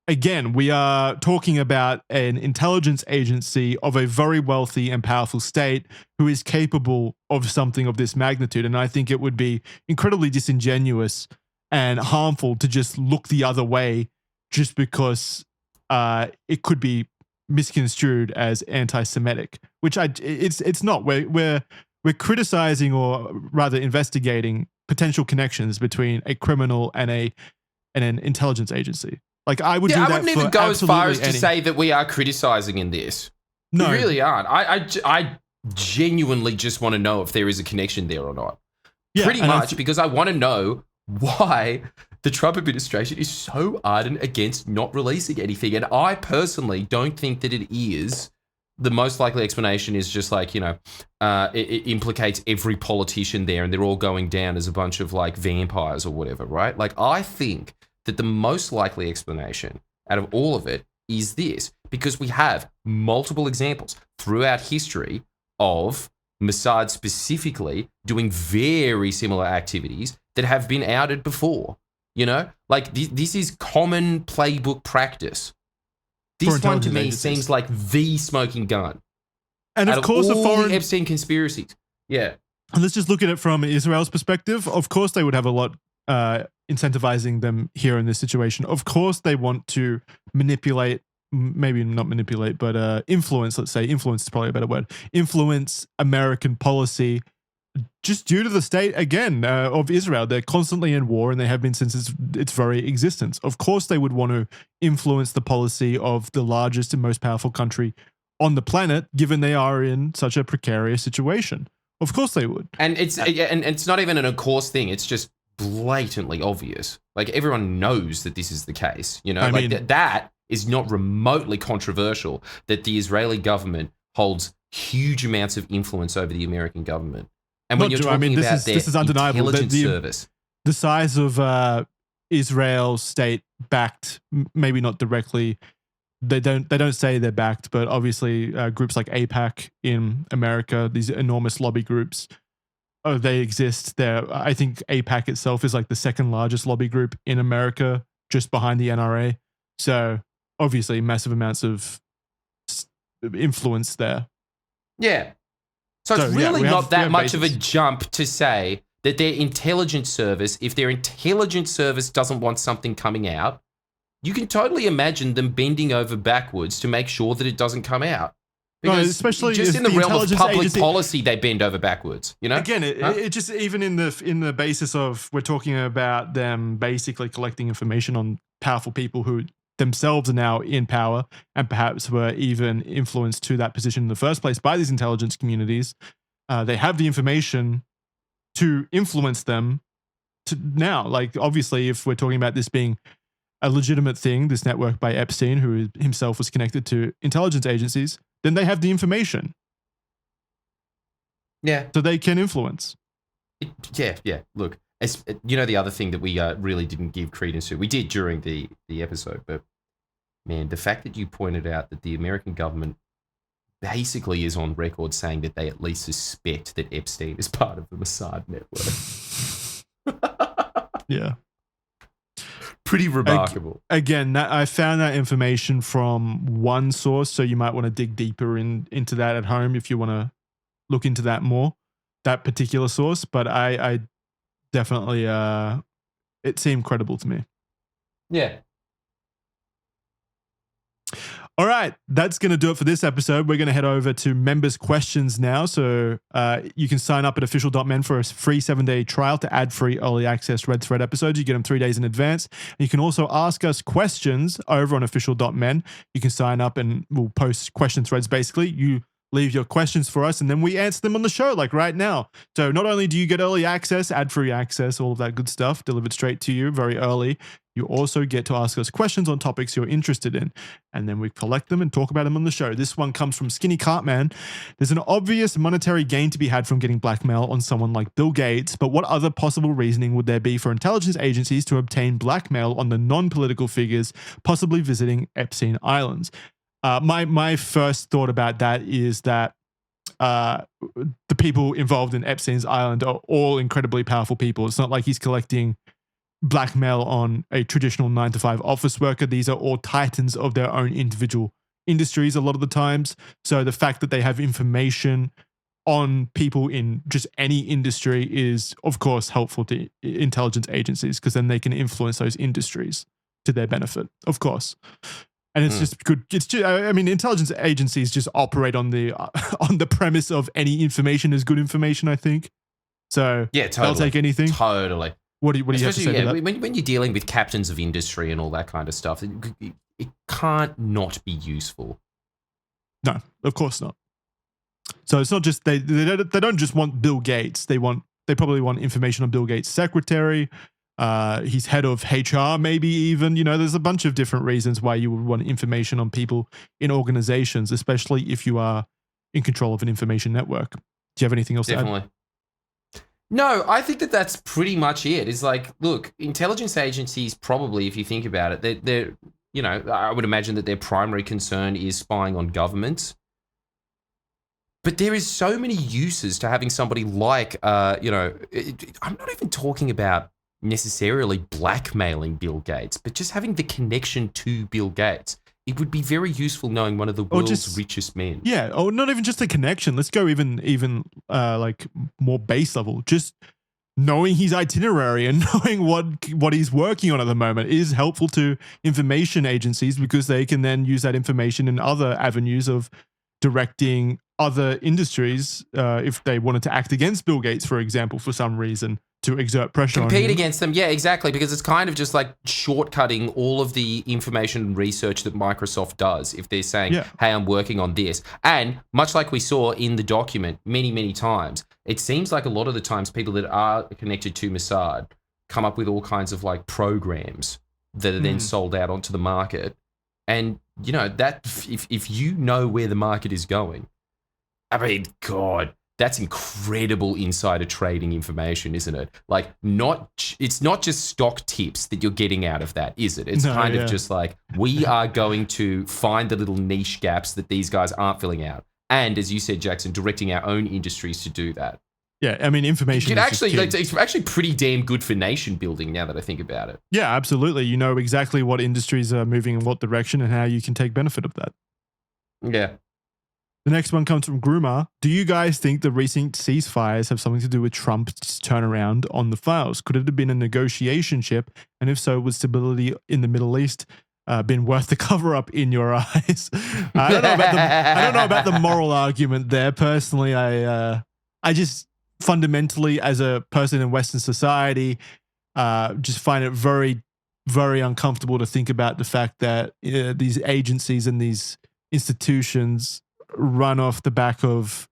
again, we are talking about an intelligence agency of a very wealthy and powerful state who is capable of something of this magnitude. And I think it would be incredibly disingenuous and harmful to just look the other way just because it could be misconstrued as anti-Semitic, which it's not. We're criticizing, or rather investigating, potential connections between a criminal and an intelligence agency. Like, I would do that. I wouldn't even go as far as to say that we are criticizing in this. No. We really aren't. I genuinely just want to know if there is a connection there or not. Yeah, pretty much because I want to know why the Trump administration is so ardent against not releasing anything. And I personally don't think that it is. The most likely explanation is just like, it implicates every politician there and they're all going down as a bunch of like vampires or whatever, right? Like, I think that the most likely explanation out of all of it is this, because we have multiple examples throughout history of Mossad specifically doing very similar activities that have been outed before. Like this is common playbook practice. This one to me seems like the smoking gun. And of course, all the Epstein conspiracies. Yeah. And let's just look at it from Israel's perspective. Of course, they would have a lot incentivizing them here in this situation. Of course, they want to manipulate, maybe not manipulate, but influence, let's say. Influence is probably a better word. Influence American policy just due to the state, again, of Israel. They're constantly in war, and they have been since its very existence. Of course, they would want to influence the policy of the largest and most powerful country on the planet, given they are in such a precarious situation. Of course they would. And it's not even an of course thing. It's just blatantly obvious. Like, everyone knows that this is the case. That is not remotely controversial, that the Israeli government holds huge amounts of influence over the American government. And when you're talking about their intelligence service, the size of Israel's state backed, maybe not directly. They don't say they're backed, but obviously groups like AIPAC in America, these enormous lobby groups, they exist there. I think AIPAC itself is like the second largest lobby group in America, just behind the NRA. So obviously massive amounts of influence there. Yeah. So it's really not that much of a jump to say that their intelligence service, if their intelligence service doesn't want something coming out, you can totally imagine them bending over backwards to make sure that it doesn't come out. Because especially just in the realm of public policy, they bend over backwards. Again, it just, even in the basis of, we're talking about them basically collecting information on powerful people who themselves are now in power and perhaps were even influenced to that position in the first place by these intelligence communities. They have the information to influence them to now. Like, obviously, if we're talking about this being a legitimate thing, this network by Epstein, who himself was connected to intelligence agencies, then they have the information. Yeah. So they can influence. Yeah. Look, the other thing that we really didn't give credence to, we did during the episode, but man, the fact that you pointed out that the American government basically is on record saying that they at least suspect that Epstein is part of the Mossad network. Yeah. Pretty remarkable. Again, I found that information from one source, so you might want to dig deeper into that at home if you want to look into that more, that particular source. But I definitely, it seemed credible to me. Yeah. All right, that's going to do it for this episode. We're going to head over to members' questions now. So you can sign up at official.men for a free 7-day trial to ad-free early access Red Thread episodes. You get them 3 days in advance. And you can also ask us questions over on official.men. You can sign up and we'll post question threads basically. You leave your questions for us and then we answer them on the show like right now. So not only do you get early access, ad-free access, all of that good stuff delivered straight to you very early, you also get to ask us questions on topics you're interested in. And then we collect them and talk about them on the show. This one comes from Skinny Cartman. There's an obvious monetary gain to be had from getting blackmail on someone like Bill Gates, but what other possible reasoning would there be for intelligence agencies to obtain blackmail on the non-political figures possibly visiting Epstein Islands? My first thought about that is that the people involved in Epstein's Island are all incredibly powerful people. It's not like he's collecting blackmail on a traditional 9-to-5 office worker. These are all titans of their own individual industries a lot of the times. So the fact that they have information on people in just any industry is, of course, helpful to intelligence agencies because then they can influence those industries to their benefit, of course. And it's just good. It's just, I mean, intelligence agencies just operate on the premise of any information is good information, I think. So yeah, totally. They'll take anything. Totally. What do you have to say about that? When you're dealing with captains of industry and all that kind of stuff, it can't not be useful. No, of course not. So it's not just they don't just want Bill Gates. They probably want information on Bill Gates' secretary, his head of HR, maybe even. There's a bunch of different reasons why you would want information on people in organizations, especially if you are in control of an information network. Do you have anything else to add? No, I think that's pretty much it. It's like, look, intelligence agencies probably, if you think about it, they're I would imagine that their primary concern is spying on governments. But there is so many uses to having somebody like, I'm not even talking about necessarily blackmailing Bill Gates, but just having the connection to Bill Gates. It would be very useful knowing one of the world's richest men. Yeah, or not even just a connection. Let's go even like more base level. Just knowing his itinerary and knowing what he's working on at the moment is helpful to information agencies because they can then use that information in other avenues of directing other industries if they wanted to act against Bill Gates, for example, for some reason, to exert pressure on him. Compete against them, yeah, exactly, because it's kind of just like shortcutting all of the information and research that Microsoft does if they're saying, hey, I'm working on this. And much like we saw in the document many, many times, it seems like a lot of the times people that are connected to Mossad come up with all kinds of like programs that are then sold out onto the market. And, that if you know where the market is going, I mean, God, that's incredible insider trading information, isn't it? Like, it's not just stock tips that you're getting out of that, is it? It's kind of just like, we are going to find the little niche gaps that these guys aren't filling out. And as you said, Jackson, directing our own industries to do that. Yeah, I mean, information it's actually pretty damn good for nation building now that I think about it. Yeah, absolutely. You know exactly what industries are moving in what direction and how you can take benefit of that. Yeah. The next one comes from Grumar. Do you guys think the recent ceasefires have something to do with Trump's turnaround on the files? Could it have been a negotiation chip? And if so, would stability in the Middle East been worth the cover up in your eyes? I don't know about the moral argument there. Personally, I just fundamentally, as a person in Western society, just find it very, very uncomfortable to think about the fact that these agencies and these institutions run off the back of,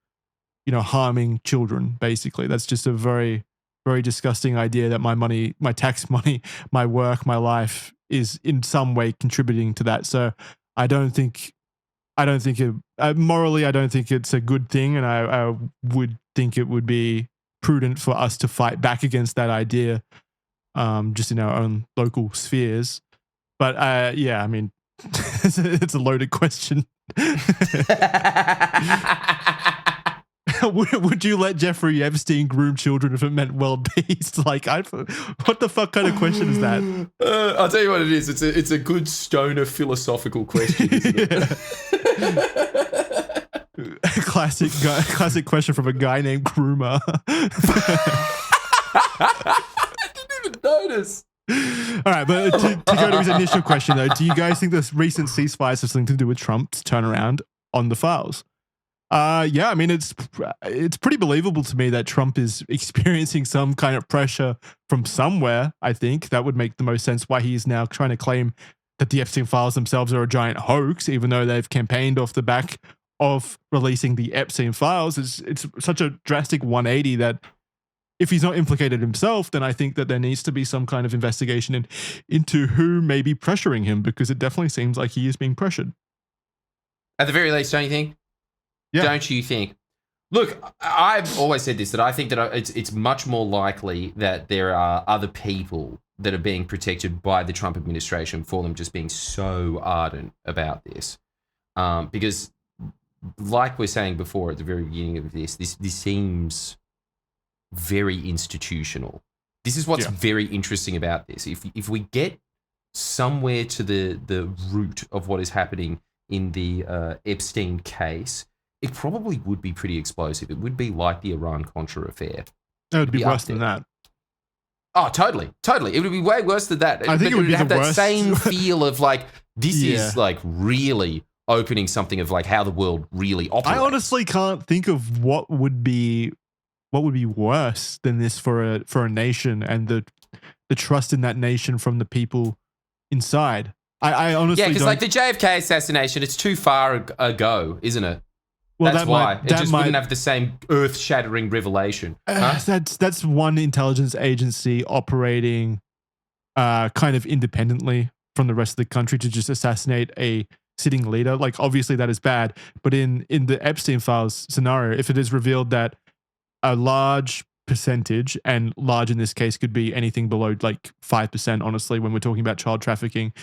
harming children, basically. That's just a very very disgusting idea that my money, my tax money, my work, my life is in some way contributing to that. So I don't think morally, I don't think it's a good thing. And I would think it would be prudent for us to fight back against that idea, just in our own local spheres. But yeah, I mean, it's a loaded question. Would you let Jeffrey Epstein groom children if it meant world peace? Like, what the fuck kind of question is that? I'll tell you what it is. It's a good stoner philosophical question, isn't it? Classic question from a guy named Groomer. I didn't even notice. All right, but to go to his initial question, though, do you guys think this recent ceasefires have something to do with Trump's turnaround on the files? Yeah, I mean, it's pretty believable to me that Trump is experiencing some kind of pressure from somewhere. I think that would make the most sense why he is now trying to claim that the Epstein Files themselves are a giant hoax, even though they've campaigned off the back of releasing the Epstein Files. It's such a drastic 180 that if he's not implicated himself, then I think that there needs to be some kind of investigation into who may be pressuring him, because it definitely seems like he is being pressured. At the very least, don't you think? Yeah. Don't you think? Look, I've always said this, that I think that it's much more likely that there are other people that are being protected by the Trump administration for them just being so ardent about this. Because like we're saying before at the very beginning of this seems very institutional. This is what's very interesting about this. If we get somewhere to the root of what is happening in the Epstein case, it probably would be pretty explosive. It would be like the Iran-Contra affair. It would be worse than that. Oh, totally. It would be way worse than that. I think it would be have the that worst. same feel of like, this is like really opening something of like how the world really operates. I honestly can't think of what would be worse than this for a nation and the trust in that nation from the people inside. I honestly because like the JFK assassination, it's too far ago, isn't it? Well, that's why it just wouldn't have the same earth-shattering revelation. That's one intelligence agency operating kind of independently from the rest of the country to just assassinate a sitting leader. Like, obviously that is bad, but in the Epstein Files scenario, if it is revealed that a large percentage, and large in this case could be anything below like 5%, honestly, when we're talking about child trafficking,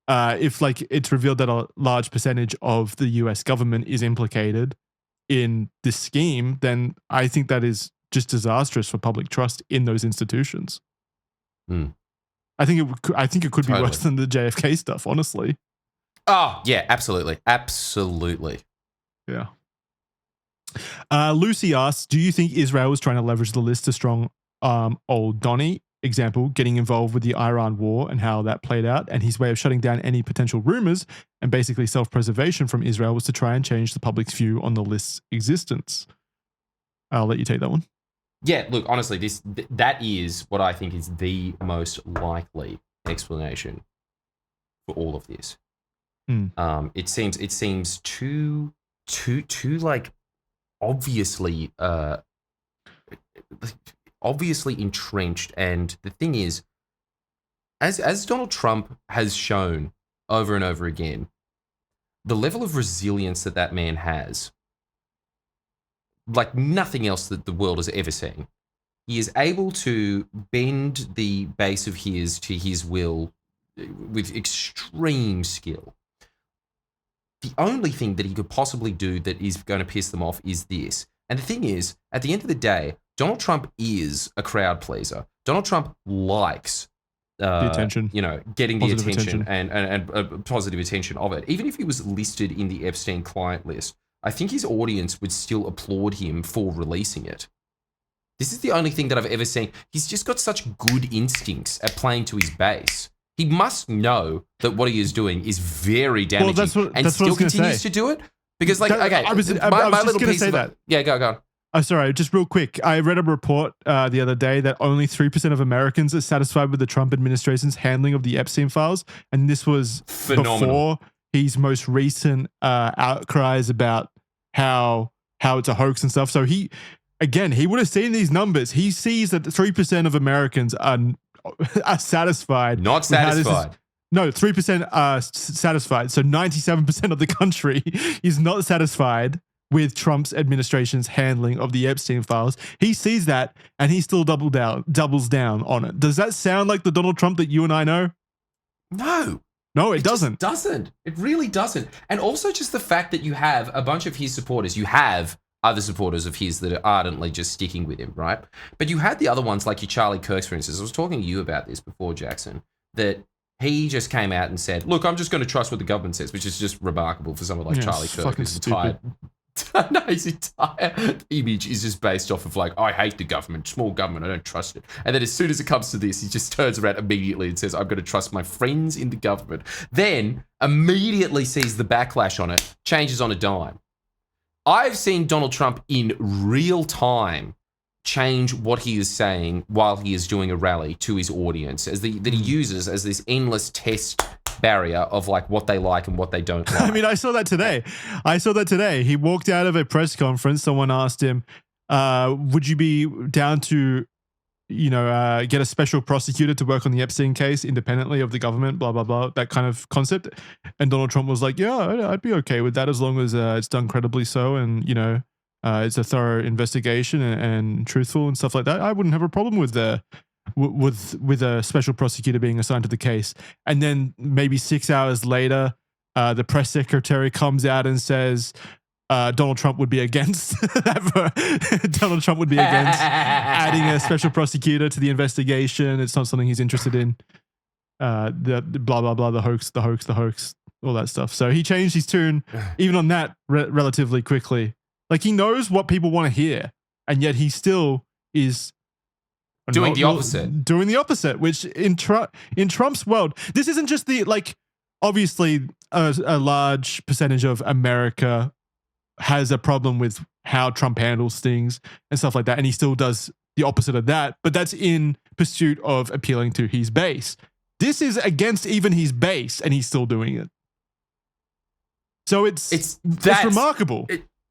if like it's revealed that a large percentage of the US government is implicated in this scheme, then I think that is just disastrous for public trust in those institutions. I think it could be worse than the JFK stuff, honestly. Oh yeah, absolutely. Yeah. Lucy asks, do you think Israel was trying to leverage the list to strong old Donnie? Example, getting involved with the Iran war and how that played out, and his way of shutting down any potential rumors and basically self-preservation from Israel was to try and change the public's view on the list's existence. I'll let you take that one. Yeah, look, honestly, that is what I think is the most likely explanation for all of this. It seems too like obviously entrenched. And the thing is, as Donald Trump has shown over and over again, the level of resilience that man has, like nothing else that the world has ever seen. He is able to bend the base of his to his will with extreme skill. The only thing that he could possibly do that is going to piss them off is this. And the thing is, at the end of the day, Donald Trump is a crowd pleaser. Donald Trump likes the attention, getting the attention and positive attention of it. Even if he was listed in the Epstein client list, I think his audience would still applaud him for releasing it. This is the only thing that I've ever seen. He's just got such good instincts at playing to his base. He must know that what he is doing is very damaging, and still continues to do it. Because, like, I was just going to say that. Yeah, go on. Oh, sorry, just real quick. I read a report the other day that only 3% of Americans are satisfied with the Trump administration's handling of the Epstein Files, and this was before his most recent outcries about how it's a hoax and stuff. So again, he would have seen these numbers. He sees that 3% of Americans are satisfied. Not satisfied. No, 3% are satisfied. So 97% of the country is not satisfied with Trump's administration's handling of the Epstein files. He sees that and he still doubles down on it. Does that sound like the Donald Trump that you and I know? No, it doesn't. It doesn't. It really doesn't. And also just the fact that you have a bunch of his supporters. You have other supporters of his that are ardently just sticking with him, right? But you had the other ones like your Charlie Kirks, for instance. I was talking to you about this before, Jackson, that he just came out and said, look, I'm just going to trust what the government says, which is just remarkable for someone like Charlie Kirk, who's entire... No, his entire image is just based off of like, I hate the government, small government, I don't trust it. And then as soon as it comes to this, he just turns around immediately and says, I'm going to trust my friends in the government. Then immediately sees the backlash on it, changes on a dime. I've seen Donald Trump in real time change what he is saying while he is doing a rally to his audience, that he uses as this endless test barrier of like what they like and what they don't like. I mean, I saw that today. He walked out of a press conference. Someone asked him, would you be down to, get a special prosecutor to work on the Epstein case independently of the government, blah, blah, blah, that kind of concept. And Donald Trump was like, yeah, I'd be okay with that as long as it's done credibly so. And, it's a thorough investigation and truthful and stuff like that. I wouldn't have a problem with a special prosecutor being assigned to the case. And then maybe 6 hours later, the press secretary comes out and says Donald Trump would be against that. Donald Trump would be against adding a special prosecutor to the investigation. It's not something he's interested in. The blah, blah, blah, the hoax, all that stuff. So he changed his tune even on that relatively quickly. Like he knows what people want to hear, and yet he still is doing the opposite, which in Trump's world, this isn't just obviously a large percentage of America has a problem with how Trump handles things and stuff like that. And he still does the opposite of that, but that's in pursuit of appealing to his base. This is against even his base and he's still doing it. So it's remarkable.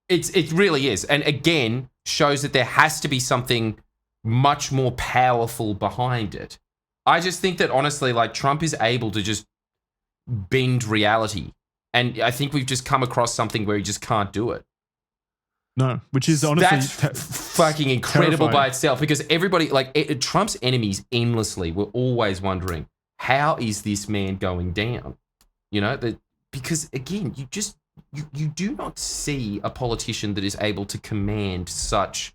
It really is. And again, shows that there has to be something much more powerful behind it. I just think that honestly, Trump is able to just bend reality. And I think we've just come across something where he just can't do it. No, which is honestly... That's fucking incredible by itself, because everybody, Trump's enemies endlessly were always wondering, how is this man going down? Because again, you do not see a politician that is able to command such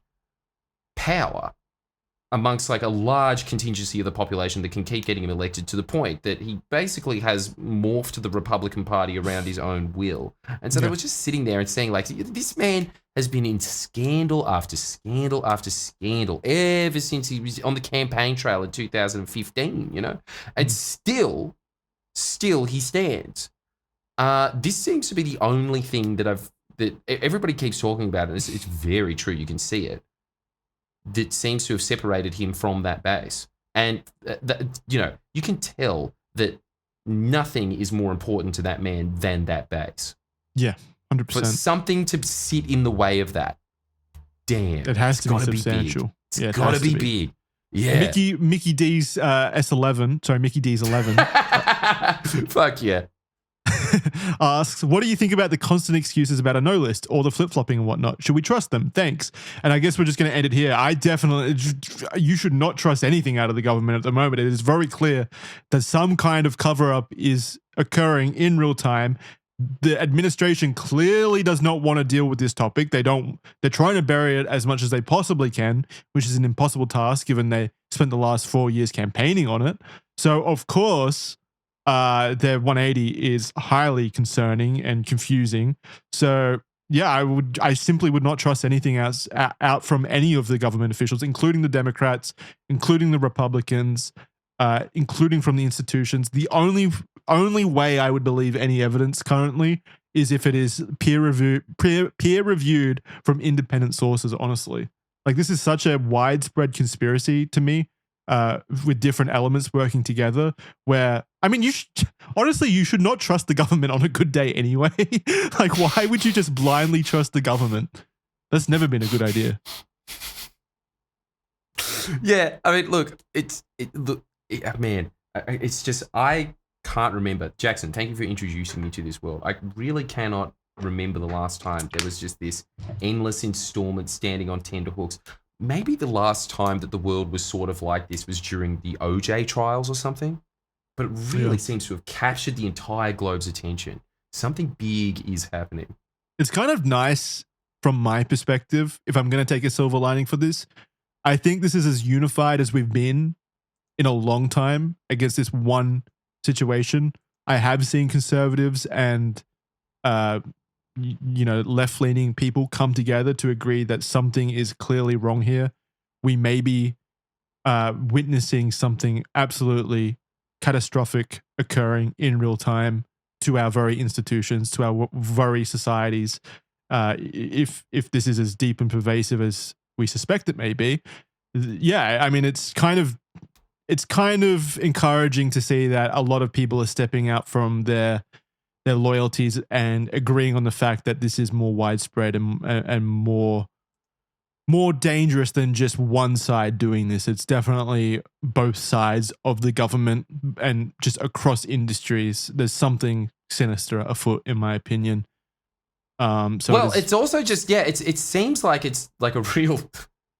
power amongst a large contingency of the population that can keep getting him elected, to the point that he basically has morphed the Republican Party around his own will. And so they were just sitting there and saying, this man has been in scandal after scandal after scandal ever since he was on the campaign trail in 2015, and still he stands. This seems to be the only thing that everybody keeps talking about, and it's very true. You can see it. That seems to have separated him from that base. And, you can tell that nothing is more important to that man than that base. Yeah, 100%. But something to sit in the way of that, damn. It has to be substantial. It's got to be big. Yeah. Mickey D's S11, sorry, Mickey D's 11. Fuck yeah. Asks, what do you think about the constant excuses about a no list or the flip-flopping and whatnot? Should we trust them? Thanks. And I guess we're just going to end it here. You should not trust anything out of the government at the moment. It is very clear that some kind of cover-up is occurring in real time. The administration clearly does not want to deal with this topic. They're trying to bury it as much as they possibly can, which is an impossible task given they spent the last 4 years campaigning on it. So, of course, their 180 is highly concerning and confusing. So, yeah, I simply would not trust anything else out from any of the government officials, including the Democrats, including the Republicans, including from the institutions. The only way I would believe any evidence currently is if it is peer reviewed from independent sources, honestly. This is such a widespread conspiracy to me, with different elements working together, where, honestly, you should not trust the government on a good day anyway. Why would you just blindly trust the government? That's never been a good idea. Yeah, I mean, look, man, it's just, I can't remember. Jackson, thank you for introducing me to this world. I really cannot remember the last time there was just this endless installment standing on tenterhooks. Maybe the last time that the world was sort of like this was during the OJ trials or something, but it really seems to have captured the entire globe's attention. Something big is happening. It's kind of nice from my perspective, if I'm going to take a silver lining for this. I think this is as unified as we've been in a long time against this one situation. I have seen conservatives and, left-leaning people come together to agree that something is clearly wrong here. We may be witnessing something absolutely catastrophic occurring in real time to our very institutions, to our very societies. If this is as deep and pervasive as we suspect it may be, yeah, I mean, it's kind of encouraging to see that a lot of people are stepping out from their loyalties and agreeing on the fact that this is more widespread and more dangerous than just one side doing this. It's definitely both sides of the government and just across industries. There's something sinister afoot, in my opinion. It's also just, it seems like it's like a real,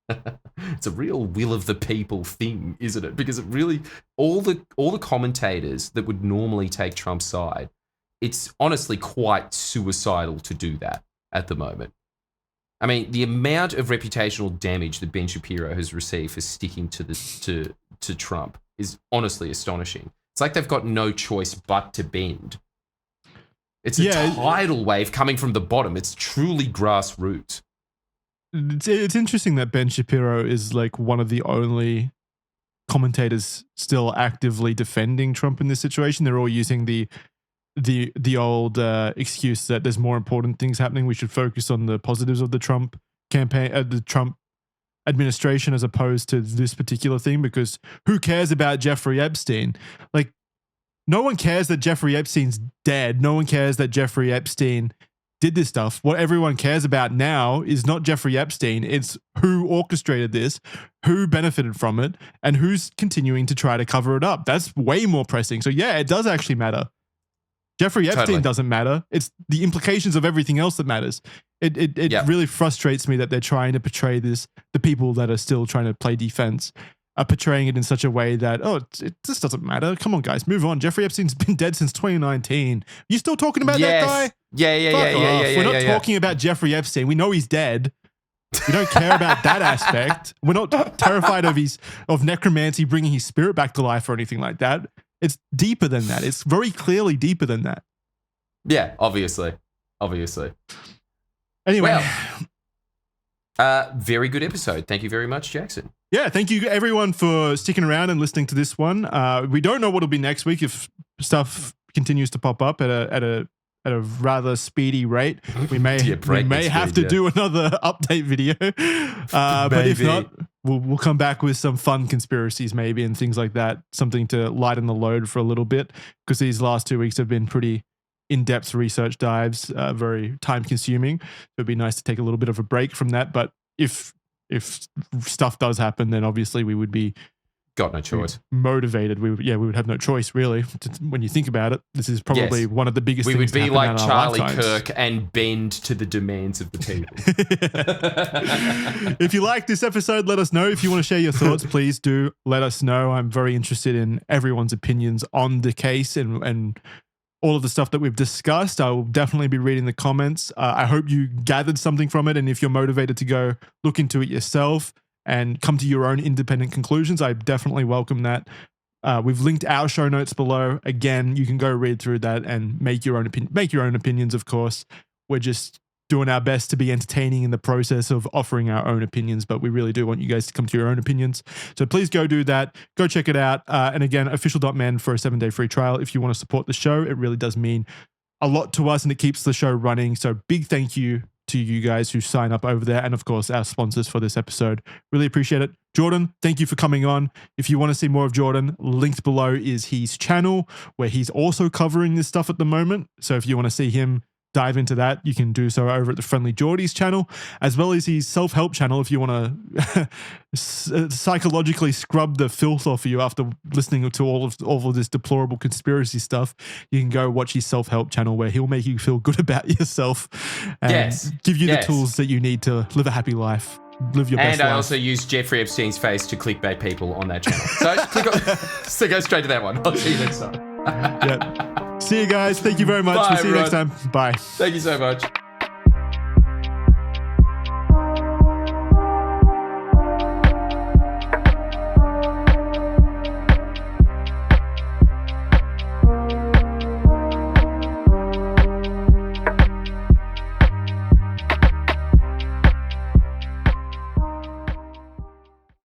it's a real will of the people thing, isn't it? Because it really, all the commentators that would normally take Trump's side, it's honestly quite suicidal to do that at the moment. I mean, the amount of reputational damage that Ben Shapiro has received for sticking to Trump is honestly astonishing. It's like they've got no choice but to bend. It's a tidal wave coming from the bottom. It's truly grassroots. It's interesting that Ben Shapiro is like one of the only commentators still actively defending Trump in this situation. They're all using the old excuse that there's more important things happening. We should focus on the positives of the Trump campaign, the Trump administration, as opposed to this particular thing, because who cares about Jeffrey Epstein? Like, no one cares that Jeffrey Epstein's dead. No one cares that Jeffrey Epstein did this stuff. What everyone cares about now is not Jeffrey Epstein. It's who orchestrated this, who benefited from it, and who's continuing to try to cover it up. That's way more pressing. So yeah, it does actually matter. Jeffrey Epstein doesn't matter. It's the implications of everything else that matters. It really frustrates me that they're trying to portray this, the people that are still trying to play defense are portraying it in such a way that, it just doesn't matter. Come on, guys, move on. Jeffrey Epstein's been dead since 2019. You still talking about that guy? Yeah. We're not talking about Jeffrey Epstein. We know he's dead. We don't care about that aspect. We're not terrified of necromancy bringing his spirit back to life or anything like that. It's deeper than that. It's very clearly deeper than that. Yeah, obviously. Anyway. Well, very good episode. Thank you very much, Jackson. Yeah, thank you everyone for sticking around and listening to this one. We don't know what will be next week if stuff continues to pop up at a rather speedy rate. We may have to do another update video. But if not, we'll come back with some fun conspiracies maybe and things like that, something to lighten the load for a little bit, because these last 2 weeks have been pretty in-depth research dives, very time-consuming. It'd be nice to take a little bit of a break from that. But if stuff does happen, then obviously we would be got no choice. Motivated. We would have no choice, really. When you think about it, this is probably one of the biggest things. We would be like Charlie Kirk and bend to the demands of the people. If you like this episode, let us know. If you want to share your thoughts, please do let us know. I'm very interested in everyone's opinions on the case and all of the stuff that we've discussed. I will definitely be reading the comments. I hope you gathered something from it, and if you're motivated to go look into it yourself and come to your own independent conclusions, I definitely welcome that. We've linked our show notes below. Again, you can go read through that and make your own opinions, of course. We're just doing our best to be entertaining in the process of offering our own opinions, but we really do want you guys to come to your own opinions. So please go do that. Go check it out. And again, official.men for a 7-day free trial. If you want to support the show, it really does mean a lot to us and it keeps the show running. So big thank you to you guys who sign up over there, and of course our sponsors for this episode. Really appreciate it. Jordan, thank you for coming on. If you want to see more of Jordan, linked below is his channel where he's also covering this stuff at the moment. So if you want to see him dive into that, you can do so over at the Friendly Geordies channel, as well as his self-help channel. If you want to psychologically scrub the filth off of you after listening to all of this deplorable conspiracy stuff, you can go watch his self-help channel where he'll make you feel good about yourself and give you the tools that you need to live a happy life. Live your best life. And I also use Jeffrey Epstein's face to clickbait people on that channel. So click on, so go straight to that one. I'll see you next time. Yep. See you guys. Thank you very much. Bye, We'll see you next time. Bye. Thank you so much.